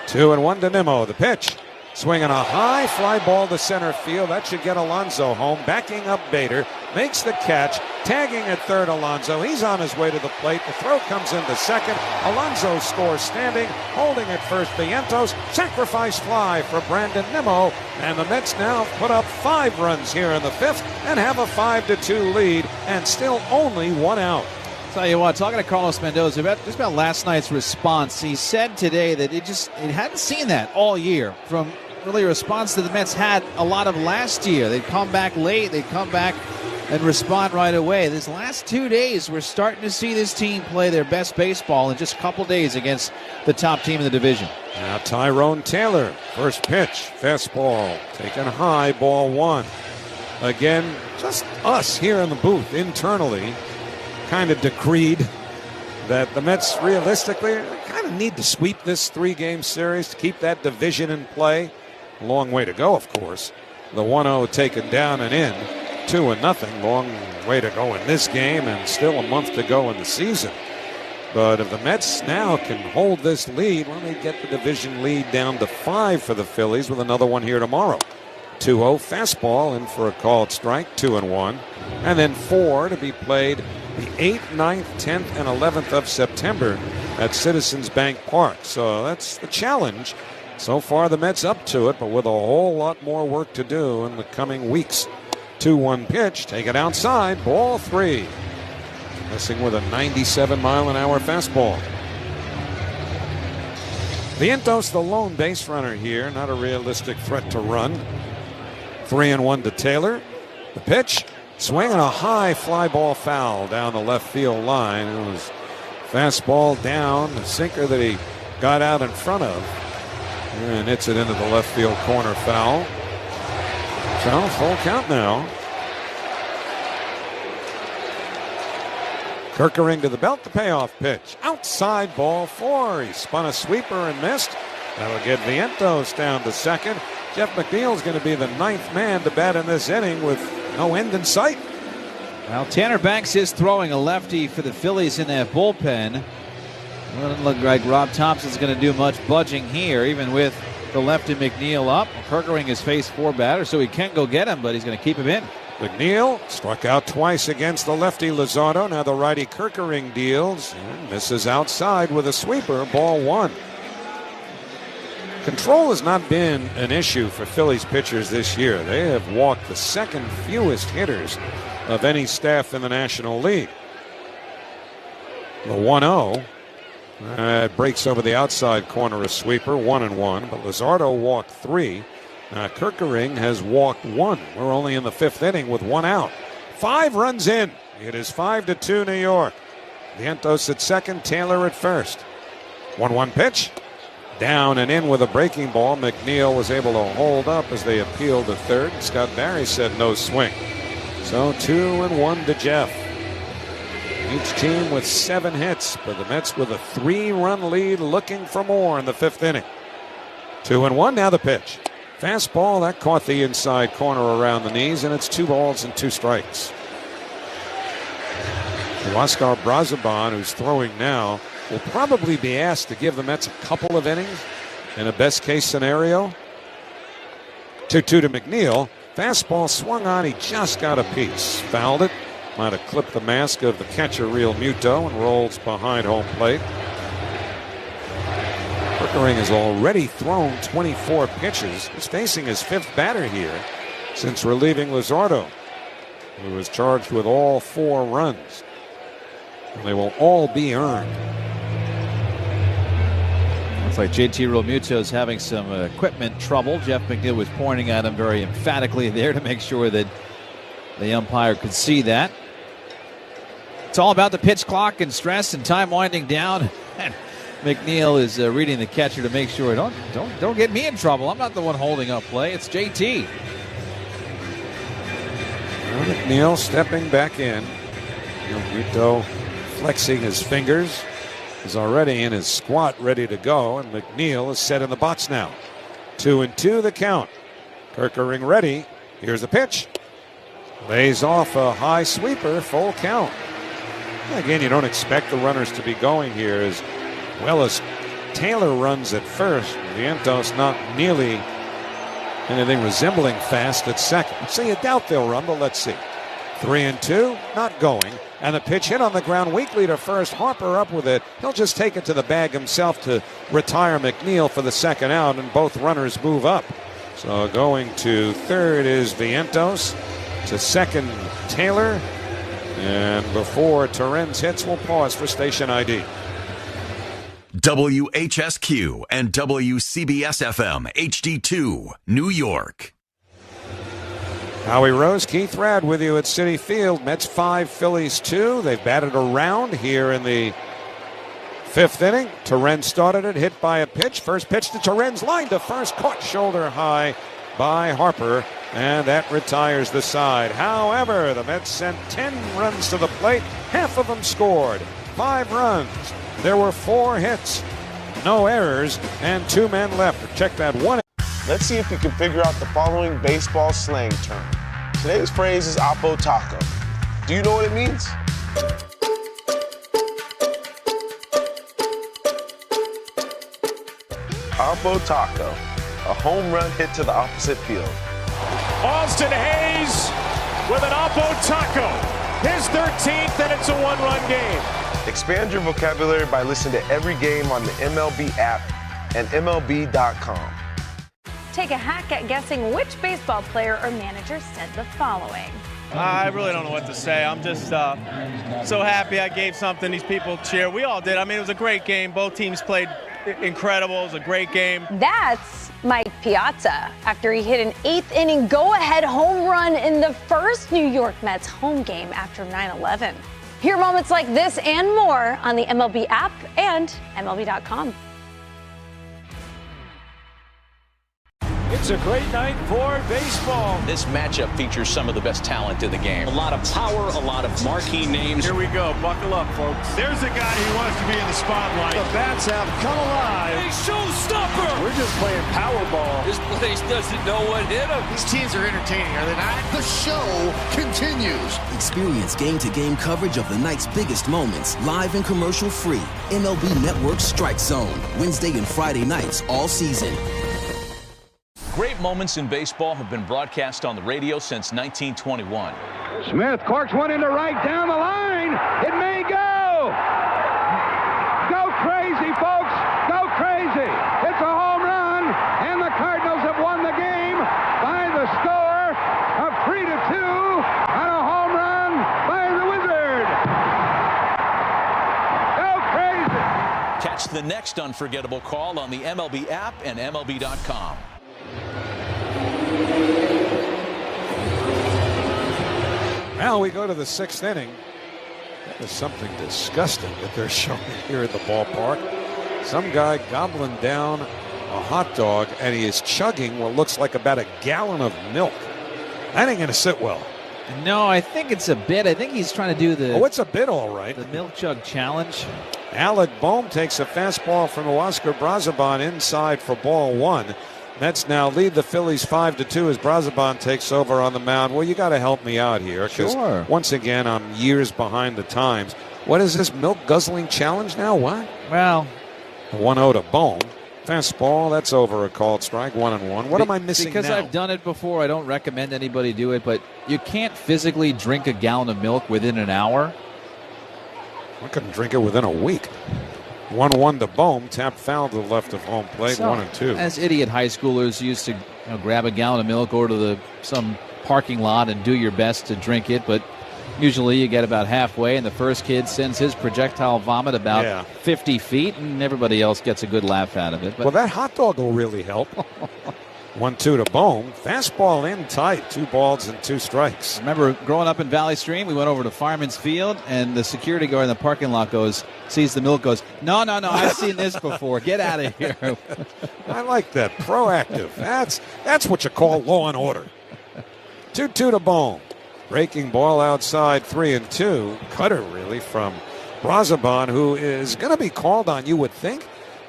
2-1 to Nimmo, the pitch. Swinging a high fly ball to center field. That should get Alonso home. Backing up Bader. Makes the catch. Tagging at third, Alonso. He's on his way to the plate. The throw comes into second. Alonso scores standing. Holding at first, Vientos. Sacrifice fly for Brandon Nimmo. And the Mets now put up 5 runs here in the 5th and have a 5-2 lead and still only 1 out. Tell you what, talking to Carlos Mendoza just about last night's response, he said today that it hadn't seen that all year from really a response that the Mets had a lot of last year. They'd come back late, they'd come back and respond right away. These last 2 days, we're starting to see this team play their best baseball in just a couple days against the top team in the division. Now Tyrone Taylor, first pitch, fastball, taken high, ball 1. Again, just us here in the booth internally kind of decreed that the Mets realistically kind of need to sweep this 3-game series to keep that division in play. A long way to go, of course. The 1-0 taken down and in, 2-0. Long way to go in this game and still a month to go in the season. But if the Mets now can hold this lead, well, they get the division lead down to 5 for the Phillies with another one here tomorrow. 2-0 fastball in for a called strike, 2-1. And then 4 to be played the 8th, 9th, 10th, and 11th of September at Citizens Bank Park. So that's the challenge. So far, the Mets up to it, but with a whole lot more work to do in the coming weeks. 2-1 pitch, take it outside, ball 3. Missing with a 97-mile-an-hour fastball. Vientos, the lone base runner here, not a realistic threat to run. 3-1 to Taylor. The pitch. Swinging a high fly ball foul down the left field line. It was fastball down, the sinker that he got out in front of. And hits it into the left field corner foul. So full count now. Kerkering to the belt, the payoff pitch. Outside, ball 4. He spun a sweeper and missed. That'll get Vientos down to second. Jeff McNeil's going to be the 9th man to bat in this inning with no end in sight. Well, Tanner Banks is throwing a lefty for the Phillies in that bullpen. It doesn't look like Rob Thompson's going to do much budging here, even with the lefty McNeil up. Kerkering has faced 4 batters, so he can go get him, but he's going to keep him in. McNeil struck out twice against the lefty Luzardo. Now the righty Kerkering deals and misses outside with a sweeper, ball 1. Control has not been an issue for Phillies pitchers this year. They have walked the second fewest hitters of any staff in the National League. The 1-0 breaks over the outside corner, a sweeper, 1-1, but Luzardo walked 3. Kerkering has walked 1. We're only in the 5th inning with 1 out. 5 runs in. It is 5-2 New York. Vientos at second, Taylor at first. 1-1 pitch. Down and in with a breaking ball. McNeil was able to hold up as they appealed to third. Scott Barry said no swing. So 2-1 to Jeff. Each team with 7 hits, but the Mets with a 3-run lead looking for more in the 5th inning. 2-1, now the pitch. Fastball, that caught the inside corner around the knees, and it's 2 balls and 2 strikes. Huascar Brazoban, who's throwing now, will probably be asked to give the Mets a couple of innings in a best-case scenario. 2-2 to McNeil. Fastball swung on. He just got a piece. Fouled it. Might have clipped the mask of the catcher, Real Muto, and rolls behind home plate. Kerkering has already thrown 24 pitches. He's facing his 5th batter here since relieving Luzardo, who was charged with all 4 runs. And they will all be earned. Looks like JT Realmuto is having some equipment trouble. Jeff McNeil was pointing at him very emphatically there to make sure that the umpire could see that. It's all about the pitch clock and stress and time winding down. And McNeil is reading the catcher to make sure don't get me in trouble. I'm not the one holding up play. It's JT. Well, McNeil stepping back in. Muto flexing his fingers. Is already in his squat, ready to go, and McNeil is set in the box now. 2-2 the count. Kerkering ready. Here's the pitch. Lays off a high sweeper, full count. Again, you don't expect the runners to be going here as well as Taylor runs at first. Vientos not nearly anything resembling fast at second. So you doubt they'll run, but let's see. 3-2, not going. And the pitch hit on the ground weakly to first. Harper up with it. He'll just take it to the bag himself to retire McNeil for the second out, and both runners move up. So going to third is Vientos. To second, Taylor. And before Torrens hits, we'll pause for station ID. WHSQ and WCBS-FM HD2, New York. Howie Rose, Keith Rad with you at Citi Field. Mets 5, Phillies 2. They've batted around here in the fifth inning. Torrens started it, hit by a pitch. First pitch to Torrens, line to first, caught shoulder high by Harper, and that retires the side. However, the Mets sent 10 runs to the plate. Half of them scored. 5 runs. There were 4 hits, no errors, and 2 men left. Check that one. Let's see if you can figure out the following baseball slang term. Today's phrase is Oppo Taco. Do you know what it means? Oppo Taco, a home run hit to the opposite field. Austin Hayes with an Oppo Taco. His 13th, and it's a 1-run game. Expand your vocabulary by listening to every game on the MLB app and MLB.com. Take a hack at guessing which baseball player or manager said the following. I really don't know what to say. I'm just so happy I gave something these people cheer. We all did. I mean, it was a great game. Both teams played incredible. It was a great game. That's Mike Piazza after he hit an 8th inning go-ahead home run in the first New York Mets home game after 9/11. Hear moments like this and more on the MLB app and MLB.com. It's a great night for baseball. This matchup features some of the best talent in the game. A lot of power, a lot of marquee names. Here we go. Buckle up, folks. There's a guy who wants to be in the spotlight. The bats have come alive. A showstopper. We're just playing Powerball. This place doesn't know what hit him. These teams are entertaining, are they not? The show continues. Experience game-to-game coverage of the night's biggest moments, live and commercial-free. MLB Network Strike Zone, Wednesday and Friday nights all season. Great moments in baseball have been broadcast on the radio since 1921. Smith corks one into right down the line. It may go. Go crazy, folks. Go crazy. It's a home run, and the Cardinals have won the game by the score of 3-2 on a home run by the Wizard. Go crazy. Catch the next unforgettable call on the MLB app and MLB.com. Now we go to the 6th inning. That is something disgusting that they're showing here at the ballpark. Some guy gobbling down a hot dog, and he is chugging what looks like about a gallon of milk. That ain't going to sit well. No, I think it's a bit. I think he's trying to do the... Oh, it's a bit, all right. The milk jug challenge. Alec Bohm takes a fastball from Oscar Brazoban inside for ball 1. Mets now lead the Phillies 5-2 as Brazoban takes over on the mound. Well, you got to help me out here, because once again, I'm years behind the times. What is this milk guzzling challenge now? What? Well, 1-0 to Bohm. Fastball, that's over a called strike, 1-1. What am I missing because now? I've done it before. I don't recommend anybody do it, but you can't physically drink a gallon of milk within an hour. I couldn't drink it within a week. 1-1 to Bohm, tapped foul to the left of home plate, So, 1-2. As idiot high schoolers used to grab a gallon of milk, go to some parking lot and do your best to drink it, but usually you get about halfway and the first kid sends his projectile vomit about 50 feet and everybody else gets a good laugh out of it. But well, that hot dog will really help. 1-2 to Bohm. Fastball in tight. 2 balls and 2 strikes. Remember, growing up in Valley Stream, we went over to Fireman's Field, and the security guard in the parking lot sees the milk, goes, no, I've seen this before. Get out of here. I like that. Proactive. That's what you call law and order. 2-2 to Bohm. Breaking ball outside, 3-2. Cutter, really, from Brazoban, who is going to be called on, you would think,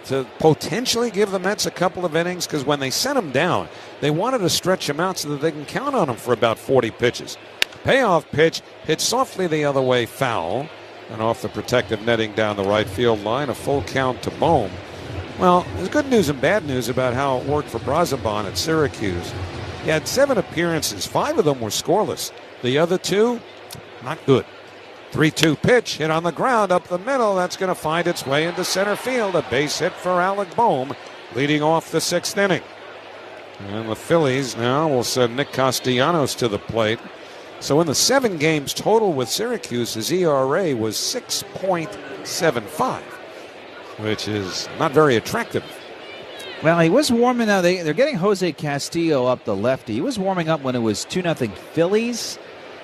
to potentially give the Mets a couple of innings, because when they sent him down, they wanted to stretch him out so that they can count on him for about 40 pitches. Payoff pitch, hit softly the other way, foul, and off the protective netting down the right field line. A full count to Bohm. Well, there's good news and bad news about how it worked for Brazoban at Syracuse. He had 7 appearances. 5 of them were scoreless. The other 2, not good. 3-2 pitch, hit on the ground up the middle. That's going to find its way into center field. A base hit for Alec Boehm, leading off the 6th inning. And the Phillies now will send Nick Castellanos to the plate. So in the 7 games total with Syracuse, his ERA was 6.75, which is not very attractive. Well, he was warming up. They're getting Jose Castillo up the lefty. He was warming up when it was 2-0 Phillies,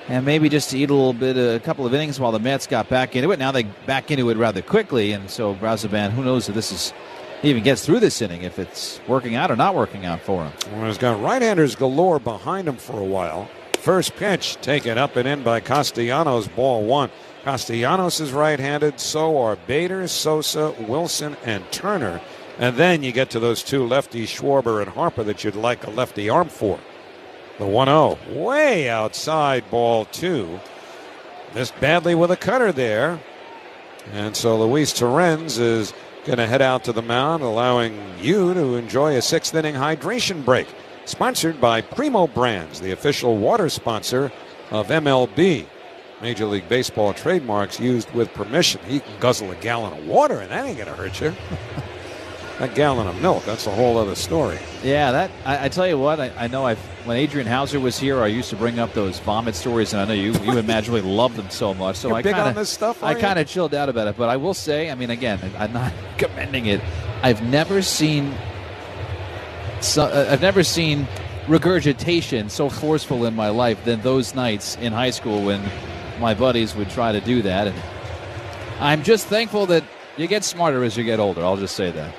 and maybe just to eat a couple of innings while the Mets got back into it. Now they back into it rather quickly, and so Brazoban, who knows if he even gets through this inning, if it's working out or not working out for him. Well, he's got right-handers galore behind him for a while. First pitch taken up and in by Castellanos, ball 1. Castellanos is right-handed, so are Bader, Sosa, Wilson, and Turner. And then you get to those 2 lefties, Schwarber and Harper, that you'd like a lefty arm for. The 1-0, way outside, ball 2. Missed badly with a cutter there. And so Luis Torrens is going to head out to the mound, allowing you to enjoy a 6th inning hydration break. Sponsored by Primo Brands, the official water sponsor of MLB. Major League Baseball trademarks used with permission. You can guzzle a gallon of water and that ain't going to hurt you. That gallon of milk, that's a whole other story. Yeah, I tell you what, I know when Adrian Hauser was here, I used to bring up those vomit stories, and I know you would magically love them so much. So You're big on this stuff, I kind of chilled out about it. But I will say, I mean, again, I'm not commending it. I've never seen regurgitation so forceful in my life than those nights in high school when my buddies would try to do that. And I'm just thankful that you get smarter as you get older. I'll just say that.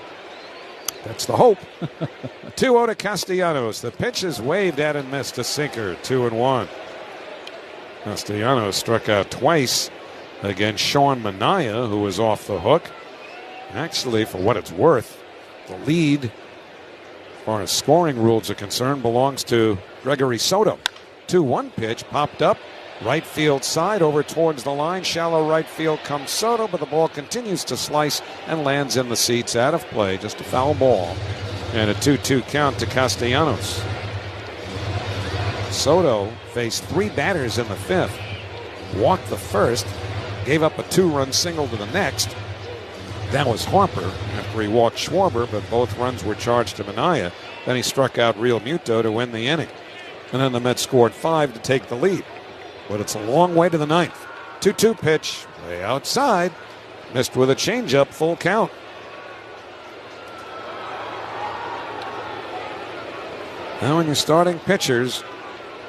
That's the hope. 2-0 to Castellanos. The pitch is waved at and missed. A sinker. 2-1. Castellanos struck out twice against Sean Manaea, who was off the hook. Actually, for what it's worth, the lead, as far as scoring rules are concerned, belongs to Gregory Soto. 2-1 pitch popped up. Right field side over towards the line. Shallow right field comes Soto, but the ball continues to slice and lands in the seats out of play. Just a foul ball. And a 2-2 count to Castellanos. Soto faced 3 batters in the 5th. Walked the first. Gave up a 2-run single to the next. That was Harper after he walked Schwarber, but both runs were charged to Manaea. Then he struck out Real Muto to win the inning. And then the Mets scored 5 to take the lead. But it's a long way to the 9th. 2-2 pitch, way outside. Missed with a changeup, full count. Now when you're starting pitchers,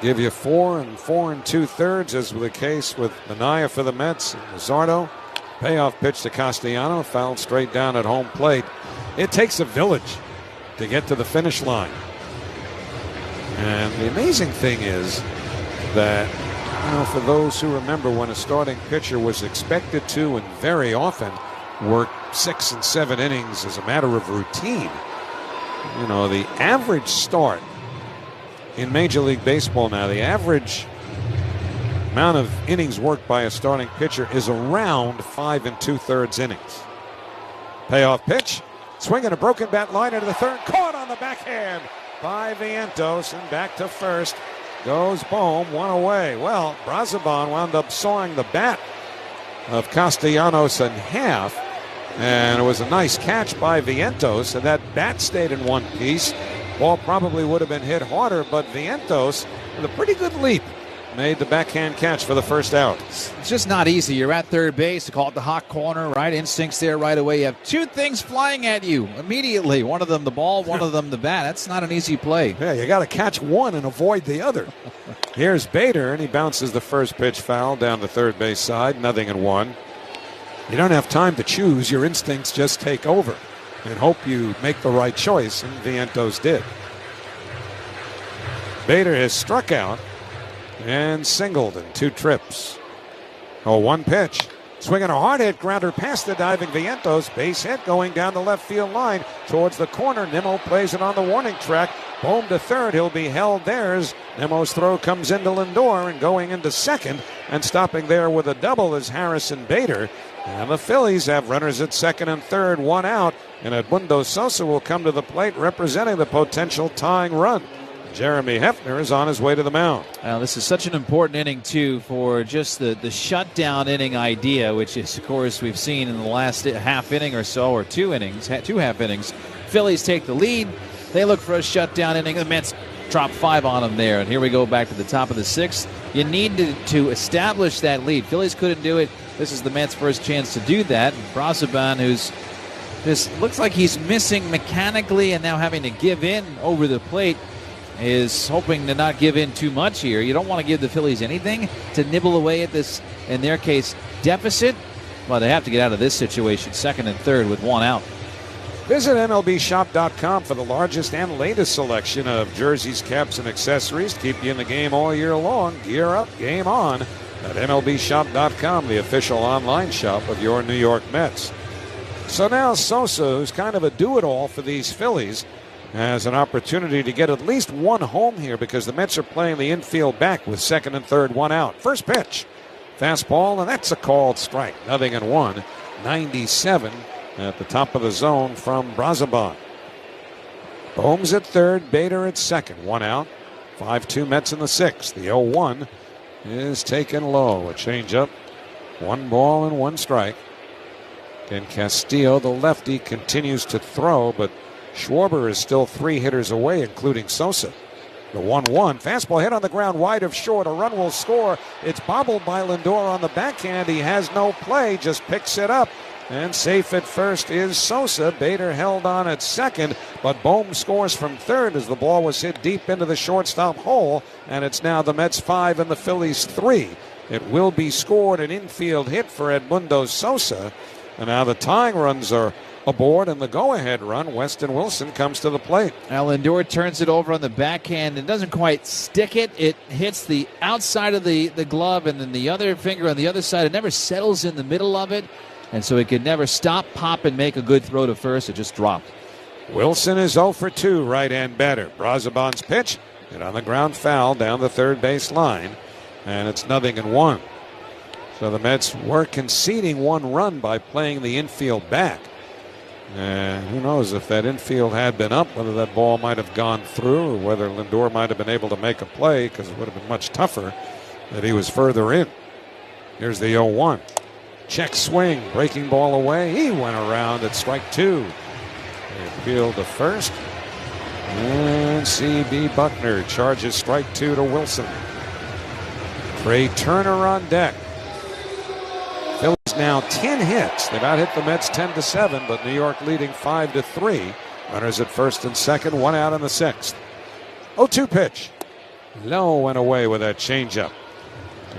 give you 4 and 4 2/3, as was the case with Manaea for the Mets and Luzardo. Payoff pitch to Castellano, fouled straight down at home plate. It takes a village to get to the finish line. And the amazing thing is that, for those who remember when a starting pitcher was expected to and very often work 6 and 7 innings as a matter of routine, the average start in Major League Baseball now, the average amount of innings worked by a starting pitcher is around 5 2/3 innings. Payoff pitch, swinging a broken bat line into the 3rd, caught on the backhand by Vientos, and back to first goes Boehm, 1 away. Well, Brazoban wound up sawing the bat of Castellanos in half, and it was a nice catch by Vientos, and that bat stayed in one piece. Ball probably would have been hit harder, but Vientos, with a pretty good leap, made the backhand catch for the first out. It's just not easy. You're at third base. To call it the hot corner, right? Instincts there right away. You have 2 things flying at you immediately. One of them the ball, one of them the bat. That's not an easy play. Yeah, you got to catch one and avoid the other. Here's Bader, and he bounces the first pitch foul down the third base side. 0-1. You don't have time to choose. Your instincts just take over and hope you make the right choice, and Vientos did. Bader has struck out and singled in 2 trips. 1 pitch. Swinging a hard hit grounder past the diving Vientos. Base hit going down the left field line towards the corner. Nimmo plays it on the warning track. Boehm to third. He'll be held there as Nimmo's throw comes into Lindor, and going into second and stopping there with a double is Harrison Bader. And the Phillies have runners at second and third, 1 out. and Edmundo Sosa will come to the plate representing the potential tying run. Jeremy Hefner is on his way to the mound. Well, this is such an important inning, too, for just the shutdown inning idea, which is, of course, we've seen in the last half inning or so, or two half innings. Phillies take the lead. They look for a shutdown inning. The Mets drop 5 on them there. And here we go back to the top of the 6th. You need to establish that lead. Phillies couldn't do it. This is the Mets' first chance to do that. Brazoban, who's just looks like he's missing mechanically and now having to give in over the plate, is hoping to not give in too much here. You don't want to give the Phillies anything to nibble away at this, in their case, deficit. Well, they have to get out of this situation, 2nd and 3rd with 1 out. Visit MLBShop.com for the largest and latest selection of jerseys, caps, and accessories to keep you in the game all year long. Gear up, game on at MLBShop.com, the official online shop of your New York Mets. So now Sosa, who's kind of a do-it-all for these Phillies, has an opportunity to get at least 1 home here because the Mets are playing the infield back with 2nd and 3rd, 1 out. First pitch, fastball, and that's a called strike. 0-1, 97 at the top of the zone from Brazoban. Bohm's at 3rd, Bader at 2nd, 1 out. 5-2 Mets in the 6th. The 0-1 is taken low. A changeup, 1 ball and 1 strike. And Castillo, the lefty, continues to throw, but Schwarber is still 3 hitters away, including Sosa. The 1-1. Fastball hit on the ground wide of short. A run will score. It's bobbled by Lindor on the backhand. He has no play, just picks it up. And safe at first is Sosa. Bader held on at 2nd, but Bohm scores from 3rd as the ball was hit deep into the shortstop hole. And it's now the Mets 5 and the Phillies 3. It will be scored, an infield hit for Edmundo Sosa. And now the tying runs are aboard, and the go-ahead run, Weston Wilson, comes to the plate. Now Lindor turns it over on the backhand and doesn't quite stick it. It hits the outside of the glove and then the other finger on the other side. It never settles in the middle of it, and so it could never stop, pop, and make a good throw to first. It just dropped. Wilson is 0 for 2, right-hand batter. Brazoban's pitch, hit on the ground foul down the third base line, and it's 0-1. So the Mets were conceding 1 run by playing the infield back. Who knows if that infield had been up, whether that ball might have gone through or whether Lindor might have been able to make a play, because it would have been much tougher that he was further in. Here's the 0-1. Check swing, breaking ball away. He went around at strike 2. Field to first. And C.B. Buckner charges strike 2 to Wilson. Trey Turner on deck. Phillies now 10 hits. They've out hit the Mets 10-7, but New York leading 5-3. Runners at 1st and 2nd, 1 out in the 6th. 0-2 pitch. Low went away with that changeup.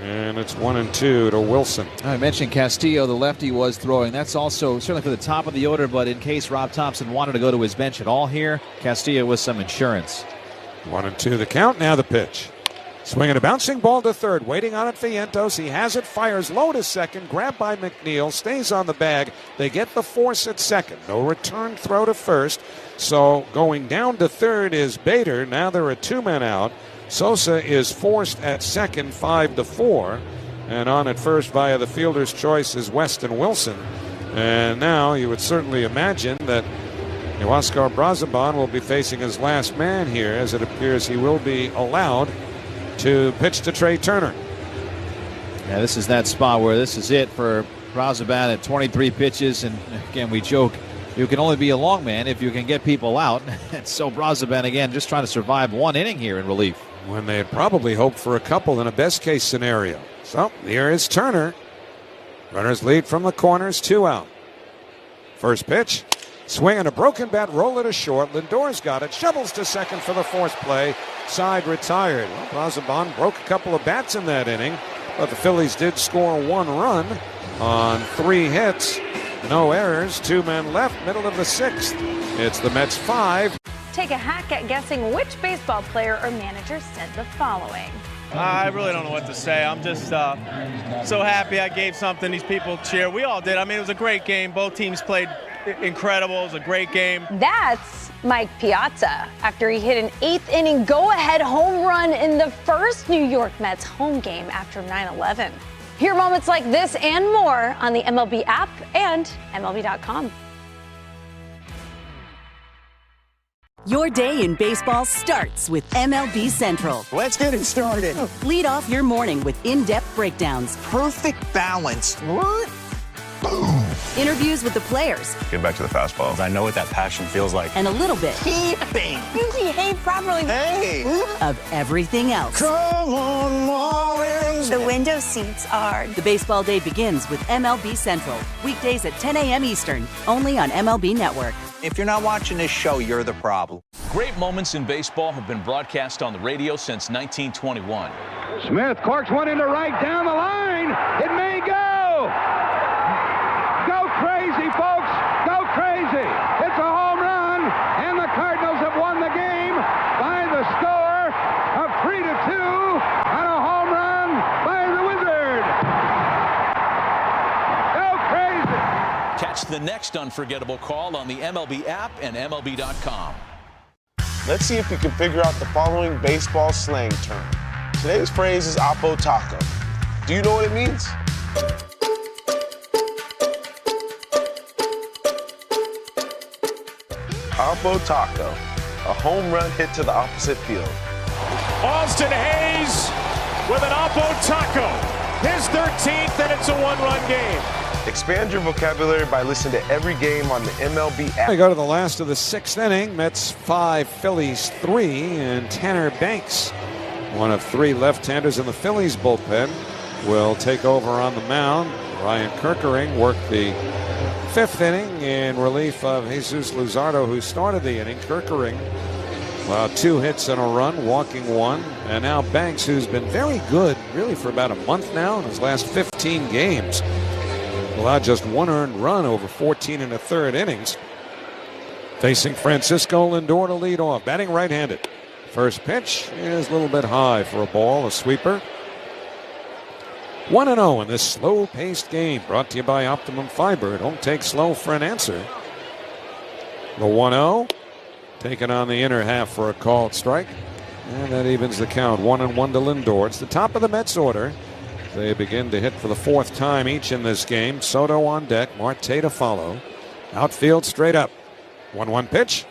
And it's 1-2 to Wilson. I mentioned Castillo, the lefty, was throwing. That's also certainly for the top of the order, but in case Rob Thompson wanted to go to his bench at all here, Castillo with some insurance. 1-2 the count. Now the pitch. Swinging a bouncing ball to 3rd, waiting on it Vientos. He has it, fires low to 2nd, grabbed by McNeil, stays on the bag. They get the force at 2nd. No return throw to 1st. So going down to 3rd is Bader. Now there are 2 men out. Sosa is forced at 2nd, 5-4. And on at 1st via the fielder's choice is Weston Wilson. And now you would certainly imagine that Oscar Brazoban will be facing his last man here, as it appears he will be allowed to pitch to Trey Turner. Yeah, this is that spot where this is it for Brazoban at 23 pitches. And again, we joke, you can only be a long man if you can get people out. And so Brazoban, again, just trying to survive 1 inning here in relief. When they had probably hoped for a couple in a best-case scenario. So here is Turner. Runners lead from the corners, 2 out. First pitch. Swing and a broken bat, roll it to short. Lindor's got it, shovels to 2nd for the 4th play. Side retired. Well, Brazoban broke a couple of bats in that inning, but the Phillies did score 1 run on 3 hits. No errors, 2 men left, middle of the 6th. It's the Mets 5. Take a hack at guessing which baseball player or manager said the following. I really don't know what to say. I'm just so happy I gave something these people cheer. We all did. I mean, it was a great game. Both teams played incredible. It was a great game. That's Mike Piazza after he hit an 8th inning go-ahead home run in the first New York Mets home game after 9/11. Hear moments like this and more on the MLB app and MLB.com. Your day in baseball starts with MLB Central. Let's get it started. Lead off your morning with in-depth breakdowns. Perfect balance. What? Boom. Interviews with the players. Get back to the fastball. I know what that passion feels like. And a little bit. Keeping. You behave properly. Hey. Of everything else. Come on, Marlins. The window seats are. The baseball day begins with MLB Central. Weekdays at 10 a.m. Eastern. Only on MLB Network. If you're not watching this show, you're the problem. Great moments in baseball have been broadcast on the radio since 1921. Smith corks one into right down the line. It may go. Go crazy, folks. Go crazy. It's a home run, and the Cardinals have won the game by the score of 3-2 on a home run by the Wizard. Go crazy. Catch the next unforgettable call on the MLB app and MLB.com. Let's see if we can figure out the following baseball slang term. Today's phrase is Oppo Taco. Do you know what it means? Oppo Taco, a home run hit to the opposite field. Austin Hayes with an Oppo Taco. His 13th, and it's a one-run game. Expand your vocabulary by listening to every game on the MLB app. We go to the last of the sixth inning. Mets 5, Phillies 3, and Tanner Banks, one of 3 left-handers in the Phillies bullpen, will take over on the mound. Ryan Kerkering worked the 5th inning in relief of Jesus Luzardo, who started the inning. Kerkering, 2 hits and a run, walking 1. And now Banks, who's been very good really for about a month now in his last 15 games, allowed just 1 earned run over 14 1/3 innings. Facing Francisco Lindor to lead off, batting right-handed. First pitch is a little bit high for a ball, a sweeper. 1-0 in this slow-paced game, brought to you by Optimum Fiber. Don't take slow for an answer. The 1-0, taken on the inner half for a called strike. And that evens the count, 1-1 to Lindor. It's the top of the Mets order. They begin to hit for the 4th time each in this game. Soto on deck, Marte to follow. Outfield straight up. 1-1 pitch.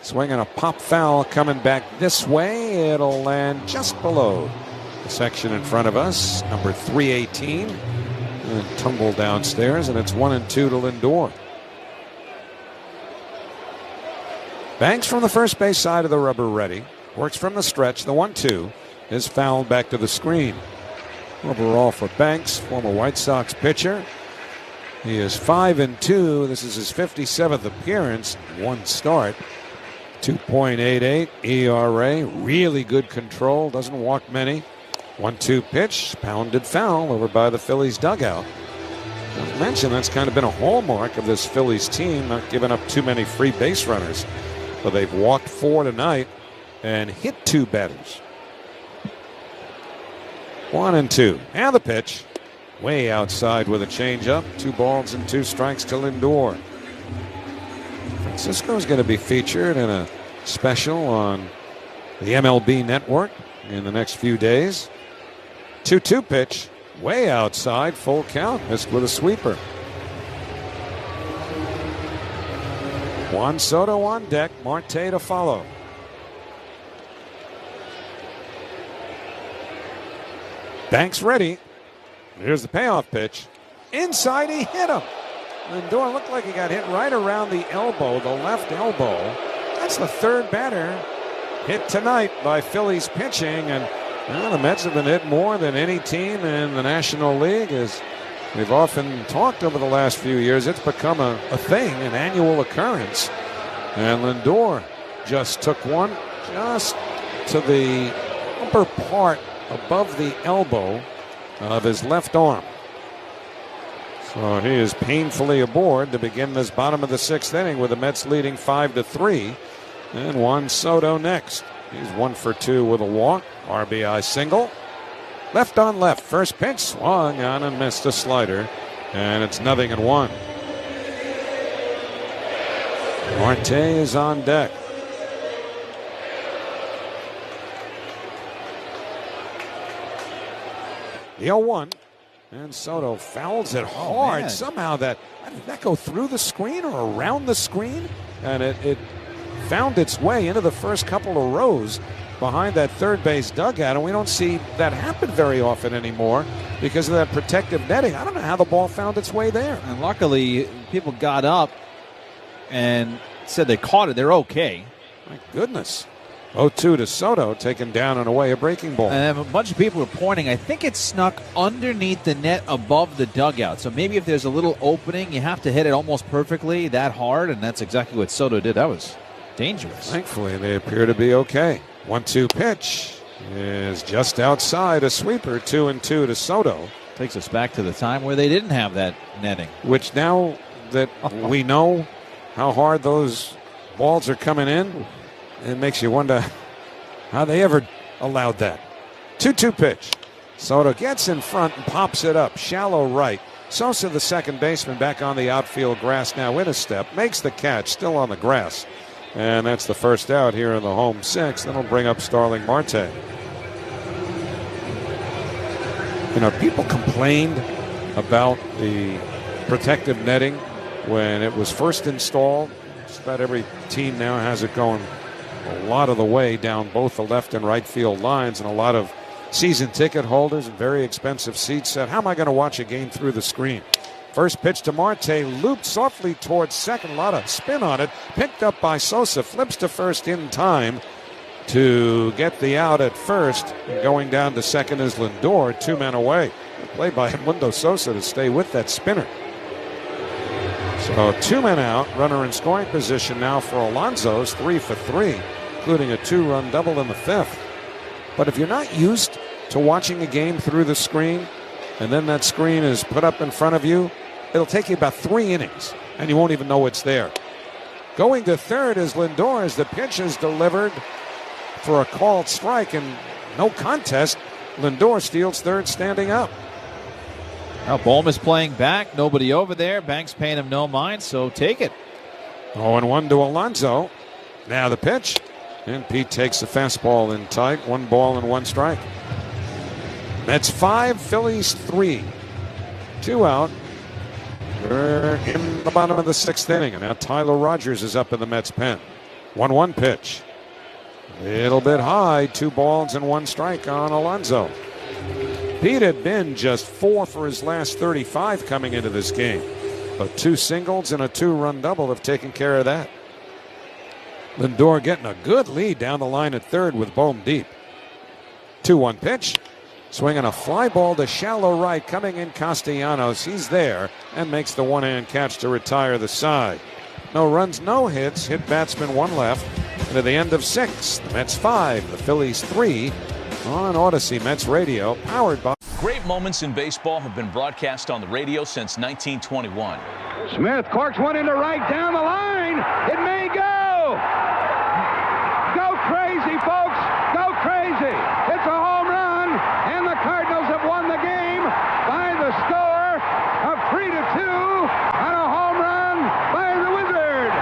Swinging a pop foul coming back this way. It'll land just below the section in front of us, number 318. And tumble downstairs, and it's 1-2 to Lindor. Banks from the first base side of the rubber ready. Works from the stretch. The 1-2 is fouled back to the screen. Overall for Banks, former White Sox pitcher. He is 5-2. This is his 57th appearance, 1 start. 2.88 ERA. Really good control. Doesn't walk many. 1-2 pitch. Pounded foul over by the Phillies dugout. As mentioned, that's kind of been a hallmark of this Phillies team, not giving up too many free base runners. But they've walked 4 tonight and hit 2 batters. 1-2. And the pitch. Way outside with a changeup. 2 balls and 2 strikes to Lindor. Francisco's going to be featured in a special on the MLB Network in the next few days. 2-2 pitch. Way outside. Full count. Missed with a sweeper. Juan Soto on deck. Marte to follow. Banks ready. Here's the payoff pitch. Inside, he hit him. Lindor looked like he got hit right around the elbow, the left elbow. That's the 3rd batter hit tonight by Phillies pitching. And the Mets have been hit more than any team in the National League. As we've often talked over the last few years, it's become a thing, an annual occurrence. And Lindor just took one just to the upper part above the elbow of his left arm. So he is painfully aboard to begin this bottom of the 6th inning with the Mets leading 5-3. And Juan Soto next. He's 1 for 2 with a walk. RBI single. Left on left. First pitch swung on and missed a slider. And it's 0-1. Marte is on deck. The 0-1, and Soto fouls it hard. Somehow did that go through the screen or around the screen? And it found its way into the first couple of rows behind that third base dugout, and we don't see that happen very often anymore because of that protective netting. I don't know how the ball found its way there. And luckily, people got up and said they caught it. They're okay. My goodness. 0-2 to Soto, taken down and away a breaking ball. And a bunch of people were pointing. I think it snuck underneath the net above the dugout. So maybe if there's a little opening, you have to hit it almost perfectly that hard, and that's exactly what Soto did. That was dangerous. Thankfully, they appear to be okay. 1-2 pitch is just outside a sweeper. 2-2 to Soto. Takes us back to the time where they didn't have that netting. Which now that we know how hard those balls are coming in, it makes you wonder how they ever allowed that. 2-2 pitch. Soto gets in front and pops it up. Shallow right. Sosa, the second baseman, back on the outfield grass now in a step. Makes the catch, still on the grass. And that's the first out here in the home sixth. That'll bring up Starling Marte. You know, people complained about the protective netting when it was first installed. Just about every team now has it going a lot of the way down both the left and right field lines, and a lot of season ticket holders and very expensive seats said, how am I going to watch a game through the screen? First pitch to Marte, looped softly towards second, a lot of spin on it, picked up by Sosa, flips to first in time to get the out at first, and going down to second is Lindor, 2 men away. Play by Edmundo Sosa to stay with that spinner. So 2 men out, runner in scoring position now for Alonso's, 3 for 3, including a 2-run double in the fifth. But if you're not used to watching a game through the screen, and then that screen is put up in front of you, it'll take you about 3 innings, and you won't even know it's there. Going to third is Lindor as the pitch is delivered for a called strike, and no contest. Lindor steals third standing up. Now Bohm is playing back. Nobody over there. Banks paying him no mind, so take it. 0-1 to Alonso. Now the pitch. And Pete takes the fastball in tight. 1 ball and 1 strike. Mets 5, Phillies 3. 2 out. We're in the bottom of the 6th inning. And now Tyler Rogers is up in the Mets pen. 1-1 pitch. A little bit high. 2 balls and 1 strike on Alonso. Pete had been just 4 for his last 35 coming into this game. But 2 singles and a 2-run double have taken care of that. Lindor getting a good lead down the line at third with Bohm deep. 2-1 pitch. Swinging a fly ball to shallow right. Coming in Castellanos. He's there and makes the one-hand catch to retire the side. No runs, no hits. Hit batsman 1 left. And at the end of 6, the Mets 5, the Phillies 3. On Odyssey Mets Radio, powered by... Great moments in baseball have been broadcast on the radio since 1921. Smith corks one into right down the line. It may go. Go crazy, folks. Go crazy. It's a home run, and the Cardinals have won the game by the score of 3-2 on a home run by the Wizard.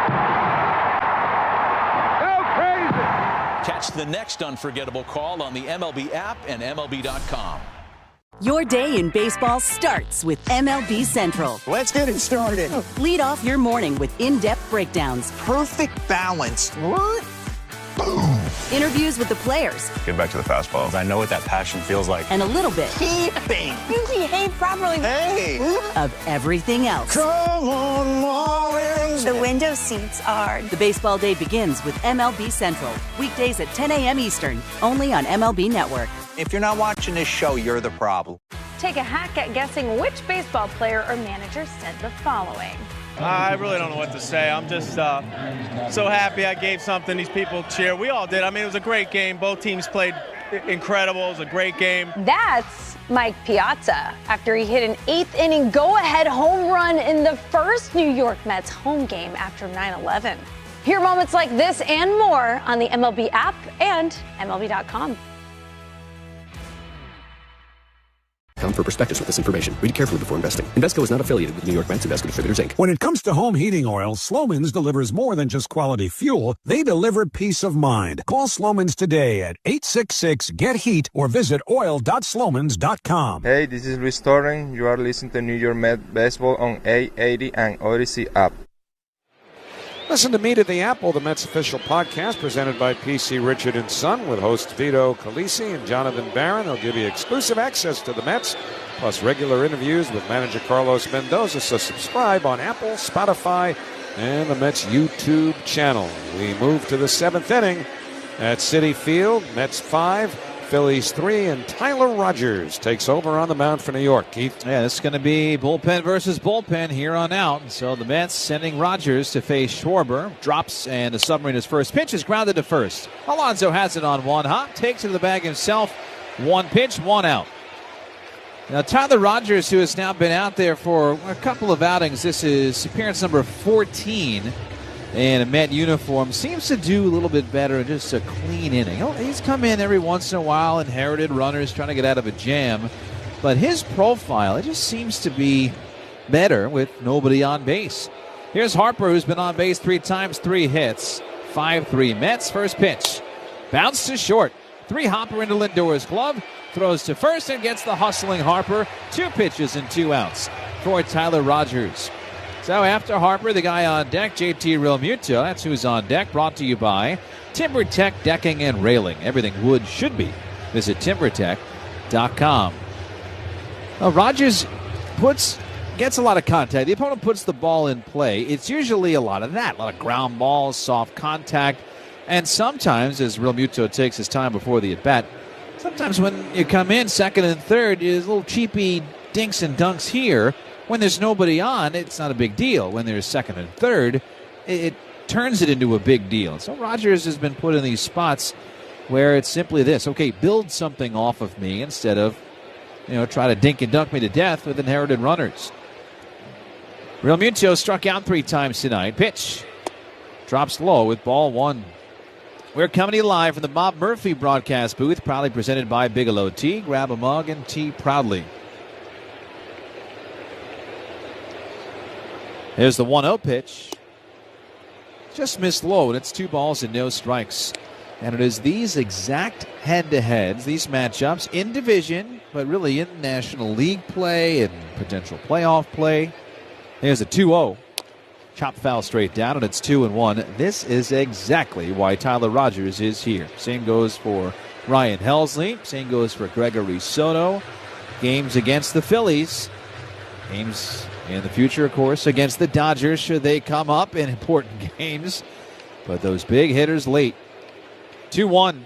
Go crazy. Catch the next unforgettable call on the MLB app and MLB.com. Your day in baseball starts with MLB Central. Let's get it started. Lead off your morning with in-depth breakdowns, Perfect balance. What? Boom. interviews with the players, Get back to the fastball. I know what that passion feels like. and a little bit Keeping. You behave properly. Hey. of everything else. Come on, Marlins. The window seats are. The baseball day begins with MLB Central. Weekdays at 10 a.m. Eastern, only on MLB Network. If you're not watching this show, you're the problem. Take a hack at guessing which baseball player or manager said the following. I really don't know what to say. I'm just so happy I gave something these people cheer. We all did. I mean, it was a great game. Both teams played incredible. It was a great game. That's Mike Piazza after he hit an 8th inning go-ahead home run in the first New York Mets home game after 9/11. Hear moments like this and more on the MLB app and MLB.com. Come for prospectus with this information. Read carefully before investing. Invesco is not affiliated with New York Mets Investment Distributors, Inc. When it comes to home heating oil, Sloman's delivers more than just quality fuel. They deliver peace of mind. Call Sloman's today at 866-GET-HEAT or visit oil.slomans.com. Hey, this is Luis Torren. You are listening to New York Mets Baseball on 880 and Odyssey app. Listen to Meet at the Apple, the Mets official podcast presented by PC Richard & Son with hosts Vito Calisi and Jonathan Barron. They'll give you exclusive access to the Mets, plus regular interviews with manager Carlos Mendoza. So subscribe on Apple, Spotify, and the Mets YouTube channel. We move to the 7th inning at Citi Field. Mets 5, Phillies 3, and Tyler Rogers takes over on the mound for New York. Keith? Yeah, this is going to be bullpen versus bullpen here on out. And so the Mets sending Rogers to face Schwarber. Drops, and the Submariner's first pitch is grounded to first. Alonso has it on one hop, takes it to the bag himself. One pitch, one out. Now, Tyler Rogers, who has now been out there for a couple of outings, this is appearance number 14 in a Met uniform, seems to do a little bit better in just a clean inning. He's come in every once in a while, inherited runners, trying to get out of a jam. But his profile, it just seems to be better with nobody on base. Here's Harper, who's been on base 3 times, 3 hits. 5-3 Mets, first pitch. Bounce to short. 3 hopper into Lindor's glove. Throws to first and gets the hustling Harper. 2 pitches and 2 outs for Tyler Rogers. So after Harper, the guy on deck, JT Realmuto. That's who's on deck. Brought to you by TimberTech Decking and Railing. Everything wood should be. Visit TimberTech.com. Rogers gets a lot of contact. The opponent puts the ball in play. It's usually a lot of that. A lot of ground balls, soft contact. And sometimes, as Realmuto takes his time before the at-bat, sometimes when you come in second and third, there's little cheapy dinks and dunks here. When there's nobody on, it's not a big deal. When there's second and third, it turns it into a big deal. So Rogers has been put in these spots where it's simply this. Okay, build something off of me instead of, try to dink and dunk me to death with inherited runners. Realmuto struck out 3 times tonight. Pitch. Drops low with ball 1. We're coming to you live from the Bob Murphy broadcast booth, proudly presented by Bigelow Tea. Grab a mug and tea proudly. Here's the 1-0 pitch. Just missed low, and it's 2 balls and no strikes. And it is these exact head-to-heads, these matchups in division, but really in National League play and potential playoff play. Here's a 2-0. Chop foul straight down, and it's 2-1. This is exactly why Tyler Rogers is here. Same goes for Ryan Helsley. Same goes for Gregory Soto. Games against the Phillies. Games in the future, of course, against the Dodgers should they come up in important games. But those big hitters late. 2-1.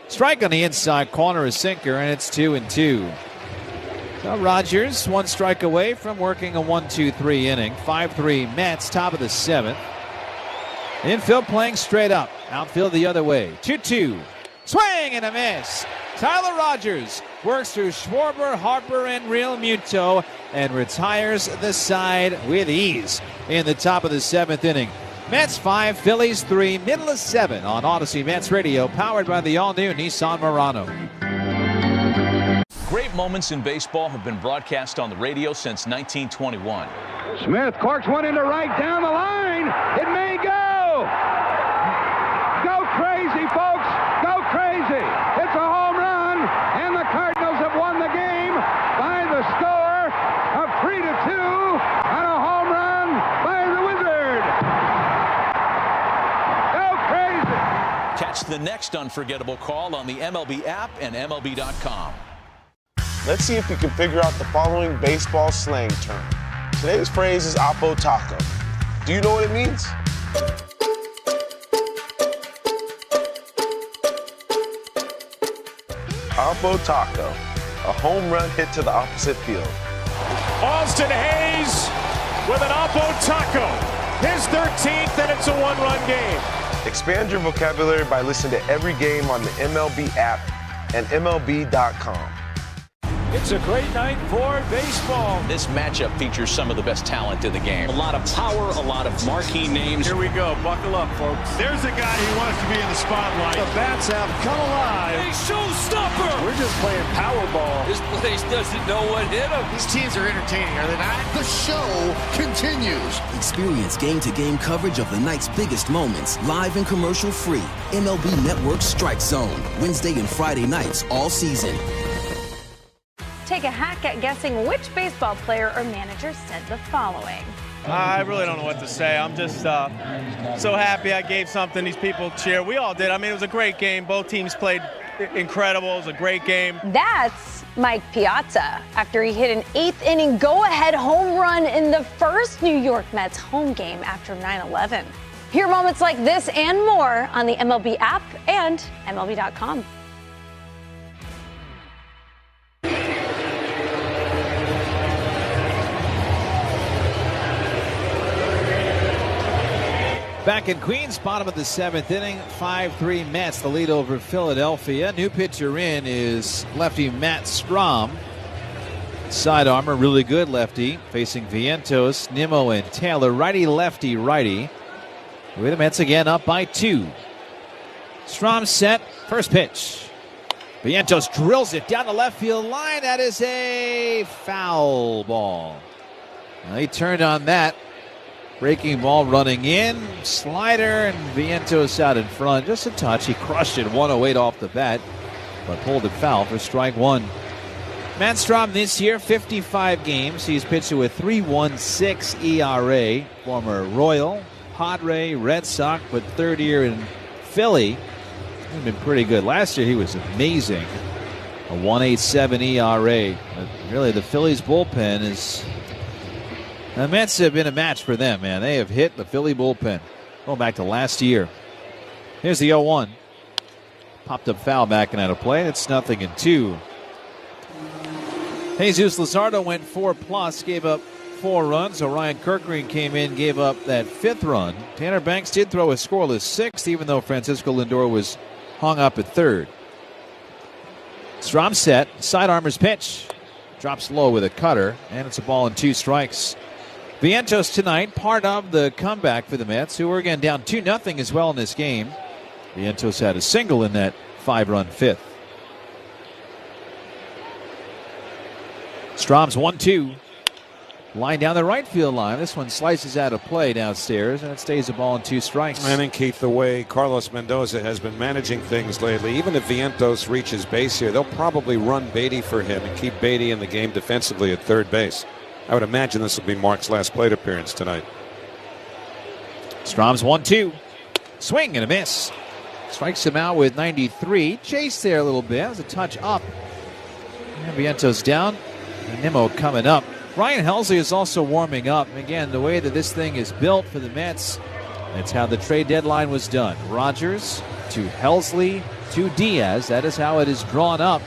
Strike on the inside corner, a sinker, and it's 2-2. So Rogers, 1 strike away from working a 1-2-3 inning. 5-3 Mets, top of the 7th. Infield playing straight up. Outfield the other way. 2-2. Swing and a miss. Tyler Rogers works through Schwarber, Harper, and Realmuto and retires the side with ease in the top of the 7th inning. Mets 5, Phillies 3, middle of 7 on Odyssey Mets Radio, powered by the all-new Nissan Murano. Great moments in baseball have been broadcast on the radio since 1921. Smith corks one into right down the line. It may go. Go crazy, folks. Go crazy. It's a home run, and the Cardinals have won the game by the score of 3-2 on a home run by the Wizard. Go crazy. Catch the next unforgettable call on the MLB app and MLB.com. Let's see if we can figure out the following baseball slang term. Today's phrase is Oppo Taco. Do you know what it means? Oppo Taco, a home run hit to the opposite field. Austin Hayes with an Oppo Taco. His 13th, and it's a 1-run game. Expand your vocabulary by listening to every game on the MLB app and MLB.com. It's a great night for baseball. This matchup features some of the best talent in the game. A lot of power, a lot of marquee names. Here we go. Buckle up, folks. There's a guy who wants to be in the spotlight. The bats have come alive. A showstopper. We're just playing Powerball. This place doesn't know what hit him. These teams are entertaining, are they not? The show continues. Experience game-to-game coverage of the night's biggest moments, live and commercial-free. MLB Network Strike Zone, Wednesday and Friday nights all season. Take a hack at guessing which baseball player or manager said the following. I really don't know what to say. I'm just so happy I gave something these people cheer. We all did. I mean, it was a great game. Both teams played incredible. It was a great game. That's Mike Piazza after he hit an eighth-inning go-ahead home run in the first New York Mets home game after 9/11. Hear moments like this and more on the MLB app and MLB.com. Back in Queens, bottom of the seventh inning, 5-3 Mets, the lead over Philadelphia. New pitcher in is lefty Matt Strahm. Side armor, really good lefty, facing Vientos, Nimmo, and Taylor. Righty, lefty, righty. With the Mets again up by 2. Strahm set, first pitch. Vientos drills it down the left field line. That is a foul ball. Well, he turned on that. Breaking ball running in, slider, and Vientos out in front. Just a touch. He crushed it 108 off the bat, but pulled it foul for strike one. Matt Strahm this year, 55 games. He's pitched with 3.16 ERA. Former Royal, Padre, Red Sox, but third year in Philly. He's been pretty good. Last year he was amazing. A 1.87 ERA. But really, the Phillies bullpen is... The Mets have been a match for them, man. They have hit the Philly bullpen. Going back to last year. Here's the 0-1. Popped up foul backing out of play. It's 0-2. Jesus Luzardo went 4+, gave up 4 runs. Orion Kirkgreen came in, gave up that 5th run. Tanner Banks did throw a scoreless 6th, even though Francisco Lindor was hung up at 3rd. Strahm set. Sidearmer's pitch. Drops low with a cutter, and it's a ball and 2 strikes. Vientos tonight, part of the comeback for the Mets, who were again down 2-0 as well in this game. Vientos had a single in that 5-run 5th. Strahm's 1-2. Line down the right field line. This one slices out of play downstairs, and it stays a ball and 2 strikes. I think, Keith, the way Carlos Mendoza has been managing things lately, even if Vientos reaches base here, they'll probably run Beatty for him and keep Beatty in the game defensively at third base. I would imagine this will be Mark's last plate appearance tonight. Strahm's 1-2. Swing and a miss. Strikes him out with 93. Chase there a little bit. That was a touch up. And Vientos down. And Nimmo coming up. Ryan Helsley is also warming up. Again, the way that this thing is built for the Mets, that's how the trade deadline was done. Rogers to Helsley to Diaz. That is how it is drawn up.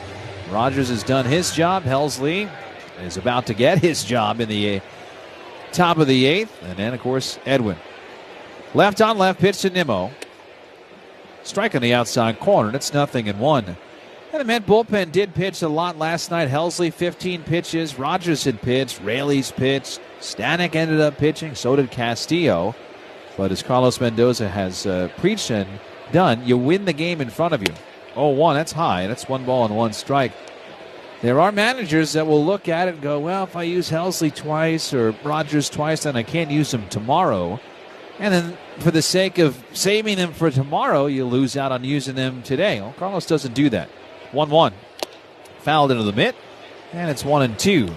Rogers has done his job. Helsley is about to get his job in the top of the 8th. And then, of course, Edwin. Left on left pitch to Nimmo. Strike on the outside corner. It's 0-1. And the Met bullpen did pitch a lot last night. Helsley, 15 pitches. Rogers had pitched. Raley's pitched. Stanek ended up pitching. So did Castillo. But as Carlos Mendoza has preached and done, you win the game in front of you. 0-1, that's high. That's 1 ball and 1 strike. There are managers that will look at it and go, well, if I use Helsley twice or Rogers twice, then I can't use them tomorrow. And then for the sake of saving them for tomorrow, you lose out on using them today. Well, Carlos doesn't do that. 1-1. Fouled into the mitt, and it's 1-2.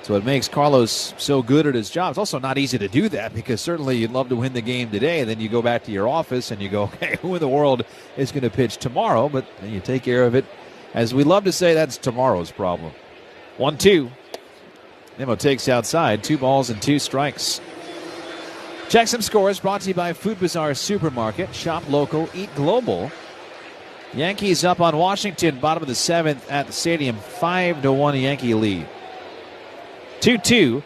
So it makes Carlos so good at his job. It's also not easy to do that because certainly you'd love to win the game today. And then you go back to your office and you go, okay, who in the world is going to pitch tomorrow? But then you take care of it. As we love to say, that's tomorrow's problem. 1-2. Nimmo takes outside. 2 balls and 2 strikes. Check some scores brought to you by Food Bazaar Supermarket. Shop local, eat global. Yankees up on Washington, bottom of the 7th at the stadium. 5-1 Yankee lead. 2-2.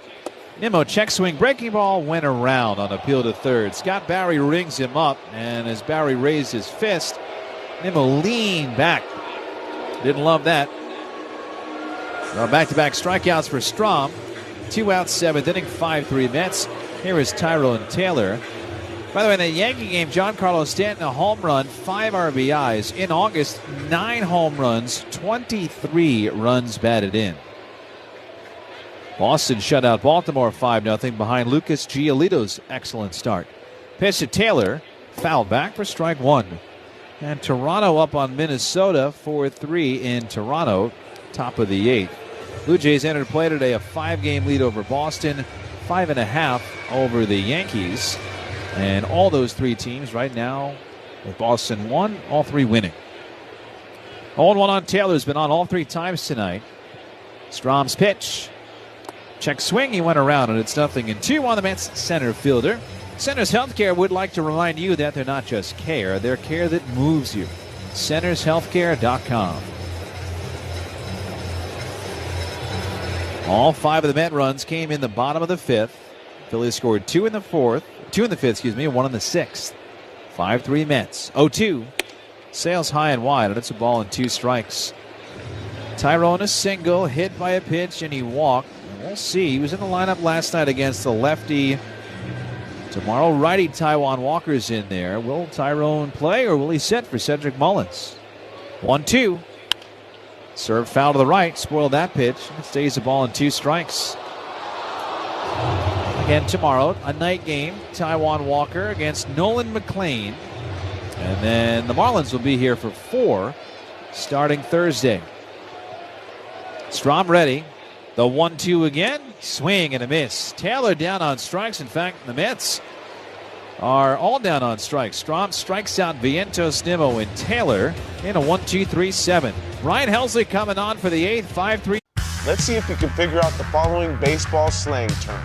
Nimmo check swing. Breaking ball went around on appeal to third. Scott Barry rings him up, and as Barry raised his fist, Nimmo leaned back. Didn't love that. Well, back-to-back strikeouts for Strahm. 2 outs, 7th inning, 5-3 Mets. Here is Tyrone Taylor. By the way, in the Yankee game, Giancarlo Stanton, a home run, 5 RBIs. In August, 9 home runs, 23 runs batted in. Boston shut out Baltimore 5-0 behind Lucas Giolito's excellent start. Pitch to Taylor, fouled back for strike 1. And Toronto up on Minnesota, 4-3 in Toronto, top of the 8th. Blue Jays entered play today, a 5-game lead over Boston, 5.5 over the Yankees. And all those three teams right now, with Boston 1, all three winning. 0-1 on Taylor's been on all three times tonight. Strom's pitch. Check swing, he went around, and it's 0-2 on the Mets center fielder. Centers Healthcare would like to remind you that they're not just care, they're care that moves you. CentersHealthcare.com. All 5 of the Met runs came in the bottom of the 5th. Phillies scored 2 in the 5th, and 1 in the 6th. 5-3 Mets. 0-2. Sails high and wide, and it's a ball and 2 strikes. Tyrone a single, hit by a pitch, and he walked. And we'll see. He was in the lineup last night against the lefty. Tomorrow, righty Taijuan Walker's in there. Will Tyrone play, or will he sit for Cedric Mullins? 1-2. Serve foul to the right, spoiled that pitch. It stays a ball and 2 strikes. Again tomorrow, a night game. Taijuan Walker against Nolan McLean. And then the Marlins will be here for 4 starting Thursday. Strom ready. The 1-2 again. Swing and a miss. Taylor down on strikes. In fact, the Mets are all down on strikes. Strom strikes out Vientos, Nimmo, and Taylor in a 1-2-3-7. Ryan Helsley coming on for the 8th, 5-3. Let's see if you can figure out the following baseball slang term.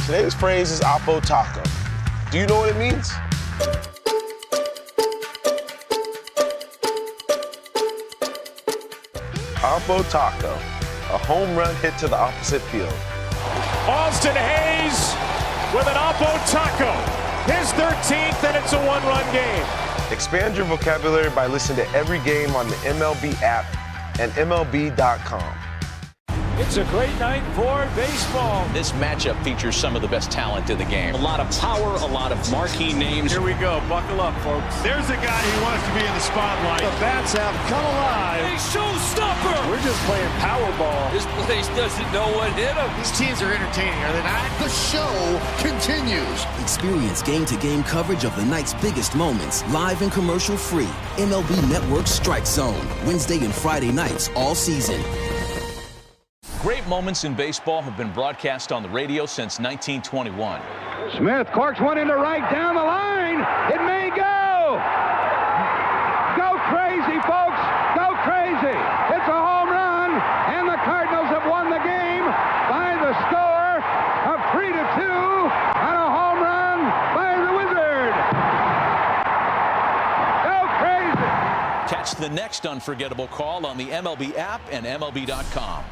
Today's phrase is Oppo Taco. Do you know what it means? Oppo Taco, a home run hit to the opposite field. Austin Hayes with an Oppo Taco. His 13th, and it's a 1-run game. Expand your vocabulary by listening to every game on the MLB app and MLB.com. It's a great night for baseball. This matchup features some of the best talent in the game. A lot of power, a lot of marquee names. Here we go. Buckle up, folks. There's a guy who wants to be in the spotlight. The bats have come alive. A showstopper. We're just playing Powerball. This place doesn't know what hit him. These teams are entertaining, are they not? The show continues. Experience game-to-game coverage of the night's biggest moments, live and commercial-free. MLB Network Strike Zone, Wednesday and Friday nights all season. Great moments in baseball have been broadcast on the radio since 1921. Smith corks one into right down the line. It may go. Go crazy, folks. Go crazy. It's a home run, and the Cardinals have won the game by the score of 3-2 on a home run by the Wizard. Go crazy. Catch the next unforgettable call on the MLB app and MLB.com.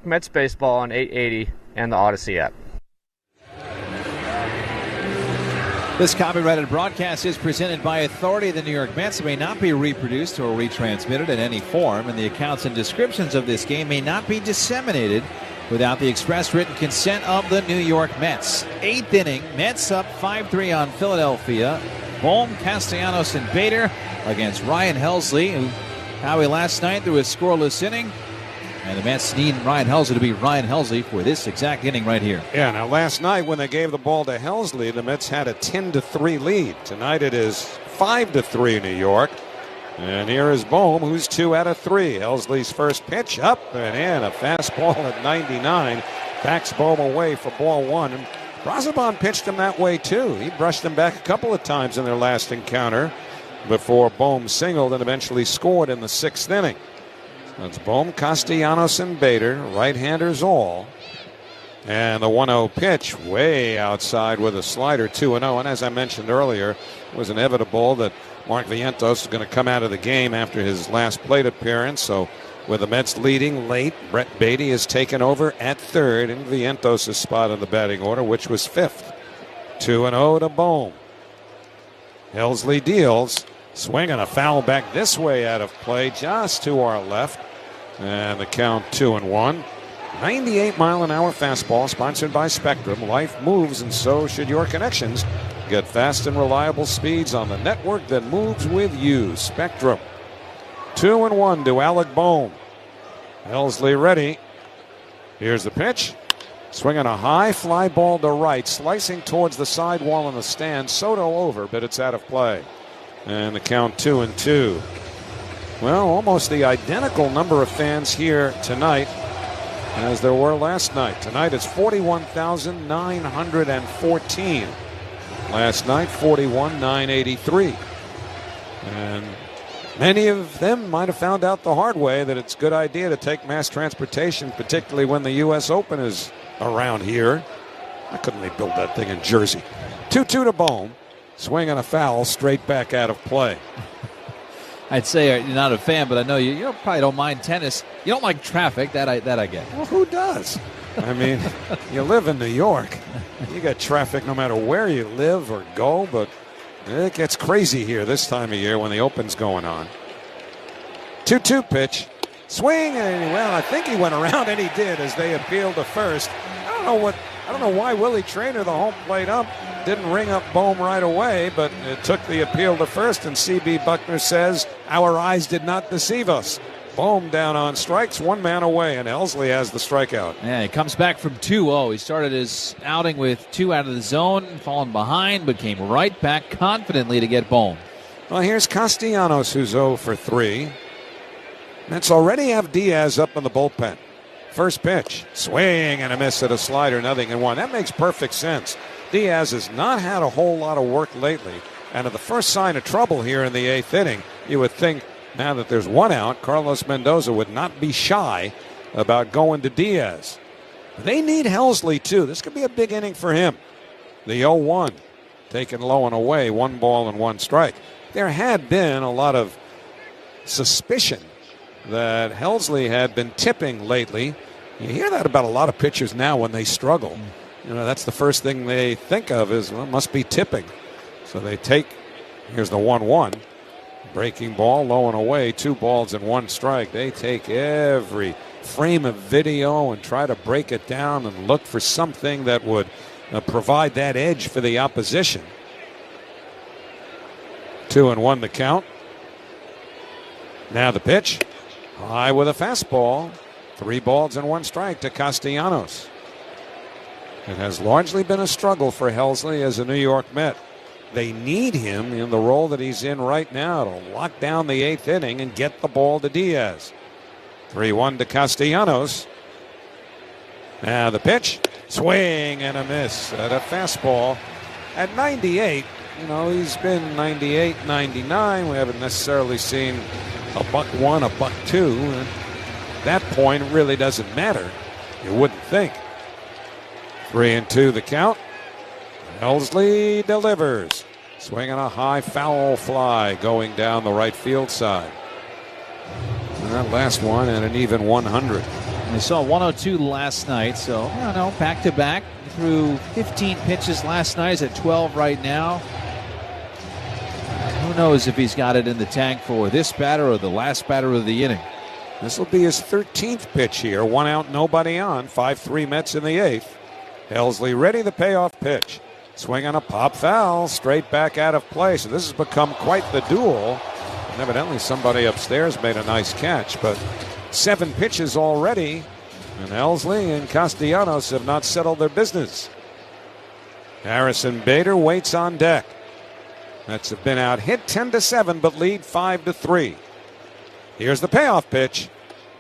Mets baseball on 880 and the Odyssey app. This copyrighted broadcast is presented by authority of the New York Mets. It may not be reproduced or retransmitted in any form, and the accounts and descriptions of this game may not be disseminated without the express written consent of the New York Mets. 8th inning, Mets up 5-3 on Philadelphia. Bohm, Castellanos, and Bader against Ryan Helsley, who Howie last night threw a scoreless inning. And the Mets need Ryan Helsley to be Ryan Helsley for this exact inning right here. Yeah, now last night when they gave the ball to Helsley, the Mets had a 10-3 lead. Tonight it is 5-3 New York. And here is Bohm, who's 2 out of 3. Helsley's first pitch up and in. A fastball at 99. Backs Bohm away for ball 1. And Brazoban pitched him that way too. He brushed him back a couple of times in their last encounter before Bohm singled and eventually scored in the 6th inning. That's Bohm, Castellanos, and Bader, right-handers all. And the 1-0 pitch way outside with a slider, 2-0. And as I mentioned earlier, it was inevitable that Mark Vientos is going to come out of the game after his last plate appearance. So with the Mets leading late, Brett Beatty has taken over at 3rd in Vientos' spot in the batting order, which was 5th. 2-0 to Bohm. Helsley deals. Swing and a foul back this way out of play, just to our left. And the count 2-1. 98-mile-an-hour fastball, sponsored by Spectrum. Life moves, and so should your connections. Get fast and reliable speeds on the network that moves with you. Spectrum. 2-1 to Alec Bohm. Helsley ready. Here's the pitch. Swinging a high fly ball to right, slicing towards the sidewall in the stand. Soto over, but it's out of play. And the count 2-2. Well, almost the identical number of fans here tonight as there were last night. Tonight it's 41,914. Last night, 41,983. And many of them might have found out the hard way that it's a good idea to take mass transportation, particularly when the U.S. Open is around here. Why couldn't they build that thing in Jersey? 2-2 to Bohm. Swing and a foul, straight back out of play. I'd say you're not a fan, but I know you probably don't mind tennis. You don't like traffic, that I get. Well, who does? I mean, you live in New York. You got traffic no matter where you live or go, but it gets crazy here this time of year when the Open's going on. 2-2 pitch. Swing, and well, I think he went around, and he did as they appealed to first. I don't know why Willie Traynor, the home plate ump, didn't ring up Bohm right away, but it took the appeal to first, and C.B. Buckner says, our eyes did not deceive us. Bohm down on strikes, one man away, and Helsley has the strikeout. Yeah, he comes back from 2-0. He started his outing with 2 out of the zone, fallen behind, but came right back confidently to get Bohm. Well, here's Castellanos, who's 0 for 3. Mets already have Diaz up in the bullpen. First pitch, swing and a miss at a slider, 0-1. That makes perfect sense. Diaz has not had a whole lot of work lately, and at the first sign of trouble here in the 8th inning, you would think now that there's 1 out, Carlos Mendoza would not be shy about going to Diaz. They need Helsley, too. This could be a big inning for him. The 0-1, taken low and away, 1 ball and 1 strike. There had been a lot of suspicion that Helsley had been tipping lately. You hear that about a lot of pitchers now when they struggle. You know, that's the first thing they think of is, well, must be tipping. So they take, here's the 1-1. Breaking ball, low and away, 2 balls and 1 strike. They take every frame of video and try to break it down and look for something that would provide that edge for the opposition. 2-1 the count. Now the pitch. High with a fastball. 3 balls and 1 strike to Castellanos. It has largely been a struggle for Helsley as a New York Met. They need him in the role that he's in right now to lock down the 8th inning and get the ball to Diaz. 3-1 to Castellanos. Now the pitch. Swing and a miss at a fastball. At 98, you know, he's been 98, 99. We haven't necessarily seen a $1, a $2. And at that point, it really doesn't matter. You wouldn't think. 3-2 the count. Helsley delivers. Swinging a high foul fly going down the right field side. And that last one at an even 100. We saw 102 last night, so I don't know, back to back. Threw 15 pitches last night. He's at 12 right now. Who knows if he's got it in the tank for this batter or the last batter of the inning. This will be his 13th pitch here. 1 out, nobody on. 5-3 Mets in the 8th. Helsley ready, the payoff pitch. Swing on a pop foul, straight back out of play. So this has become quite the duel. And evidently somebody upstairs made a nice catch, but 7 pitches already. And Helsley and Castellanos have not settled their business. Harrison Bader waits on deck. Mets have been out hit 10-7, but lead 5-3. Here's the payoff pitch.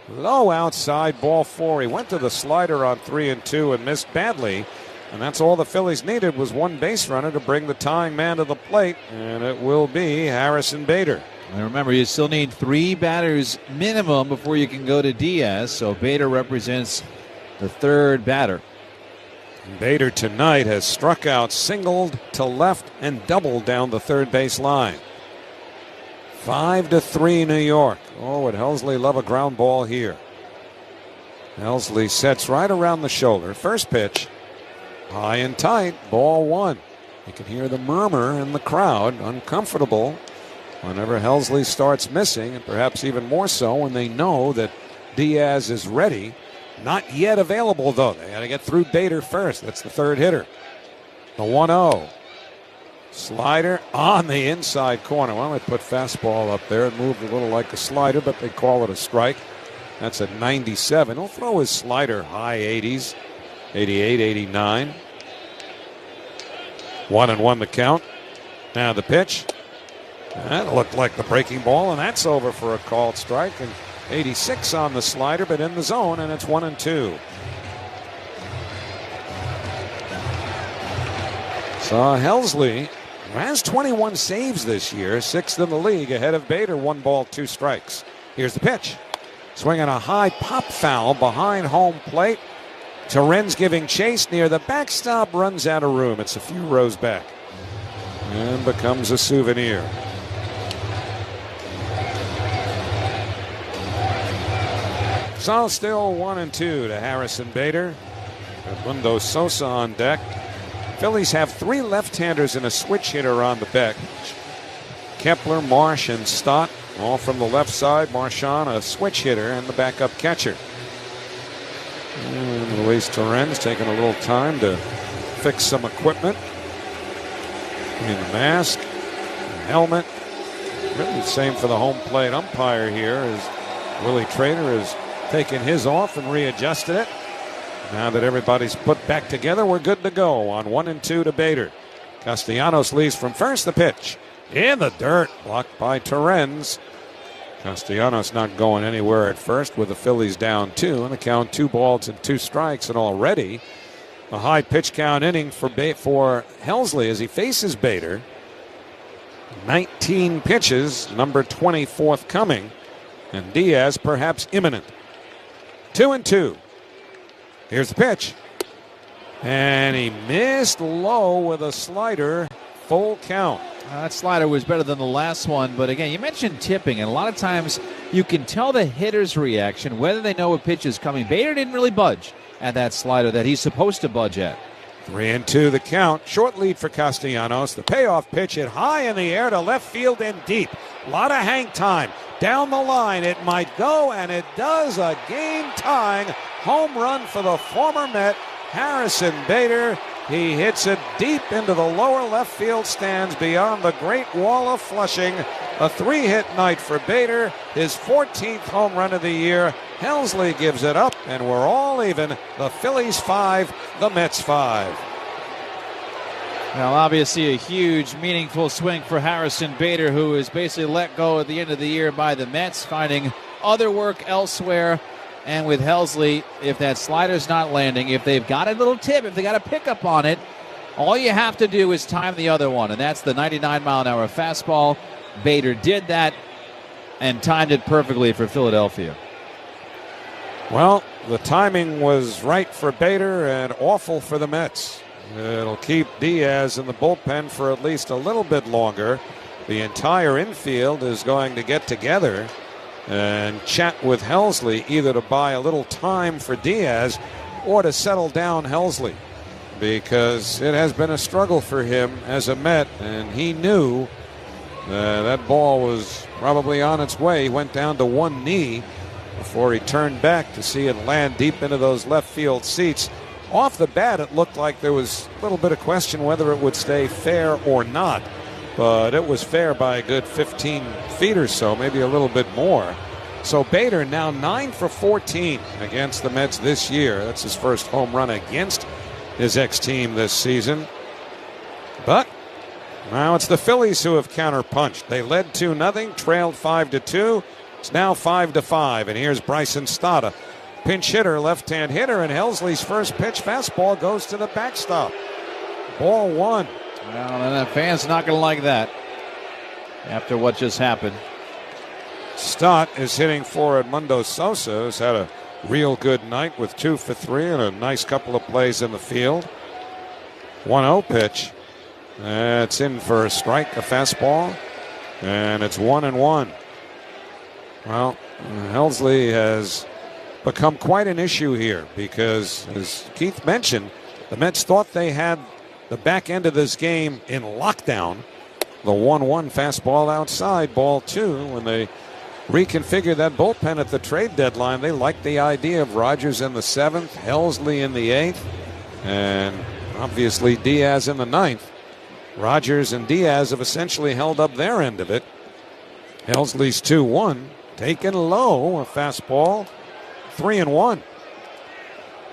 Low outside, ball 4. He went to the slider on 3-2 and missed badly. And that's all the Phillies needed was 1 base runner to bring the tying man to the plate. And it will be Harrison Bader. And remember, you still need 3 batters minimum before you can go to Diaz. So Bader represents the 3rd batter. Bader tonight has struck out, singled to left, and doubled down the 3rd base line. 5-3 New York. Oh, would Helsley love a ground ball here. Helsley sets right around the shoulder. First pitch. High and tight. Ball 1. You can hear the murmur in the crowd. Uncomfortable whenever Helsley starts missing, and perhaps even more so when they know that Diaz is ready. Not yet available, though. They got to get through Bader first. That's the 3rd hitter. The 1-0. Slider on the inside corner. Well, they put fastball up there. It moved a little like a slider, but they call it a strike. That's a 97. He'll throw his slider high 80s, 88, 89. 1-1 the count. Now the pitch. That looked like the breaking ball, and that's over for a called strike. And 86 on the slider, but in the zone, and it's 1-2. So Helsley has 21 saves this year, 6th in the league, ahead of Bader, 1 ball, 2 strikes. Here's the pitch. Swinging a high pop foul behind home plate. Torrens giving chase near the backstop, runs out of room. It's a few rows back and becomes a souvenir. So still 1-2 to Harrison Bader. Edmundo Sosa on deck. Phillies have 3 left-handers and a switch hitter on the bench. Kepler, Marsh, and Stott, all from the left side. Marchand, a switch hitter, and the backup catcher. And Luis Torrens taking a little time to fix some equipment. In the mask, the helmet. Really the same for the home plate umpire here, as Willie Trader has taken his off and readjusted it. Now that everybody's put back together, we're good to go on 1-2 to Bader. Castellanos leads from first. The pitch in the dirt, blocked by Torrens. Castellanos not going anywhere at first with the Phillies down 2, and the count 2 balls and 2 strikes, and already a high pitch count inning for Helsley as he faces Bader. 19 pitches, number 20 forthcoming, and Diaz perhaps imminent. 2-2. Here's the pitch. And he missed low with a slider. Full count. That slider was better than the last one, but again, you mentioned tipping, and a lot of times you can tell the hitter's reaction, whether they know a pitch is coming. Bader didn't really budge at that slider that he's supposed to budge at. 3-2 the count. Short lead for Castellanos. The payoff pitch hit high in the air to left field and deep. A lot of hang time. Down the line it might go, and it does. A game-tying home run for the former Met, Harrison Bader. He hits it deep into the lower left field stands beyond the Great Wall of Flushing. A 3-hit night for Bader, his 14th home run of the year. Helsley gives it up, and we're all even. The Phillies 5, the Mets 5. Well, obviously a huge, meaningful swing for Harrison Bader, who is basically let go at the end of the year by the Mets, finding other work elsewhere. And with Helsley, if that slider's not landing, if they've got a little tip, if they got a pickup on it, all you have to do is time the other one, and that's the 99-mile-an-hour fastball. Bader did that and timed it perfectly for Philadelphia. Well, the timing was right for Bader and awful for the Mets. It'll keep Diaz in the bullpen for at least a little bit longer. The entire infield is going to get together and chat with Helsley, either to buy a little time for Diaz or to settle down Helsley, because it has been a struggle for him as a Met, and he knew that ball was probably on its way. He went down to one knee before he turned back to see it land deep into those left field seats. Off the bat, it looked like there was a little bit of question whether it would stay fair or not. But it was fair by a good 15 feet or so, maybe a little bit more. So Bader now 9 for 14 against the Mets this year. That's his first home run against his ex-team this season. But now it's the Phillies who have counterpunched. They led 2-0, trailed 5-2. It's now 5-5. And here's Bryson Stott, a pinch hitter, left-hand hitter, and Helsley's first pitch fastball goes to the backstop. Ball 1. Well, the fans not going to like that after what just happened. Stott is hitting for Edmundo Sosa, who's had a real good night with 2 for 3 and a nice couple of plays in the field. 1-0 pitch. It's in for a strike, a fastball, and it's 1-1. Well, Helsley has become quite an issue here because, as Keith mentioned, the Mets thought they had the back end of this game in lockdown. The 1-1 fastball outside, ball 2. When they reconfigured that bullpen at the trade deadline, they liked the idea of Rogers in the 7th, Helsley in the 8th, and obviously Diaz in the 9th. Rogers and Diaz have essentially held up their end of it. Helsley's 2-1, taken low, a fastball 3-1.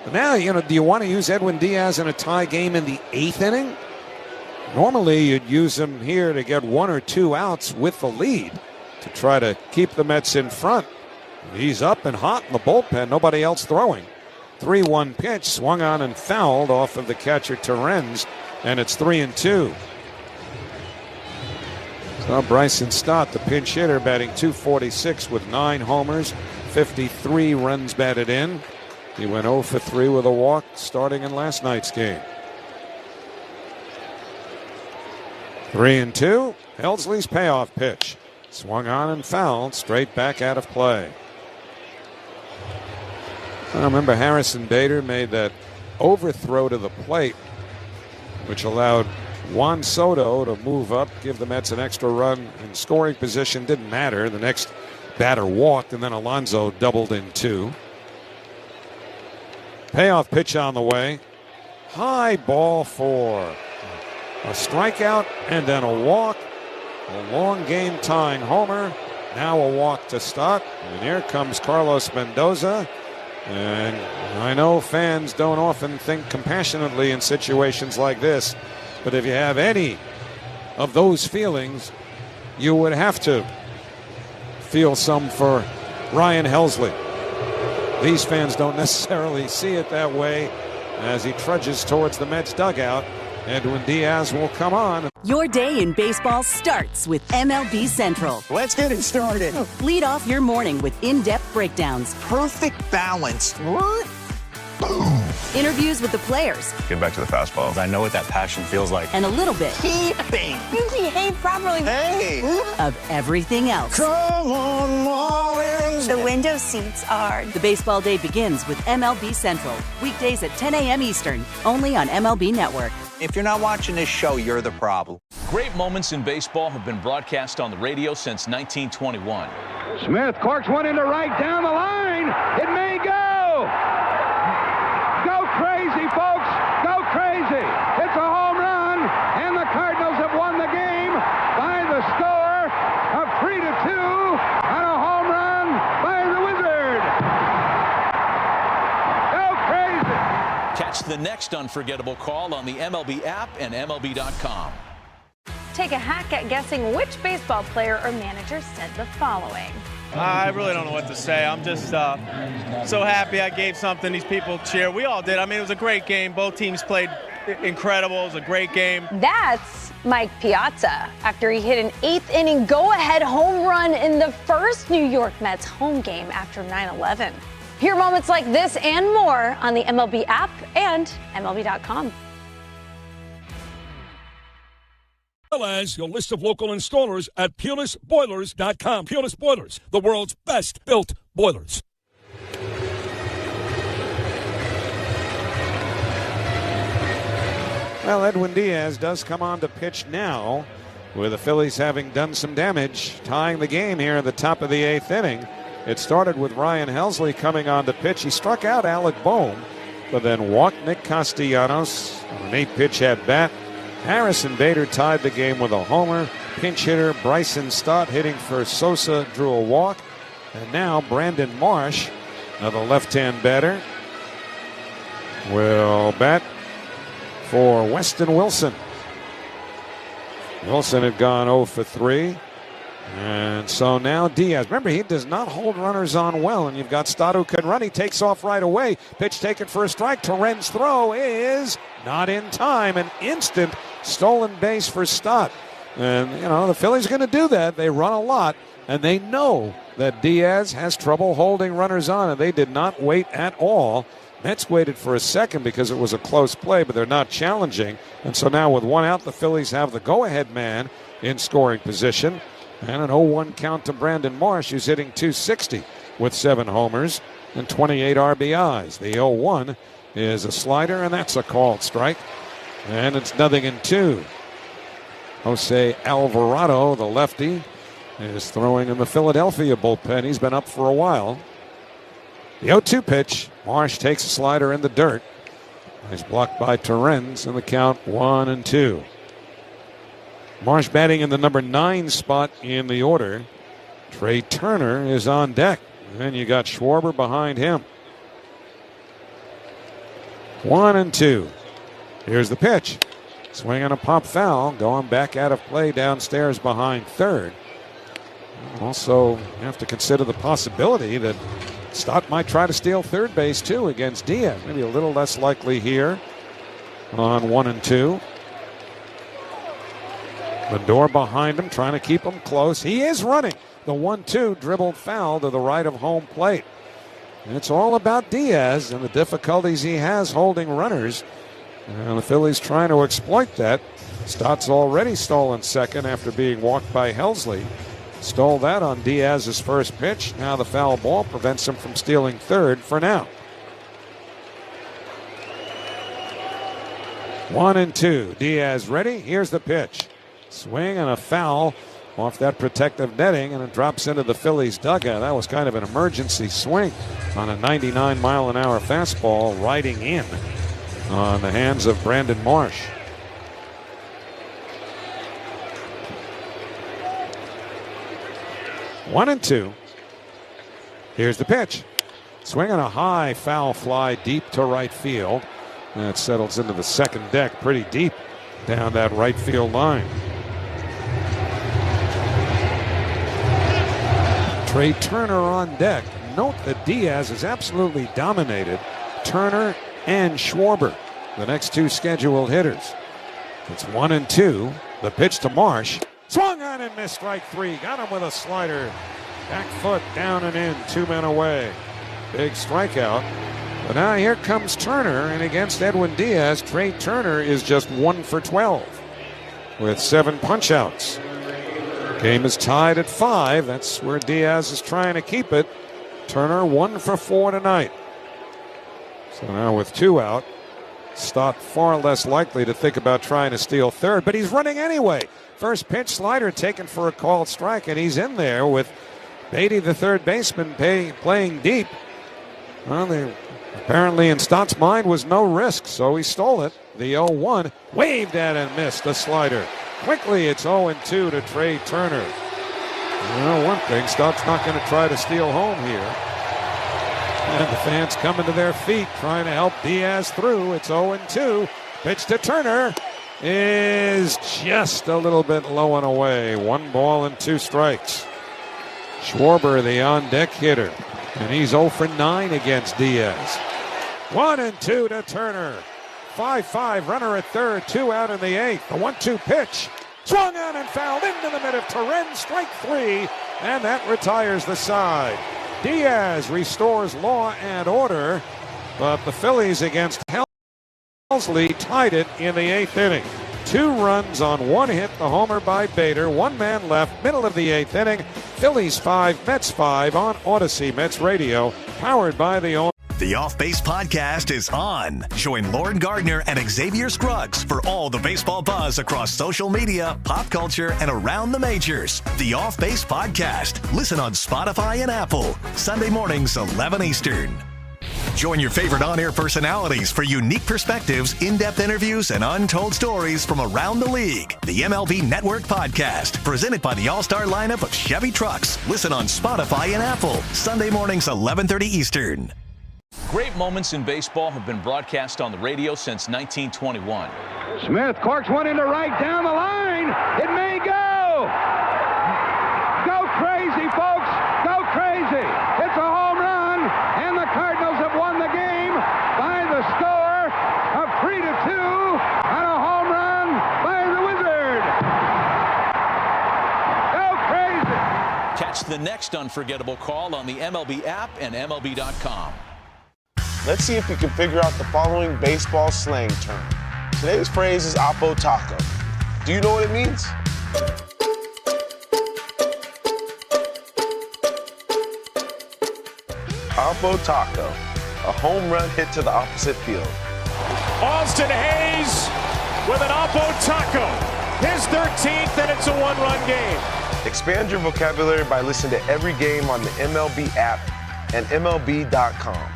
But now, do you want to use Edwin Diaz in a tie game in the 8th inning? Normally, you'd use him here to get 1 or 2 outs with the lead to try to keep the Mets in front. He's up and hot in the bullpen, nobody else throwing. 3-1 pitch, swung on and fouled off of the catcher Terrens, and it's 3-2. So Bryson Stott, the pinch hitter, batting .246 with 9 homers, 53 runs batted in. He went 0 for 3 with a walk starting in last night's game. 3-2. Helsley's payoff pitch. Swung on and fouled, straight back out of play. I remember Harrison Bader made that overthrow to the plate, which allowed Juan Soto to move up, give the Mets an extra run in scoring position. Didn't matter. The next batter walked, and then Alonso doubled in 2. Payoff pitch on the way. High ball for a strikeout and then a walk. A long game tying homer. Now a walk to Stott. And here comes Carlos Mendoza. And I know fans don't often think compassionately in situations like this, but if you have any of those feelings, you would have to feel some for Ryan Helsley. These fans don't necessarily see it that way as he trudges towards the Mets dugout. Edwin Diaz will come on. Your day in baseball starts with MLB Central. Let's get it started. Lead off your morning with in-depth breakdowns. Perfect balance. What? Boom. Interviews with the players. Get back to the fastballs. I know what that passion feels like. And a little bit. Keeping. You behave properly. Hey. Of everything else. Come on, Marlins. The window seats are. The baseball day begins with MLB Central. Weekdays at 10 a.m. Eastern. Only on MLB Network. If you're not watching this show, you're the problem. Great moments in baseball have been broadcast on the radio since 1921. Smith corks one into right down the line. It may go. Go crazy, folks. Go crazy. It's a home run, and the Cardinals have won the game by the score of 3-2 on a home run by the Wizard. Go crazy. Catch the next unforgettable call on the MLB app and MLB.com. Take a hack at guessing which baseball player or manager said the following. I really don't know what to say. I'm just so happy I gave something these people cheer. We all did. I mean, it was a great game. Both teams played incredible. It was a great game. That's Mike Piazza after he hit an 8th inning go-ahead home run in the first New York Mets home game after 9/11. Hear moments like this and more on the MLB app and MLB.com. Well as your list of local installers at PulisBoilers.com. Pulis Boilers, the world's best built boilers. Well, Edwin Diaz does come on to pitch now, with the Phillies having done some damage, tying the game here at the top of the 8th inning. It started with Ryan Helsley coming on to pitch. He struck out Alec Bohm, but then walked Nick Castellanos on an 8-pitch at bat. Harrison Bader tied the game with a homer. Pinch hitter Bryson Stott hitting for Sosa drew a walk. And now Brandon Marsh, another left-hand batter, will bat for Weston Wilson. Wilson had gone 0 for 3. And so now Diaz. Remember, he does not hold runners on well. And you've got Stott who can run. He takes off right away. Pitch taken for a strike. Terrens' throw is not in time. An instant stolen base for Stott. And, the Phillies are going to do that. They run a lot. And they know that Diaz has trouble holding runners on. And they did not wait at all. Mets waited for a second because it was a close play, but they're not challenging. And so now with one out, the Phillies have the go-ahead man in scoring position. And an 0-1 count to Brandon Marsh, who's hitting .260 with 7 homers and 28 RBIs. The 0-1 is a slider, and that's a called strike. And it's 0-2. Jose Alvarado, the lefty, is throwing in the Philadelphia bullpen. He's been up for a while. The 0-2 pitch, Marsh takes a slider in the dirt. He's blocked by Terrens, and the count 1-2. Marsh batting in the number 9 spot in the order. Trey Turner is on deck. And you got Schwarber behind him. 1-2. Here's the pitch. Swing and a pop foul. Going back out of play downstairs behind third. Also, you have to consider the possibility that Stott might try to steal third base too against Diaz. Maybe a little less likely here on 1-2. Lindor behind him, trying to keep him close. He is running. The 1-2 dribbled foul to the right of home plate. And it's all about Diaz and the difficulties he has holding runners. And the Phillies trying to exploit that. Stott's already stolen second after being walked by Helsley. Stole that on Diaz's first pitch. Now the foul ball prevents him from stealing third for now. 1-2. Diaz ready. Here's the pitch. Swing and a foul off that protective netting, and it drops into the Phillies dugout. That was kind of an emergency swing on a 99-mile-an-hour fastball riding in on the hands of Brandon Marsh. One and two. Here's the pitch. Swinging a high foul fly deep to right field. And it settles into the second deck pretty deep down that right field line. Trey Turner on deck. Note that Diaz has absolutely dominated Turner and Schwarber, the next two scheduled hitters. It's 1-2. The pitch to Marsh. Swung on and missed, strike three. Got him with a slider. Back foot down and in. 2 men away. Big strikeout. But now here comes Turner, and against Edwin Diaz, Trey Turner is just 1 for 12 with 7 punch-outs. Game is tied at 5. That's where Diaz is trying to keep it. Turner 1 for 4 tonight. So now with 2 out, Stott far less likely to think about trying to steal third, but he's running anyway. First pitch slider taken for a called strike, and he's in there with Beatty, the third baseman, playing deep. Well, apparently in Stott's mind was no risk, so he stole it. The 0-1, waved at and missed the slider. Quickly, it's 0-2 to Trey Turner. Well, one thing, Stott's not going to try to steal home here. And the fans coming to their feet, trying to help Diaz through. It's 0-2. Pitch to Turner is just a little bit low and away. 1 ball and 2 strikes. Schwarber, the on-deck hitter, and he's 0 for 9 against Diaz. 1-2 to Turner. 5-5, runner at third, 2 out in the 8th. The 1-2 pitch. Swung on and fouled into the middle. Torren, strike 3, and that retires the side. Diaz restores law and order, but the Phillies against Helsley tied it in the 8th inning. 2 runs on 1 hit, the homer by Bader. 1 man left, middle of the 8th inning. Phillies 5, Mets 5 on Odyssey Mets Radio, powered by the The Off Base Podcast is on. Join Lauren Gardner and Xavier Scruggs for all the baseball buzz across social media, pop culture, and around the majors. The Off Base Podcast. Listen on Spotify and Apple. Sunday mornings, 11 Eastern. Join your favorite on-air personalities for unique perspectives, in-depth interviews, and untold stories from around the league. The MLB Network Podcast, presented by the all-star lineup of Chevy trucks. Listen on Spotify and Apple. Sunday mornings, 11:30 Eastern. Great moments in baseball have been broadcast on the radio since 1921. Smith corks one into right down the line. It may go. Go crazy, folks. Go crazy. It's a home run, and the Cardinals have won the game by the score of 3-2 on a home run by the Wizard. Go crazy. Catch the next unforgettable call on the MLB app and MLB.com. Let's see if you can figure out the following baseball slang term. Today's phrase is Oppo Taco. Do you know what it means? Oppo Taco, a home run hit to the opposite field. Austin Hayes with an Oppo Taco. His 13th, and it's a 1-run game. Expand your vocabulary by listening to every game on the MLB app and MLB.com.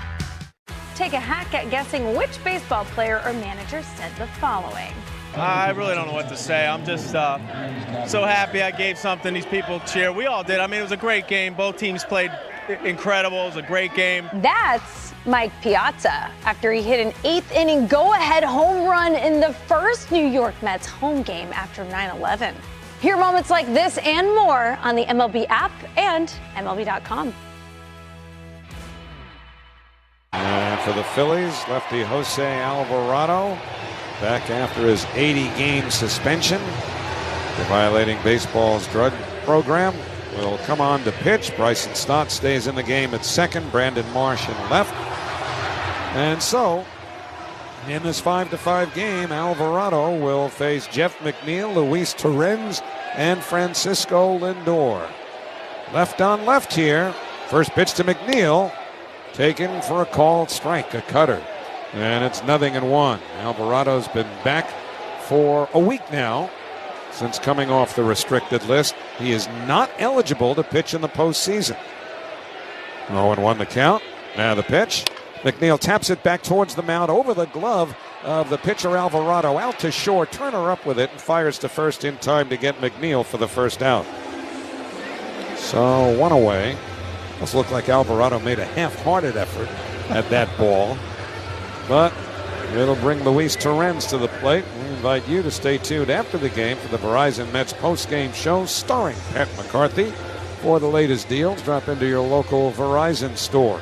Take a hack at guessing which baseball player or manager said the following. I really don't know what to say. I'm just so happy I gave something these people cheer. We all did. I mean, it was a great game. Both teams played incredible. It was a great game. That's Mike Piazza after he hit an 8th inning go-ahead home run in the first New York Mets home game after 9/11. Hear moments like this and more on the MLB app and MLB.com. And for the Phillies, lefty Jose Alvarado, back after his 80-game suspension for violating baseball's drug program, will come on to pitch. Bryson Stott stays in the game at second, Brandon Marsh in left. And so, in this 5-5 game, Alvarado will face Jeff McNeil, Luis Torrens, and Francisco Lindor. Left on left here. First pitch to McNeil, taken for a called strike, a cutter. And it's 0-1. Alvarado's been back for a week now since coming off the restricted list. He is not eligible to pitch in the postseason. 0-1 the count. Now the pitch. McNeil taps it back towards the mound over the glove of the pitcher Alvarado. Out to short. Turner up with it and fires to first in time to get McNeil for the first out. So 1 away. Must look like Alvarado made a half-hearted effort at that ball. But it'll bring Luis Torrens to the plate. We invite you to stay tuned after the game for the Verizon Mets post-game show starring Pat McCarthy. For the latest deals, drop into your local Verizon store.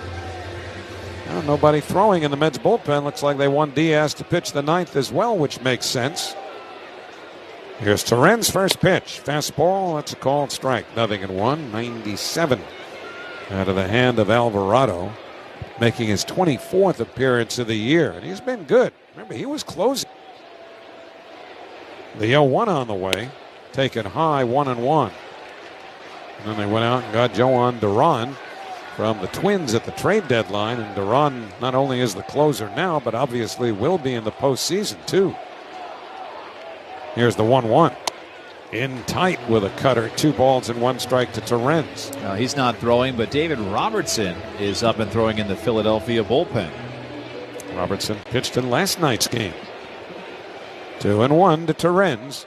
Well, nobody throwing in the Mets bullpen. Looks like they want Diaz to pitch the 9th as well, which makes sense. Here's Torrens' first pitch. Fastball, that's a called strike. 0-1, 97 out of the hand of Alvarado, making his 24th appearance of the year. And he's been good. Remember, he was closing. The 0-1 on the way, taken high, 1-1. And then they went out and got Joan Duran from the Twins at the trade deadline. And Duran not only is the closer now, but obviously will be in the postseason too. Here's the 1-1. In tight with a cutter. 2 balls and 1 strike to Torrens. Now, he's not throwing, but David Robertson is up and throwing in the Philadelphia bullpen. Robertson pitched in last night's game. 2-1 to Torrens.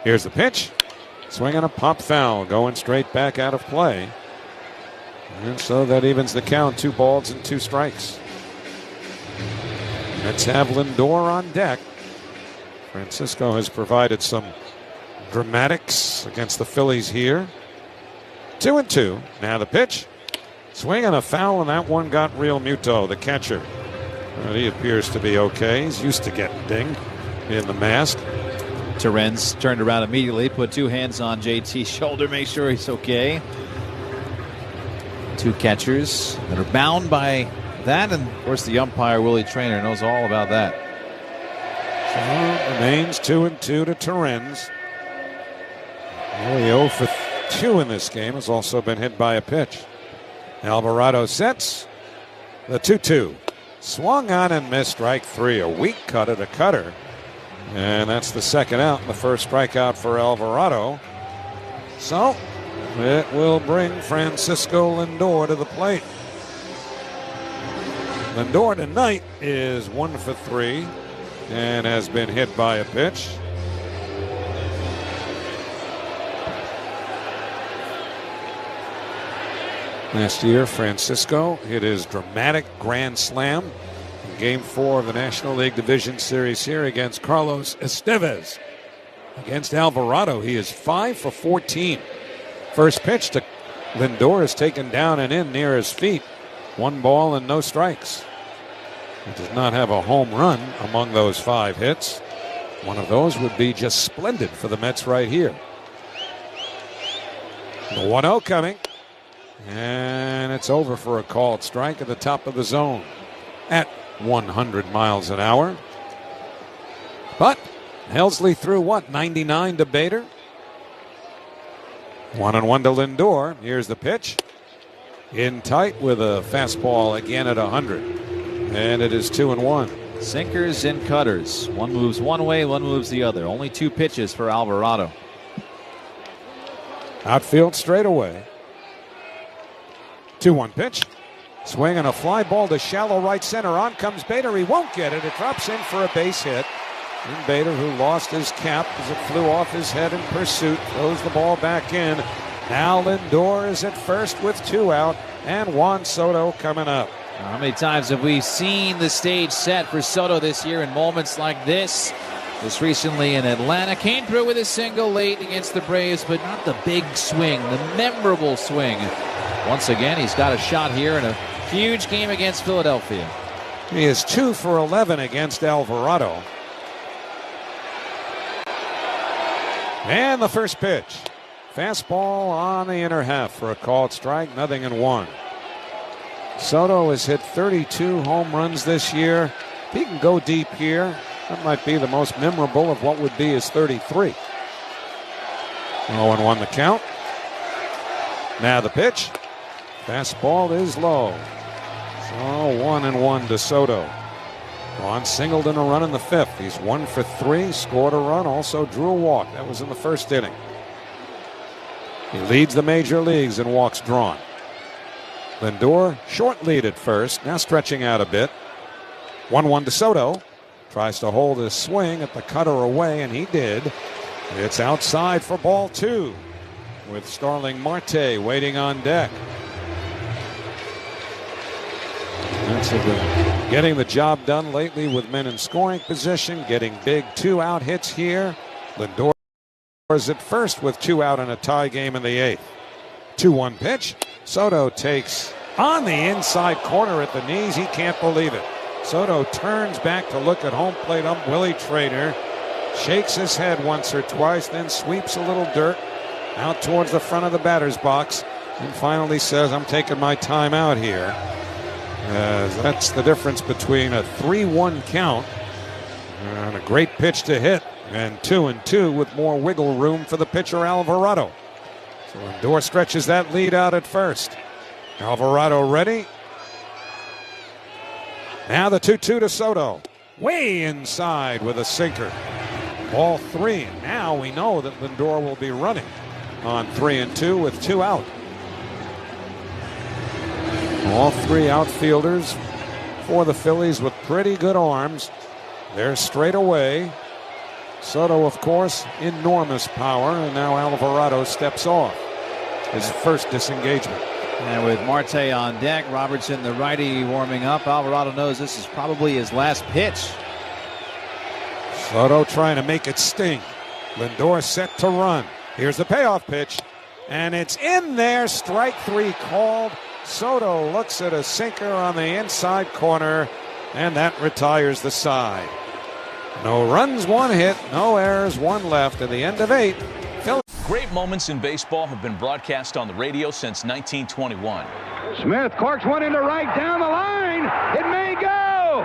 Here's the pitch. Swinging a pop foul, going straight back out of play. And so that evens the count. 2 balls and 2 strikes. Let's have Lindor on deck. Francisco has provided some dramatics against the Phillies here. 2-2. Now the pitch. Swing and a foul, and that one got Real Muto, the catcher. But he appears to be okay. He's used to getting dinged in the mask. Torrens turned around immediately, put 2 hands on JT's shoulder, make sure he's okay. 2 catchers that are bound by that, and of course the umpire, Willie Traynor, knows all about that. So it remains 2-2 to Torrens. Only 0 for 2 in this game. Has also been hit by a pitch. Alvarado sets the 2-2. Swung on and missed, strike 3. A weak cut at a cutter. And that's the second out, the first strikeout for Alvarado. So it will bring Francisco Lindor to the plate. Lindor tonight is 1 for 3 and has been hit by a pitch. Last year, Francisco hit his dramatic grand slam in Game 4 of the National League Division Series here against Carlos Estevez. Against Alvarado, he is 5 for 14. First pitch to Lindor is taken down and in near his feet. 1 ball and no strikes. He does not have a home run among those 5 hits. One of those would be just splendid for the Mets right here. The 1-0 coming. And it's over for a called strike at the top of the zone at 100 miles an hour. But Helsley threw 99 to Bader. 1-1 to Lindor. Here's the pitch. In tight with a fastball again at 100. And it is 2-1. Sinkers and cutters. One moves one way, one moves the other. Only 2 pitches for Alvarado. Outfield straightaway. 2-1 pitch. Swing and a fly ball to shallow right center. On comes Bader. He won't get it. It drops in for a base hit. And Bader, who lost his cap as it flew off his head in pursuit, throws the ball back in. Now Lindor is at first with 2 out, and Juan Soto coming up. How many times have we seen the stage set for Soto this year in moments like this? Just recently in Atlanta, came through with a single late against the Braves, but not the big swing, the memorable swing. Once again, he's got a shot here in a huge game against Philadelphia. He is 2 for 11 against Alvarado. And the first pitch. Fastball on the inner half for a called strike, 0-1. Soto has hit 32 home runs this year. If he can go deep here, that might be the most memorable of what would be his 33. 0-1 the count. Now the pitch. Fastball is low. So 1-1 to Soto. Juan singled in a run in the 5th. He's 1 for 3, scored a run, also drew a walk. That was in the first inning. He leads the major leagues in walks drawn. Lindor, short lead at first, now stretching out a bit. 1-1 to Soto. Tries to hold his swing at the cutter away, and he did. It's outside for ball 2, with Starling Marte waiting on deck. That's getting the job done lately with men in scoring position, getting big 2-out hits here. Lindor is at first with 2 out in a tie game in the 8th. 2-1 pitch. Soto takes on the inside corner at the knees. He can't believe it. Soto turns back to look at home plate ump Willie Trader. Shakes his head once or twice, then sweeps a little dirt out towards the front of the batter's box, and finally says, I'm taking my time out here. That's the difference between a 3-1 count and a great pitch to hit, and 2-2 with more wiggle room for the pitcher Alvarado. So Lindor stretches that lead out at first. Alvarado ready. Now the 2-2 to Soto. Way inside with a sinker. Ball 3. And now we know that Lindor will be running on 3-2 with 2 out. All 3 outfielders for the Phillies with pretty good arms. They're straight away. Soto, of course, enormous power, and now Alvarado steps off. His first disengagement. And with Marte on deck, Robertson, the righty, warming up. Alvarado knows this is probably his last pitch. Soto trying to make it sting. Lindor set to run. Here's the payoff pitch, and it's in there. Strike 3 called. Soto looks at a sinker on the inside corner, and that retires the side. No runs, 1 hit, no errors, 1 left at the end of 8. Great moments in baseball have been broadcast on the radio since 1921. Smith corks one into right down the line. It may go.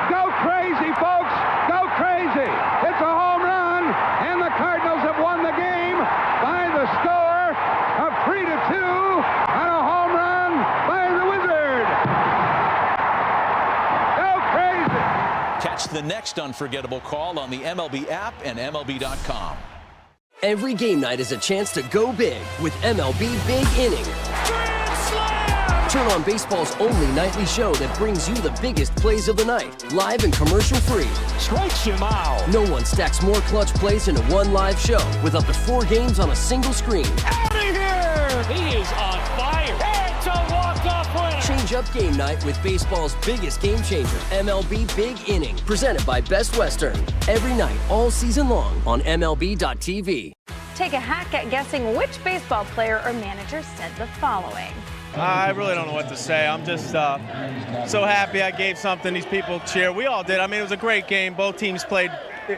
Go crazy, folks. Go crazy. It's a home run, and the Cardinals have won the game by the score of 3-2 on a home run by the Wizard. Go crazy. Catch the next unforgettable call on the MLB app and MLB.com. Every game night is a chance to go big with MLB Big Inning. Turn on baseball's only nightly show that brings you the biggest plays of the night, live and commercial-free. Strikes him out. No one stacks more clutch plays into one live show with up to 4 games on a single screen. Out of here! He is on fire. It's a walk-off winner. Change up game night with baseball's biggest game changer, MLB Big Inning, presented by Best Western. Every night, all season long on MLB.tv. Take a hack at guessing which baseball player or manager said the following. I really don't know what to say. I'm just so happy I gave something these people cheer. We all did. I mean, it was a great game. Both teams played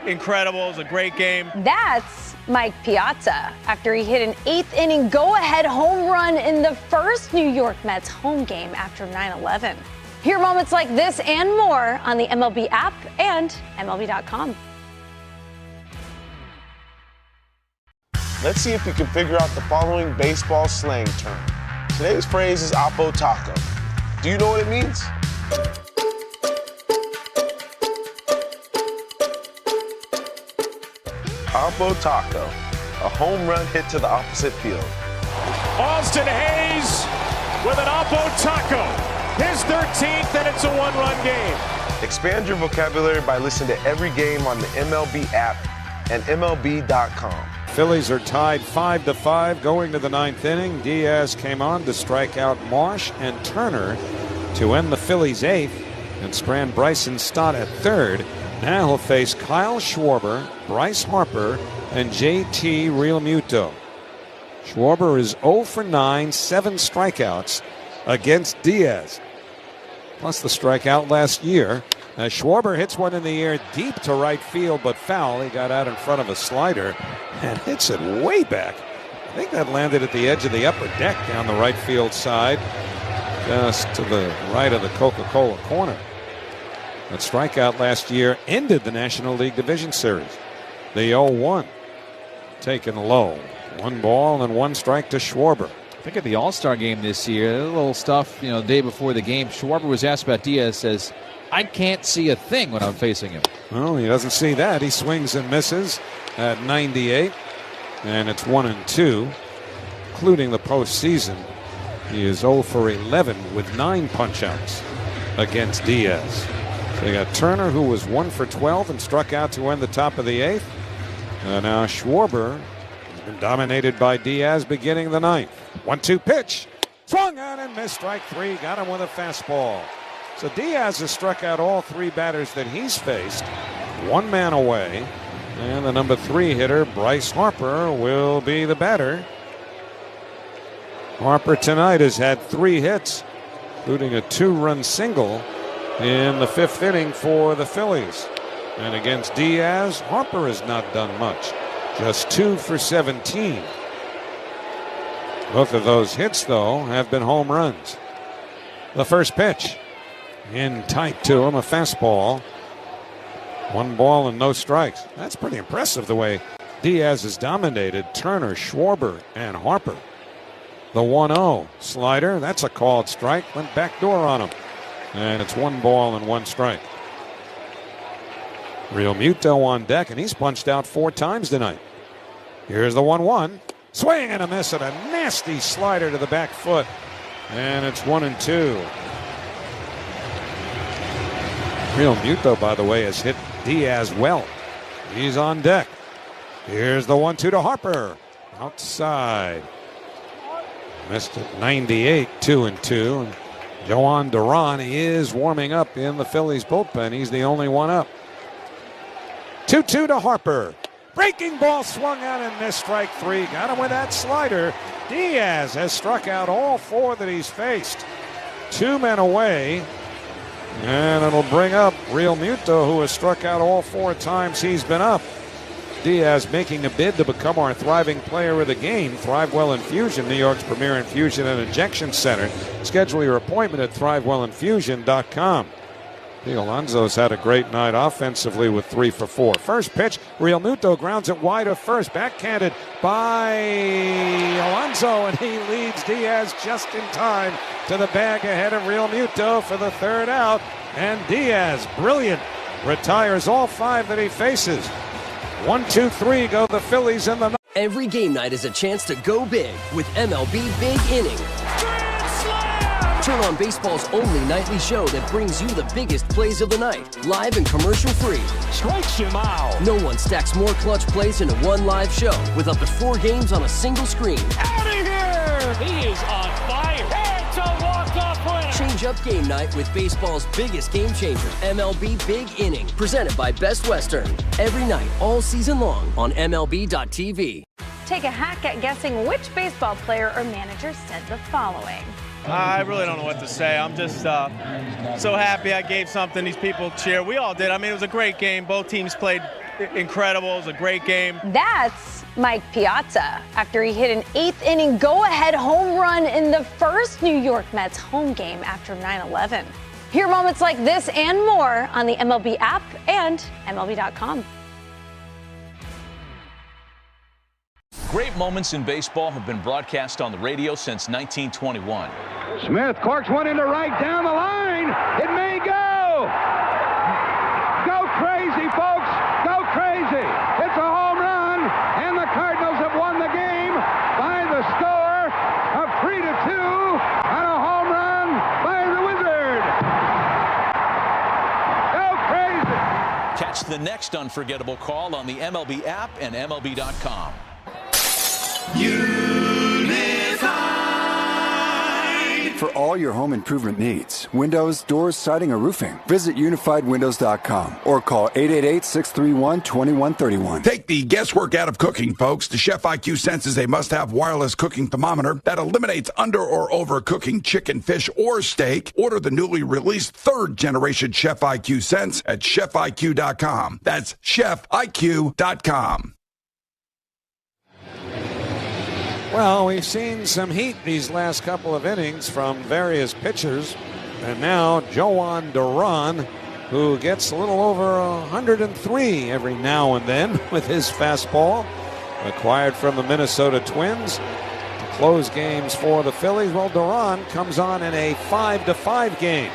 incredible. It was a great game. That's Mike Piazza after he hit an 8th inning go-ahead home run in the first New York Mets home game after 9/11. Hear moments like this and more on the MLB app and MLB.com. Let's see if you can figure out the following baseball slang term. Today's phrase is Oppo Taco. Do you know what it means? Oppo Taco, a home run hit to the opposite field. Austin Hayes with an Oppo Taco. His 13th, and it's a 1-run game. Expand your vocabulary by listening to every game on the MLB app and MLB.com. Phillies are tied 5-5 going to the ninth inning. Diaz came on to strike out Marsh and Turner to end the Phillies' eighth and strand Bryson Stott at third. Now he'll face Kyle Schwarber, Bryce Harper, and JT Realmuto. Schwarber is 0 for 9, 7 strikeouts against Diaz, plus the strikeout last year. Schwarber hits one in the air deep to right field, but foul. He got out in front of a slider and hits it way back. I think that landed at the edge of the upper deck down the right field side, just to the right of the Coca-Cola corner. That strikeout last year ended the National League Division Series. The 0-1 taken low. 1 ball and 1 strike to Schwarber. I think at the All-Star game this year, a little stuff, the day before the game, Schwarber was asked about Diaz, says, I can't see a thing when I'm facing him. Well, he doesn't see that. He swings and misses at 98, and it's 1-2, including the postseason. He is 0 for 11 with 9 punch-outs against Diaz. So you got Turner, who was 1 for 12 and struck out to end the top of the eighth. Now Schwarber has been dominated by Diaz beginning the ninth. 1-2 pitch. Swung on and missed. Strike 3. Got him with a fastball. So Diaz has struck out all 3 batters that he's faced. 1 man away. And the number 3 hitter, Bryce Harper, will be the batter. Harper tonight has had 3 hits, including a 2-run single in the 5th inning for the Phillies. And against Diaz, Harper has not done much. Just 2 for 17. Both of those hits, though, have been home runs. The first pitch. In tight to him, a fastball. 1 ball and no strikes. That's pretty impressive the way Diaz has dominated Turner, Schwarber, and Harper. The 1-0 slider, that's a called strike. Went backdoor on him. And it's 1 ball and 1 strike. Realmuto on deck, and he's punched out 4 times tonight. Here's the 1-1. Swing and a miss and a nasty slider to the back foot. And it's 1-2. Realmuto, by the way, has hit Diaz well. He's on deck. Here's the 1-2 to Harper. Outside. Missed it 98, 2-2. And Joan Duran is warming up in the Phillies bullpen. He's the only one up. 2-2 to Harper. Breaking ball swung out and missed. Strike 3. Got him with that slider. Diaz has struck out all 4 that he's faced. 2 men away. And it'll bring up Realmuto, who has struck out all 4 times he's been up. Diaz making a bid to become our thriving player of the game. ThriveWell Infusion, New York's premier infusion and injection center. Schedule your appointment at thrivewellinfusion.com. Alonso's had a great night offensively with 3 for 4. First pitch, Realmuto grounds it wide of first. Backhanded by Alonso, and he leads Diaz just in time to the bag ahead of Realmuto for the 3rd out. And Diaz, brilliant, retires all 5 that he faces. 1, 2, 3 go the Phillies in the night. Every game night is a chance to go big with MLB Big Inning. Turn on baseball's only nightly show that brings you the biggest plays of the night, live and commercial-free. Strikes him out. No one stacks more clutch plays into one live show with up to 4 games on a single screen. Out of here! He is on fire. It's a walk-off winner. Change up game night with baseball's biggest game changer, MLB Big Inning, presented by Best Western. Every night, all season long on MLB.tv. Take a hack at guessing which baseball player or manager said the following. I really don't know what to say. I'm just so happy I gave something these people cheer. We all did. I mean, it was a great game. Both teams played incredible. It was a great game. That's Mike Piazza after he hit an 8th inning go-ahead home run in the first New York Mets home game after 9/11. Hear moments like this and more on the MLB app and MLB.com. Great moments in baseball have been broadcast on the radio since 1921. Smith corks one into right down the line. It may go. Go crazy, folks. Go crazy. It's a home run, and the Cardinals have won the game by the score of 3-2 on a home run by the Wizard. Go crazy. Catch the next unforgettable call on the MLB app and MLB.com. For all your home improvement needs, windows, doors, siding, or roofing, visit unifiedwindows.com or call 888-631-2131. Take the guesswork out of cooking, folks. The Chef IQ Sense is a must-have wireless cooking thermometer that eliminates under or overcooking chicken, fish, or steak. Order the newly released third-generation Chef IQ Sense at chefiq.com. That's chefiq.com. Well, we've seen some heat these last couple of innings from various pitchers. And now Jhoan Duran, who gets a little over 103 every now and then with his fastball, acquired from the Minnesota Twins to close games for the Phillies. Well, Duran comes on in a 5-5 game.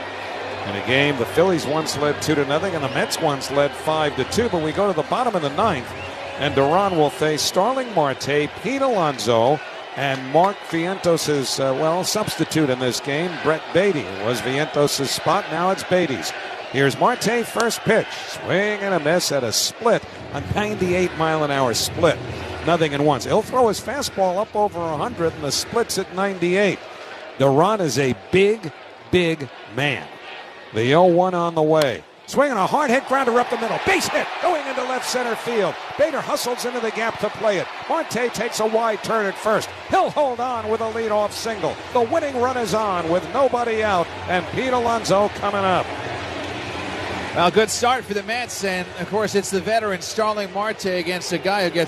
In a game the Phillies once led 2-0 and the Mets once led 5-2. But we go to the bottom of the ninth, and Duran will face Starling Marte, Pete Alonso, and Mark Vientos' substitute in this game, Brett Beatty. It was Vientos' spot, now it's Beatty's. Here's Marte, first pitch. Swing and a miss at a split, a 98-mile-an-hour split. 0-1. He'll throw his fastball up over 100, and the split's at 98. Duran is a big, big man. The 0-1 on the way. Swinging a hard hit grounder up the middle. Base hit going into left center field. Bader hustles into the gap to play it. Marte takes a wide turn at first. He'll hold on with a leadoff single. The winning run is on with nobody out, and Pete Alonso coming up. Well, good start for the Mets, and of course it's the veteran Starling Marte against a guy who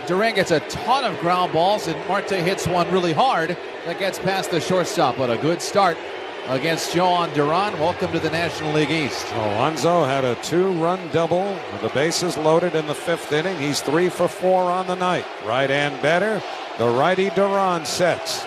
Duran gets a ton of ground balls, and Marte hits one really hard that gets past the shortstop. But a good start against Jhoan Duran. Welcome to the National League East. Alonso had a 2-run double with the bases loaded in the 5th inning. He's 3 for 4 on the night. Right-hand batter, the righty Duran sets.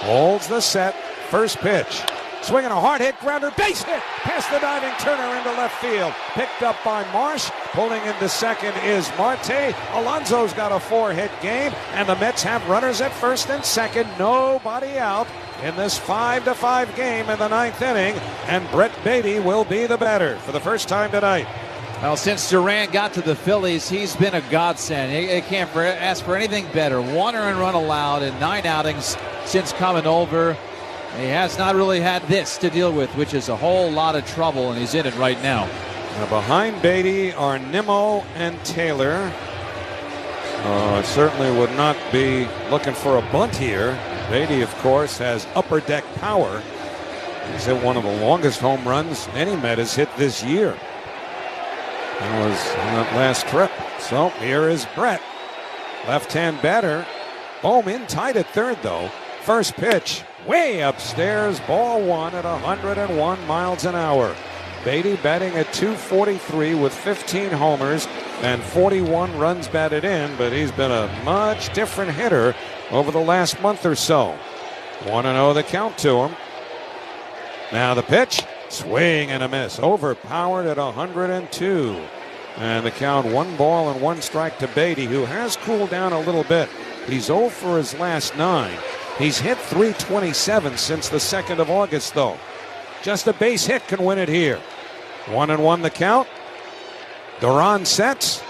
Holds the set. First pitch. Swinging a hard hit grounder. Base hit past the diving Turner into left field. Picked up by Marsh. Pulling into second is Marte. Alonso's got a 4-hit game, and the Mets have runners at first and second. Nobody out in this 5-5 game in the 9th inning, and Brett Beatty will be the batter for the first time tonight. Well, since Duran got to the Phillies, he's been a godsend. He can't ask for anything better. 1 earned run allowed in 9 outings since coming over. He has not really had this to deal with, which is a whole lot of trouble, and he's in it right now. Now behind Beatty are Nimmo and Taylor. Certainly would not be looking for a bunt here. Beatty, of course, has upper deck power. He's hit one of the longest home runs any Met has hit this year. That was on that last trip. So here is Brett. Left-hand batter. Bohm in tight at third, though. First pitch, way upstairs, ball 1 at 101 miles an hour. Beatty batting at .243 with 15 homers and 41 runs batted in, but he's been a much different hitter over the last month or so. 1-0 the count to him. Now the pitch, swing and a miss, overpowered at 102. And the count 1 ball and 1 strike to Beatty, who has cooled down a little bit. He's 0 for his last 9. He's hit .327 since the 2nd of August, though. Just a base hit can win it here. 1-1 the count. Duran sets.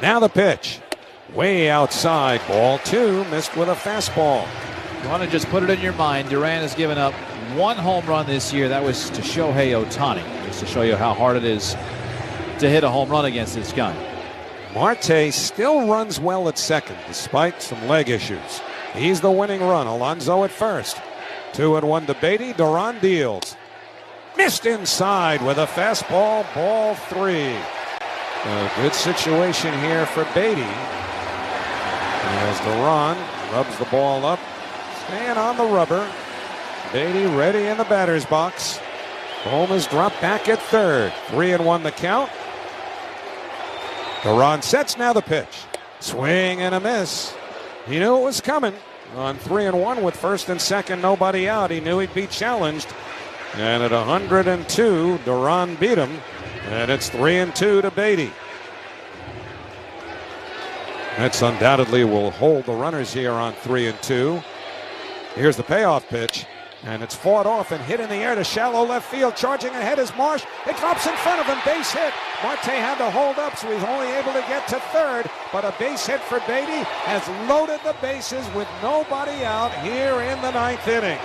Now the pitch. Way outside. Ball 2. Missed with a fastball. You want to just put it in your mind, Duran has given up 1 home run this year. That was to Shohei Ohtani. Just to show you how hard it is to hit a home run against this guy. Marte still runs well at second, despite some leg issues. He's the winning run. Alonso at first. 2-1 to Beatty. Duran deals. Missed inside with a fastball. Ball 3. A good situation here for Beatty. As Duran rubs the ball up. Staying on the rubber. Beatty ready in the batter's box. Bohm is dropped back at third. 3-1 the count. Duran sets. Now the pitch. Swing and a miss. He knew it was coming. On 3-1 with first and second, nobody out. He knew he'd be challenged. And at 102, Duran beat him. And it's 3-2 to Beatty. Mets undoubtedly will hold the runners here on 3-2. Here's the payoff pitch. And it's fought off and hit in the air to shallow left field. Charging ahead is Marsh. It drops in front of him. Base hit. Marte had to hold up, so he's only able to get to third. But a base hit for Beatty has loaded the bases with nobody out here in the 9th inning.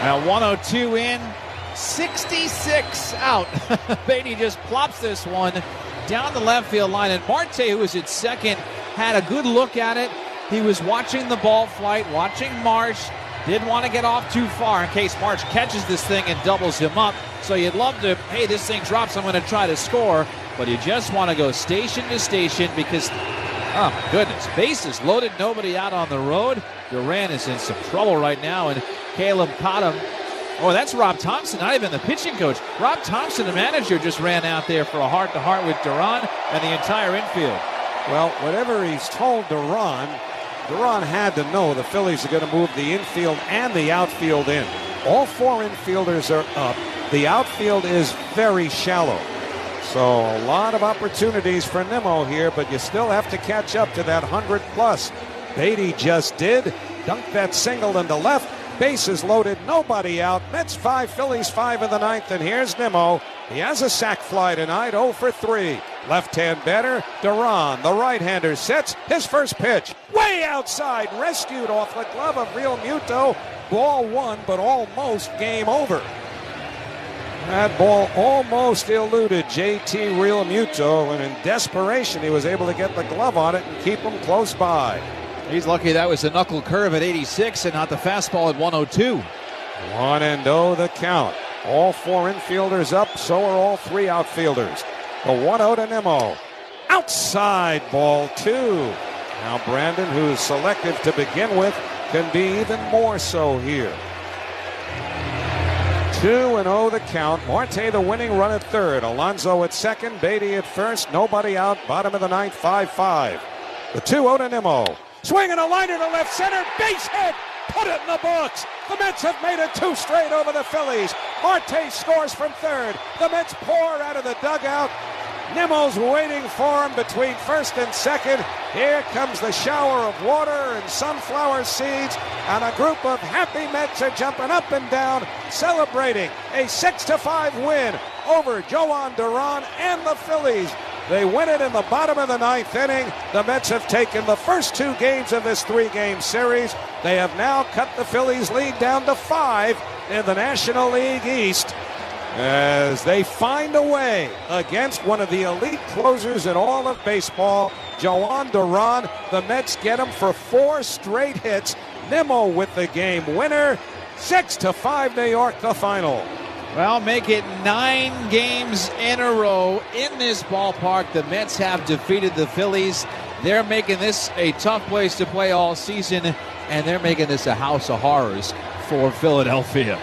Now 102 in, 66 out. Beatty just plops this one down the left field line. And Marte, who was at second, had a good look at it. He was watching the ball flight, watching Marsh. Didn't want to get off too far in case Marsh catches this thing and doubles him up. So you'd love to, hey, this thing drops, I'm going to try to score. But you just want to go station to station because, oh my goodness, bases loaded, nobody out on the road. Duran is in some trouble right now, and Caleb caught him. Oh, that's Rob Thompson, not even the pitching coach. Rob Thompson, the manager, just ran out there for a heart-to-heart with Duran and the entire infield. Well, whatever he's told Duran had to know the Phillies are going to move the infield and the outfield in. All 4 infielders are up. The outfield is very shallow. So a lot of opportunities for Nimmo here, but you still have to catch up to that 100-plus. Beatty just did. Dunked that single into left. Bases loaded, nobody out. Mets 5, Phillies 5 in the 9th, and here's Nimmo. He has a sac fly tonight, 0 for 3. Left-hand batter, Duran, the right-hander, sets his first pitch. Way outside, rescued off the glove of Real Muto. Ball 1, but almost game over. That ball almost eluded JT Real Muto, and in desperation, he was able to get the glove on it and keep him close by. He's lucky that was the knuckle curve at 86 and not the fastball at 102. 1-0 the count. All 4 infielders up, so are all 3 outfielders. The 1-0 to Nimmo. Outside ball 2. Now Brandon, who's selective to begin with, can be even more so here. 2-0 the count. Marte the winning run at third. Alonso at second. Beatty at first. Nobody out. Bottom of the 9th, 5-5. The 2-0 to Nimmo. Swinging a liner to left center. Base hit. Put it in the books. The Mets have made it 2 straight over the Phillies. Marte scores from third. The Mets pour out of the dugout. Nimmo's waiting for him between first and second. Here comes the shower of water and sunflower seeds, and a group of happy Mets are jumping up and down, celebrating a 6-5 win over Joan Duran and the Phillies. They win it in the bottom of the 9th inning. The Mets have taken the first 2 games of this 3-game series. They have now cut the Phillies' lead down to 5 in the National League East as they find a way against one of the elite closers in all of baseball, Joan Duran. The Mets get him for 4 straight hits. Nimmo with the game winner. 6-5 New York, the final. Well, make it 9 games in a row in this ballpark. The Mets have defeated the Phillies. They're making this a tough place to play all season, and they're making this a house of horrors for Philadelphia.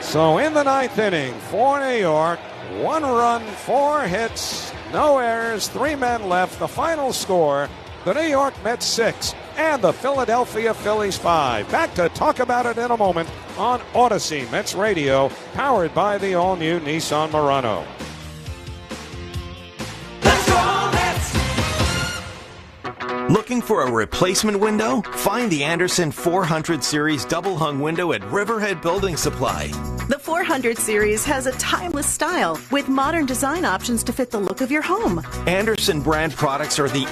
So in the 9th inning for New York, 1 run, 4 hits, no errors, 3 men left. The final score, the New York Mets 6 and the Philadelphia Phillies 5. Back to talk about it in a moment on Odyssey Mets Radio, powered by the all-new Nissan Murano. Looking for a replacement window? Find the Anderson 400 Series double hung window at Riverhead Building Supply. The 400 Series has a timeless style with modern design options to fit the look of your home. Anderson brand products are the